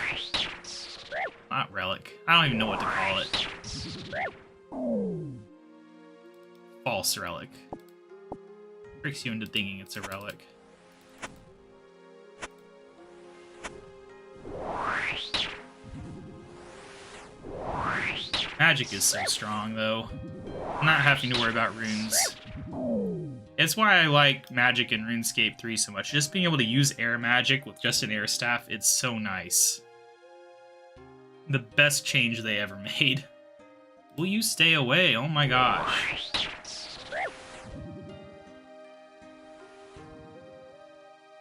Not relic. I don't even know what to call it. False relic. Tricks you into thinking it's a relic. Magic is so strong, though. Not having to worry about runes. It's why I like magic in RuneScape 3 so much. Just being able to use air magic with just an air staff, it's so nice. The best change they ever made. Will you stay away? Oh my gosh.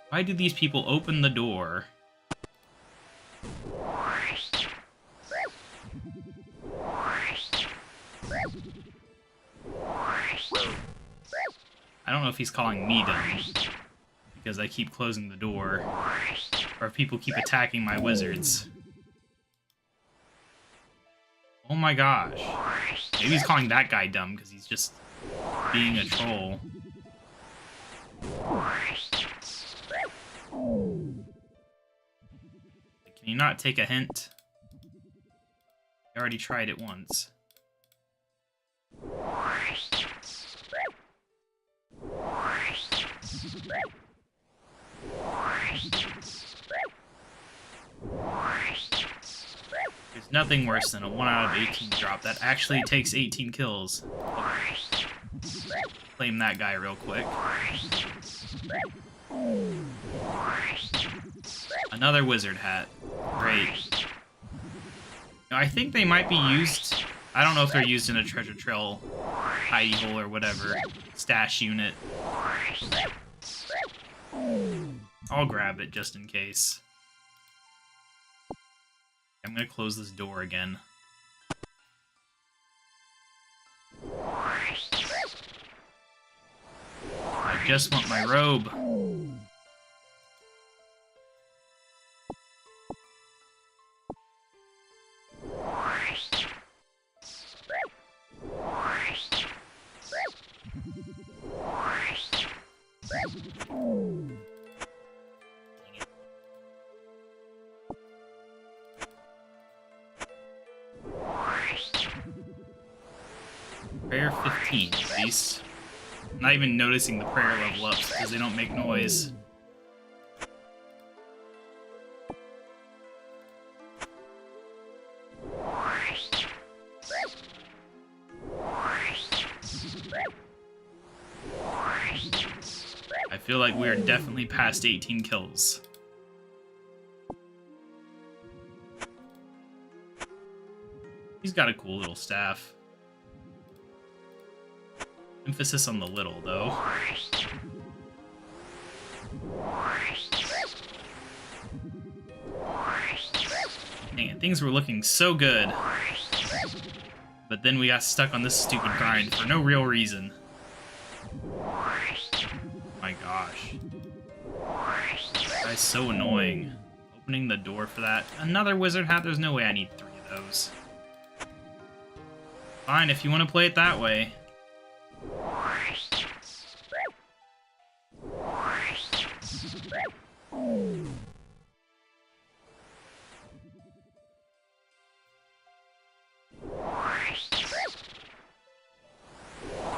Why do these people open the door? I don't know if he's calling me dumb, because I keep closing the door, or if people keep attacking my wizards. Oh my gosh. Maybe he's calling that guy dumb, because he's just being a troll. Can you not take a hint? I already tried it once. There's nothing worse than a 1 out of 18 drop that actually takes 18 kills. Okay. Claim that guy real quick. Another wizard hat. Great. Now, I think they might be used... I don't know if they're used in a treasure trail hidey hole or whatever. Stash unit. I'll grab it just in case. I'm gonna close this door again. I just want my robe. Prayer 15, at least. I'm not even noticing the prayer level ups because they don't make noise. I feel like we are definitely past 18 kills. He's got a cool little staff. Emphasis on the little, though. Dang it, things were looking so good. But then we got stuck on this stupid grind for no real reason. My gosh. That's so annoying. Opening the door for that. Another wizard hat? There's no way I need 3 of those. Fine, if you want to play it that way.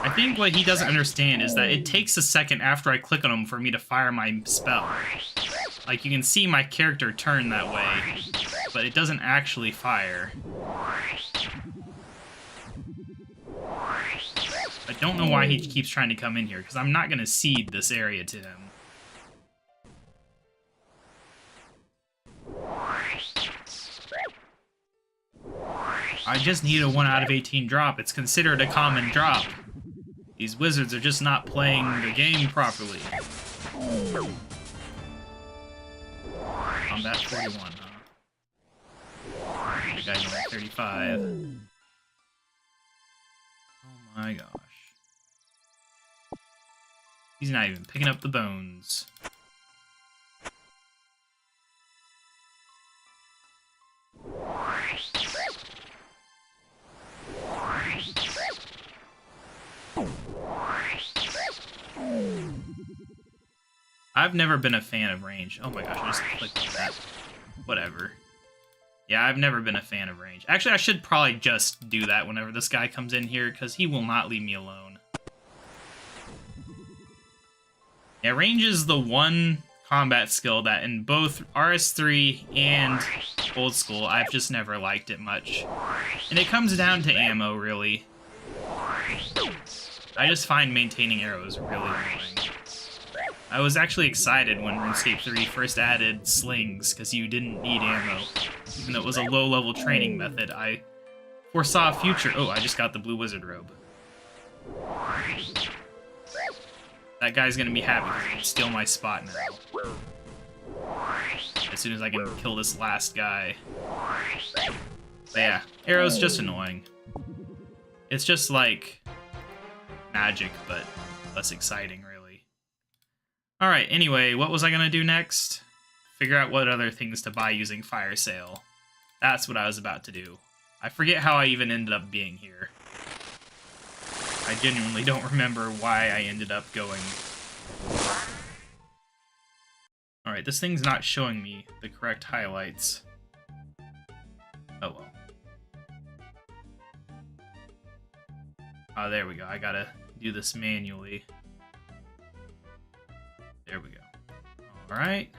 I think what he doesn't understand is that it takes a second after I click on him for me to fire my spell. Like, you can see my character turn that way, but it doesn't actually fire. I don't know why he keeps trying to come in here, because I'm not going to cede this area to him. I just need a 1 out of 18 drop. It's considered a common drop. These wizards are just not playing the game properly. Combat 41, huh? The guy's only 35. Oh my gosh. He's not even picking up the bones. I've never been a fan of range. Oh my gosh, I just clicked on that. Whatever. Yeah, I've never been a fan of range. Actually, I should probably just do that whenever this guy comes in here, because he will not leave me alone. Yeah, range is the one combat skill that in both RS3 and Old School, I've just never liked it much. And it comes down to ammo, really. I just find maintaining arrows really annoying. I was actually excited when RuneScape 3 first added slings, because you didn't need ammo. Even though it was a low-level training method, I foresaw a future... Oh, I just got the blue wizard robe. That guy's gonna be happy because he can steal my spot now. As soon as I can kill this last guy. But yeah, arrow's just annoying. It's just like magic, but less exciting, really. Alright, anyway, what was I gonna do next? Figure out what other things to buy using fire sale. That's what I was about to do. I forget how I even ended up being here. I genuinely don't remember why I ended up going. Alright, this thing's not showing me the correct highlights. Oh well. Oh, there we go. I gotta do this manually. There we go. Alright.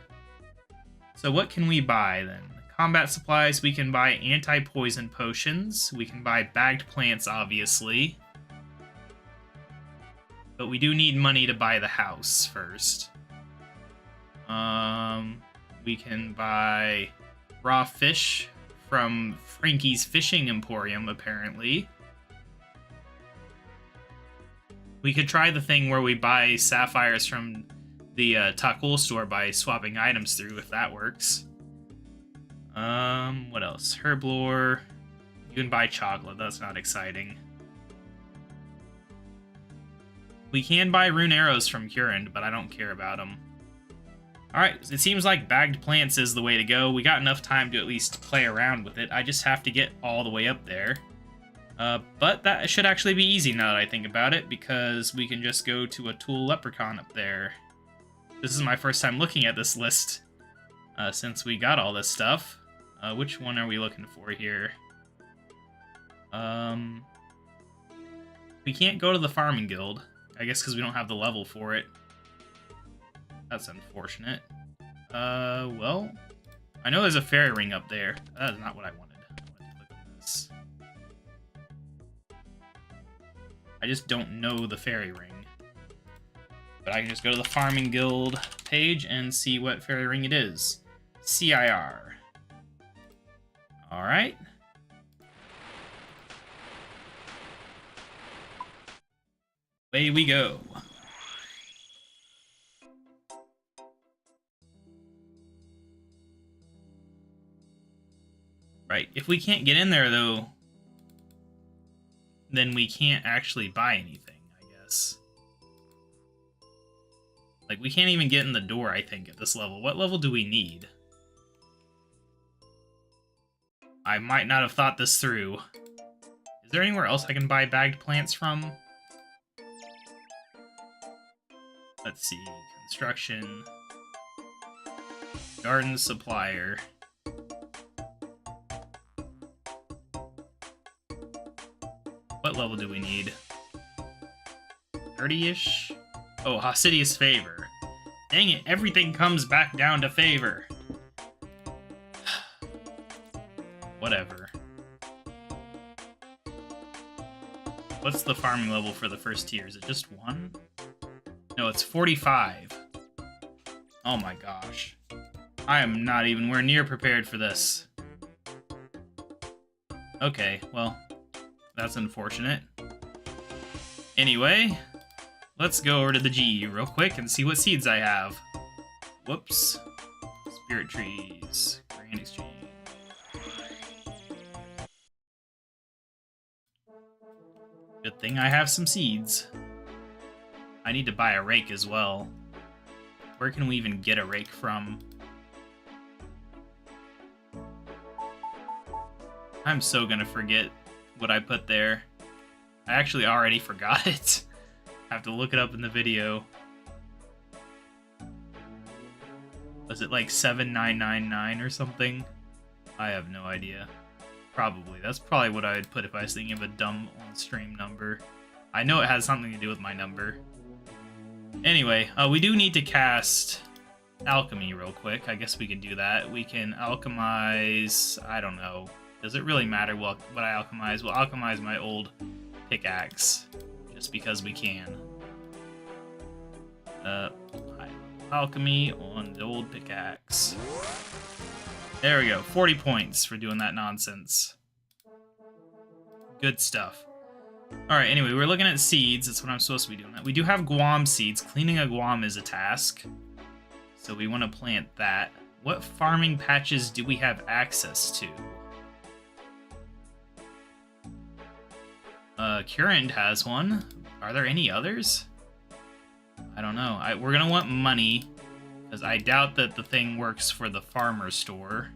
So what can we buy then? Combat supplies, we can buy anti-poison potions. We can buy bagged plants, obviously. But we do need money to buy the house first. We can buy raw fish from Frankie's Fishing Emporium, apparently. We could try the thing where we buy sapphires from the Takul store by swapping items through, if that works. What else? Herblore. You can buy chocolate, that's not exciting. We can buy rune arrows from Kourend, but I don't care about them. Alright, it seems like bagged plants is the way to go. We got enough time to at least play around with it. I just have to get all the way up there. But that should actually be easy now that I think about it, because we can just go to a Tool Leprechaun up there. This is my first time looking at this list, since we got all this stuff. Which one are we looking for here? We can't go to the Farming Guild. I guess because we don't have the level for it. That's unfortunate. Well, I know there's a fairy ring up there. That is not what I wanted. I wanted to click on this. I just don't know the fairy ring. But I can just go to the Farming Guild page and see what fairy ring it is. CIR. Alright. Away we go. Right, if we can't get in there, though, then we can't actually buy anything, I guess. Like, we can't even get in the door, I think, at this level. What level do we need? I might not have thought this through. Is there anywhere else I can buy bagged plants from? Let's see. Construction. Garden supplier. What level do we need? 30-ish? Oh, Hosidious Favor. Dang it, everything comes back down to favor. Whatever. What's the farming level for the first tier? Is it just 1? No, it's 45. Oh my gosh. I am not even near prepared for this. Okay, well, that's unfortunate. Anyway, let's go over to the GE real quick and see what seeds I have. Whoops. Spirit trees. Grand exchange. Good thing I have some seeds. I need to buy a rake as well. Where can we even get a rake from? I'm so gonna forget what I put there. I actually already forgot it. I have to look it up in the video. Was it like 7999 or something? I have no idea. Probably. That's probably what I would put if I was thinking of a dumb on-stream number. I know it has something to do with my number. Anyway, we do need to cast alchemy real quick. I guess we can do that. We can alchemize... I don't know. Does it really matter what I alchemize? We'll alchemize my old pickaxe, just because we can. Alchemy on the old pickaxe. There we go. 40 points for doing that nonsense. Good stuff. Alright, anyway, we're looking at seeds. That's what I'm supposed to be doing. We do have guam seeds. Cleaning a guam is a task. So we want to plant that. What farming patches do we have access to? Kourend has one. Are there any others? I don't know. We're going to want money, because I doubt that the thing works for the farmer store.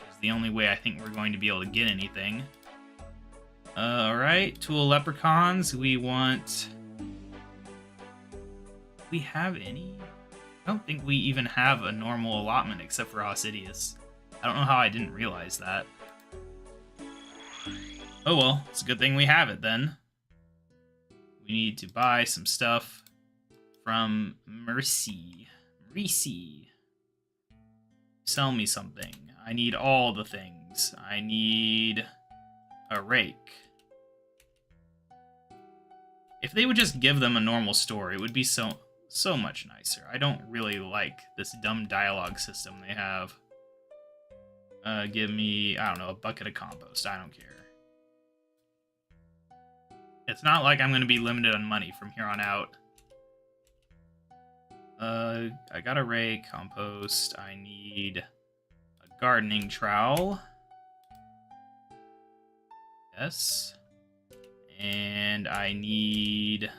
It's the only way I think we're going to be able to get anything. Alright, tool leprechauns. We want... Do we have any? I don't think we even have a normal allotment except for Osidius. I don't know how I didn't realize that. Oh well, it's a good thing we have it then. We need to buy some stuff from Mercy. Sell me something. I need all the things. I need a rake. If they would just give them a normal store, it would be so much nicer. I don't really like this dumb dialogue system they have. Give me, I don't know, a bucket of compost. I don't care. It's not like I'm going to be limited on money from here on out. I got a rake, compost. I need a gardening trowel. Yes. And I need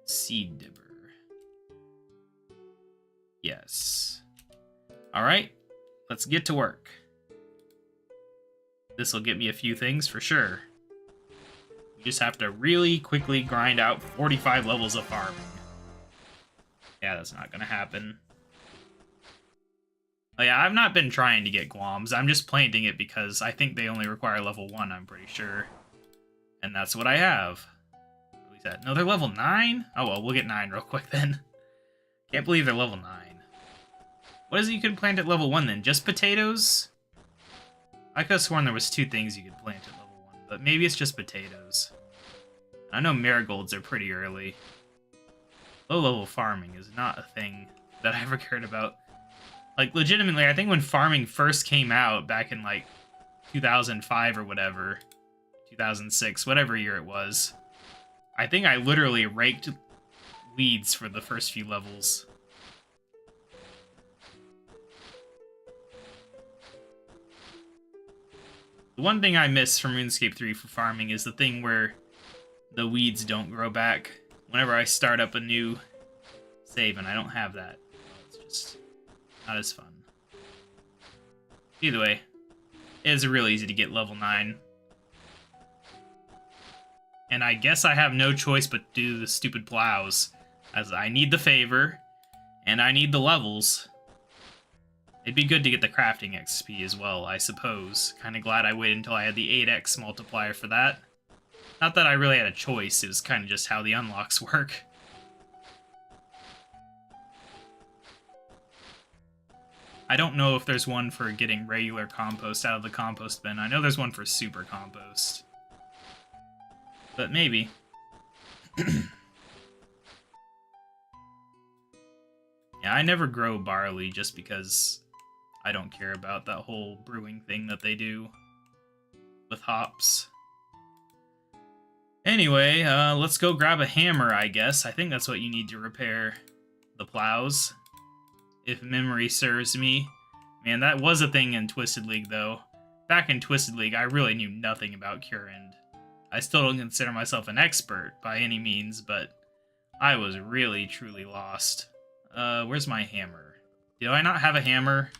seed dibber. Yes. All right, let's get to work. This will get me a few things for sure. We just have to really quickly grind out 45 levels of farming. Yeah, that's not gonna happen. Oh yeah, I've not been trying to get guams. I'm just planting it because I think they only require level 1, I'm pretty sure. And that's what I have. What is that? No, they're level 9? Oh well, we'll get 9 real quick then. Can't believe they're level 9. What is it you could plant at level 1 then? Just potatoes? I could have sworn there was 2 things you could plant at level 1, but maybe it's just potatoes. I know marigolds are pretty early. Low-level farming is not a thing that I ever cared about. Like, legitimately, I think when farming first came out back in, like, 2005 or whatever, 2006, whatever year it was, I think I literally raked weeds for the first few levels. The one thing I miss from RuneScape 3 for farming is the thing where the weeds don't grow back whenever I start up a new save, and I don't have that. It's just not as fun. Either way, it is real easy to get level 9. And I guess I have no choice but to do the stupid plows, as I need the favor, and I need the levels. It'd be good to get the crafting XP as well, I suppose. Kinda glad I waited until I had the 8x multiplier for that. Not that I really had a choice, it was kinda just how the unlocks work. I don't know if there's one for getting regular compost out of the compost bin. I know there's one for super compost. But maybe. Yeah, I never grow barley just because I don't care about that whole brewing thing that they do with hops. Anyway, let's go grab a hammer, I guess. I think that's what you need to repair the plows, if memory serves me. Man, that was a thing in Twisted League, though. Back in Twisted League, I really knew nothing about Kourend. I still don't consider myself an expert by any means, but I was really, truly lost. Where's my hammer? Do I not have a hammer?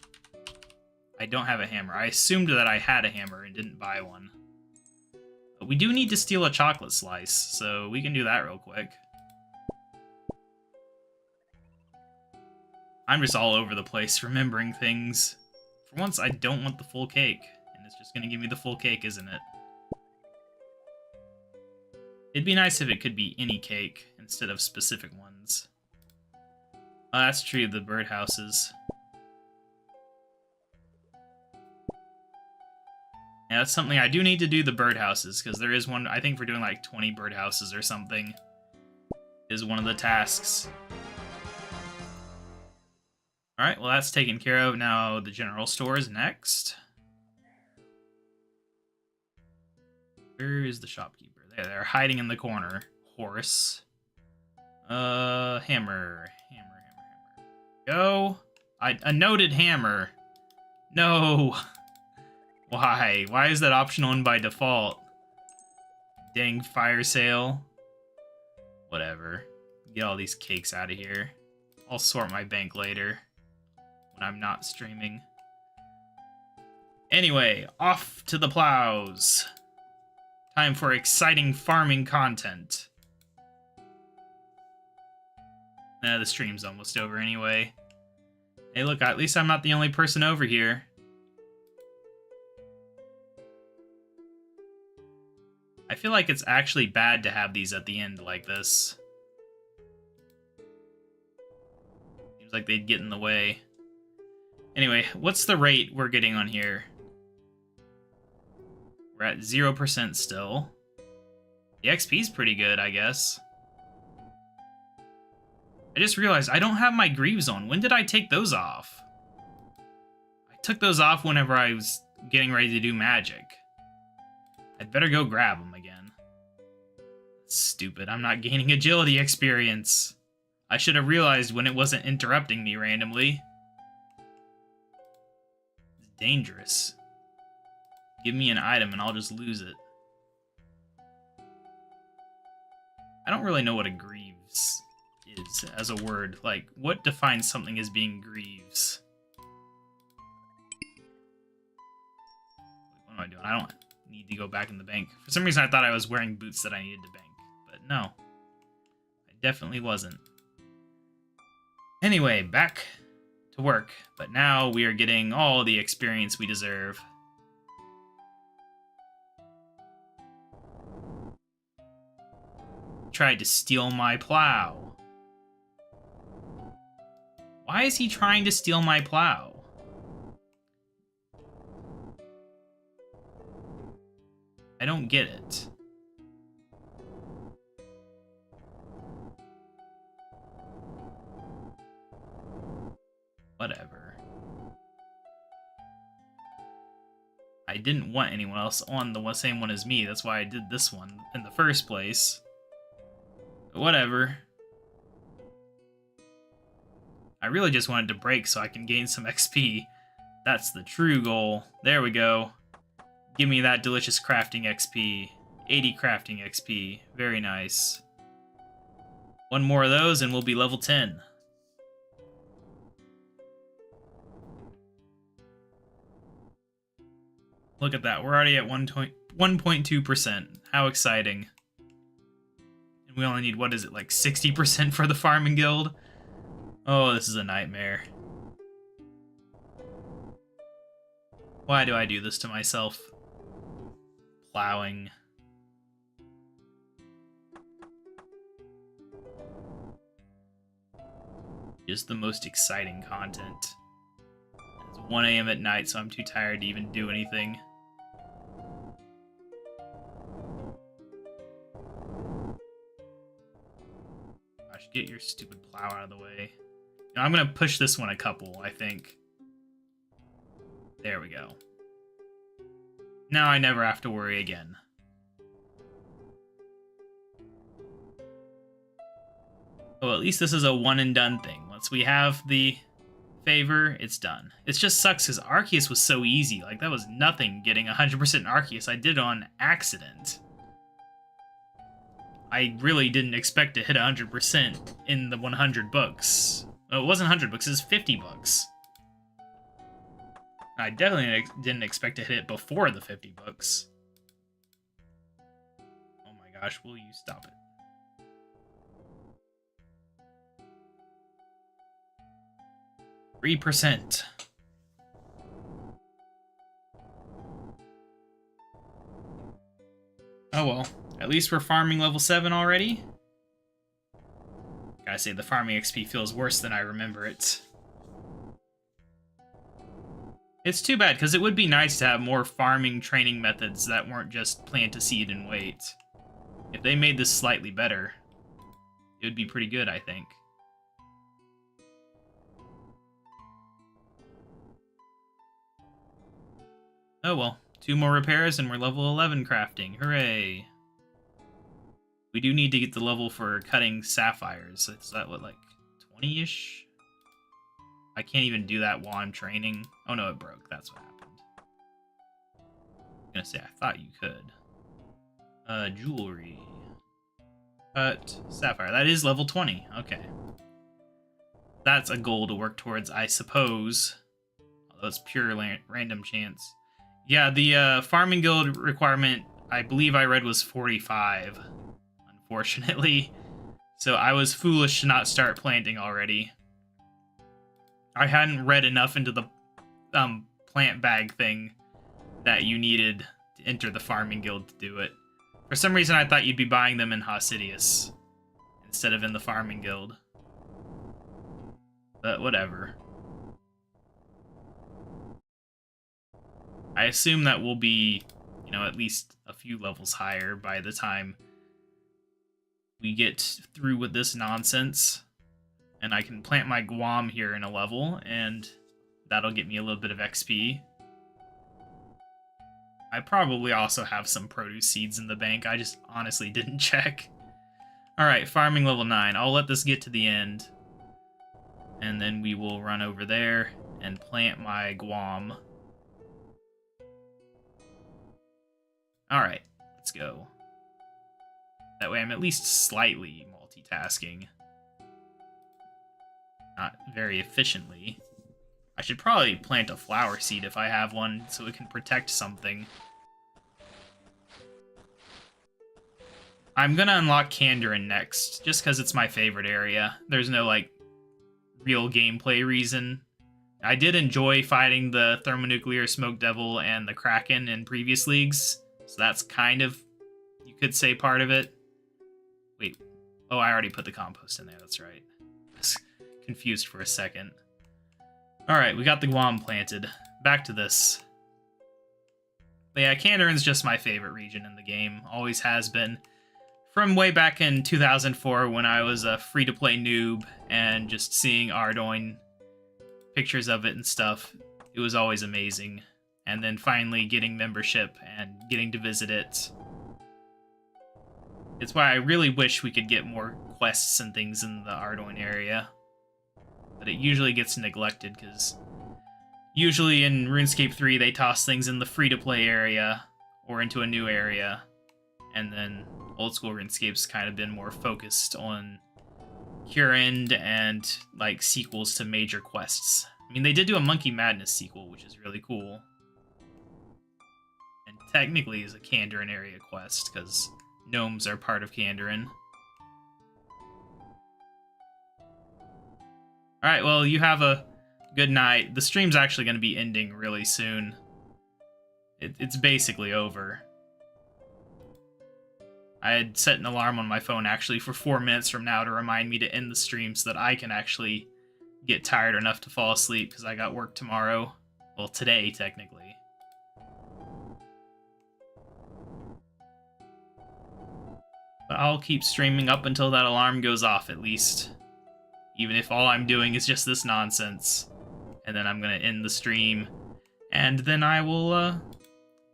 I don't have a hammer. I assumed that I had a hammer and didn't buy one. But we do need to steal a chocolate slice, so we can do that real quick. I'm just all over the place remembering things. For once, I don't want the full cake, and it's just gonna give me the full cake, isn't it? It'd be nice if it could be any cake instead of specific ones. Oh, that's true, the birdhouses. Yeah, that's something I do need to do, the birdhouses, because there is one, I think we're doing like 20 birdhouses or something, is one of the tasks. Alright, well that's taken care of. Now the general store is next. Where is the shopkeeper? There, they're hiding in the corner. Horse. Hammer. Go. A noted hammer. No. Why? Why is that option on by default? Dang fire sale. Whatever. Get all these cakes out of here. I'll sort my bank later when I'm not streaming. Anyway, off to the plows. Time for exciting farming content. Nah, the stream's almost over anyway. Hey, look, at least I'm not the only person over here. I feel like it's actually bad to have these at the end like this. Seems like they'd get in the way. Anyway, what's the rate we're getting on here? We're at 0% still. The XP's pretty good, I guess. I just realized I don't have my greaves on. When did I take those off? I took those off whenever I was getting ready to do magic. I'd better go grab them again. That's stupid. I'm not gaining agility experience. I should have realized when it wasn't interrupting me randomly. It's dangerous. Give me an item and I'll just lose it. I don't really know what a greaves is as a word. Like, what defines something as being greaves? What am I doing? I don't need to go back in the bank. For some reason I thought I was wearing boots that I needed to bank, but no. I definitely wasn't. Anyway, back to work. But now we are getting all the experience we deserve. Tried to steal my plow. Why is he trying to steal my plow? I don't get it. Whatever. I didn't want anyone else on the same one as me. That's why I did this one in the first place. But whatever. I really just wanted to break so I can gain some XP. That's the true goal. There we go. Give me that delicious crafting XP. 80 crafting XP. Very nice. One more of those and we'll be level 10. Look at that. We're already at 1.2%. How exciting. And we only need, what is it, like 60% for the farming guild? Oh, this is a nightmare. Why do I do this to myself? Plowing. Just the most exciting content. It's 1 AM at night, so I'm too tired to even do anything. Gosh, get your stupid plow out of the way. Now, I'm gonna push this one a couple, I think. There we go. Now I never have to worry again. Oh, at least this is a one and done thing. Once we have the favor, it's done. It just sucks because Arceus was so easy. Like, that was nothing getting 100% Arceus. I did it on accident. I really didn't expect to hit 100% in the 100 books. Well, it wasn't 100 books, it was 50 books. I definitely didn't expect to hit it before the 50 books. Oh my gosh, will you stop it? %. Oh well, At least we're farming level 7 already. Gotta say, the farming XP feels worse than I remember it. It's too bad, because it would be nice to have more farming training methods that weren't just plant a seed and wait. If they made this slightly better, it would be pretty good, I think. Oh well, 2 more repairs and we're level 11 crafting. Hooray! We do need to get the level for cutting sapphires. Is that what, like 20-ish? I can't even do that while I'm training. Oh no, it broke. That's what happened. I'm gonna say I thought you could. Jewelry. Cut sapphire. That is level 20. Okay. That's a goal to work towards, I suppose. Although it's pure random chance. Yeah, the farming guild requirement, I believe I read, was 45. Unfortunately. So I was foolish to not start planting already. I hadn't read enough into the plant bag thing that you needed to enter the farming guild to do it. For some reason, I thought you'd be buying them in Hosidius instead of in the farming guild. But whatever. I assume that we'll be, you know, at least a few levels higher by the time we get through with this nonsense. And I can plant my guam here in a level, and that'll get me a little bit of XP. I probably also have some produce seeds in the bank. I just honestly didn't check. Alright, farming level 9. I'll let this get to the end. And then we will run over there and plant my guam. Alright, let's go. That way I'm at least slightly multitasking. Not very efficiently. I should probably plant a flower seed if I have one, so it can protect something. I'm gonna unlock Kourend next, just because it's my favorite area. There's no, like, real gameplay reason. I did enjoy fighting the Thermonuclear Smoke Devil and the Kraken in previous leagues, so that's kind of, you could say, part of it. Wait, oh, I already put the compost in there, that's right. I was confused for a second. Alright, we got the guam planted. Back to this. But yeah, Kourend's just my favorite region in the game. Always has been. From way back in 2004 when I was a free-to-play noob and just seeing Ardoin, pictures of it and stuff, it was always amazing. And then finally getting membership and getting to visit it. It's why I really wish we could get more quests and things in the Ardoin area. But it usually gets neglected, because usually in RuneScape 3 they toss things in the free-to-play area or into a new area, and then old school RuneScape's kind of been more focused on Kourend and like sequels to major quests. I mean, they did do a Monkey Madness sequel, which is really cool, and technically is a Kourend area quest because gnomes are part of Kourend. Alright, well, you have a good night. The stream's actually going to be ending really soon. It's basically over. I had set an alarm on my phone, actually, for 4 minutes from now to remind me to end the stream so that I can actually get tired enough to fall asleep, because I got work tomorrow. Well, today, technically. But I'll keep streaming up until that alarm goes off, at least. Even if all I'm doing is just this nonsense. And then I'm going to end the stream. And then I will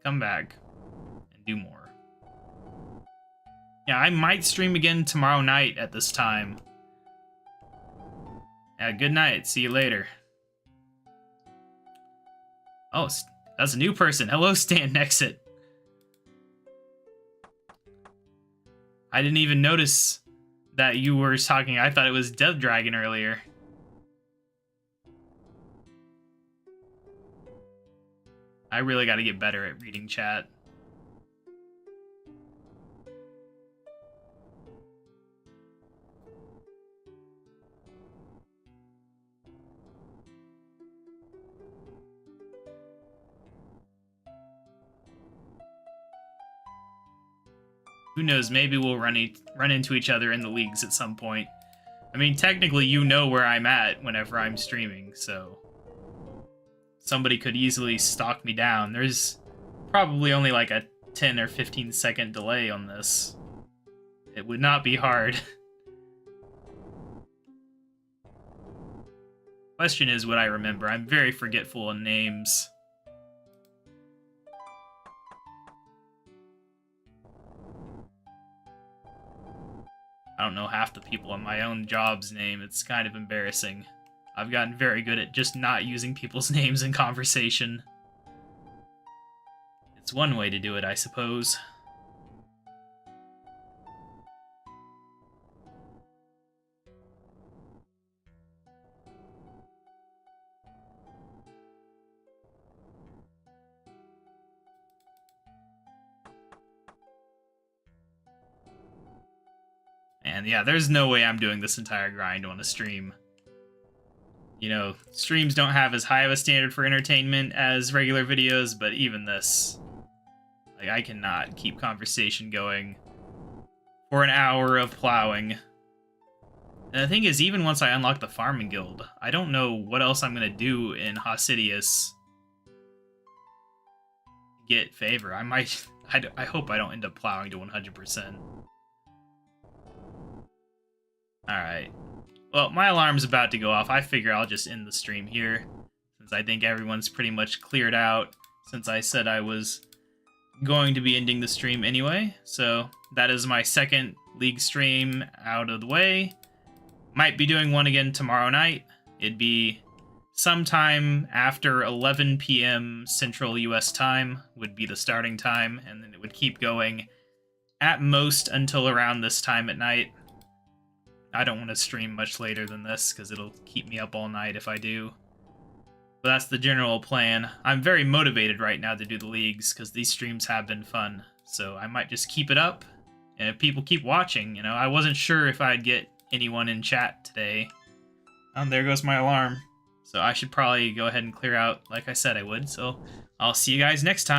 come back and do more. Yeah, I might stream again tomorrow night at this time. Yeah, good night. See you later. Oh, that's a new person. Hello, Stand Exit. I didn't even notice that you were talking. I thought it was Death Dragon earlier. I really gotta get better at reading chat. Who knows, maybe we'll run into each other in the leagues at some point. I mean, technically, you know where I'm at whenever I'm streaming, so... somebody could easily stalk me down. There's probably only like a 10 or 15 second delay on this. It would not be hard. Question is, would I remember? I'm very forgetful in names. I don't know half the people on my own job's name. It's kind of embarrassing. I've gotten very good at just not using people's names in conversation. It's one way to do it, I suppose. And yeah, there's no way I'm doing this entire grind on a stream. You know, streams don't have as high of a standard for entertainment as regular videos, but even this, like, I cannot keep conversation going for an hour of plowing. And the thing is, even once I unlock the farming guild, I don't know what else I'm gonna do in Hosidius. Get favor. I might. I hope I don't end up plowing to 100%. Alright. Well, my alarm's about to go off. I figure I'll just end the stream here, since I think everyone's pretty much cleared out, since I said I was going to be ending the stream anyway. So that is my second League stream out of the way. Might be doing one again tomorrow night. It'd be sometime after 11 p.m. Central US time would be the starting time, and then it would keep going at most until around this time at night. I don't want to stream much later than this, because it'll keep me up all night if I do. But that's the general plan. I'm very motivated right now to do the leagues, because these streams have been fun. So I might just keep it up, and if people keep watching, you know, I wasn't sure if I'd get anyone in chat today. There goes my alarm. So I should probably go ahead and clear out like I said I would. So I'll see you guys next time.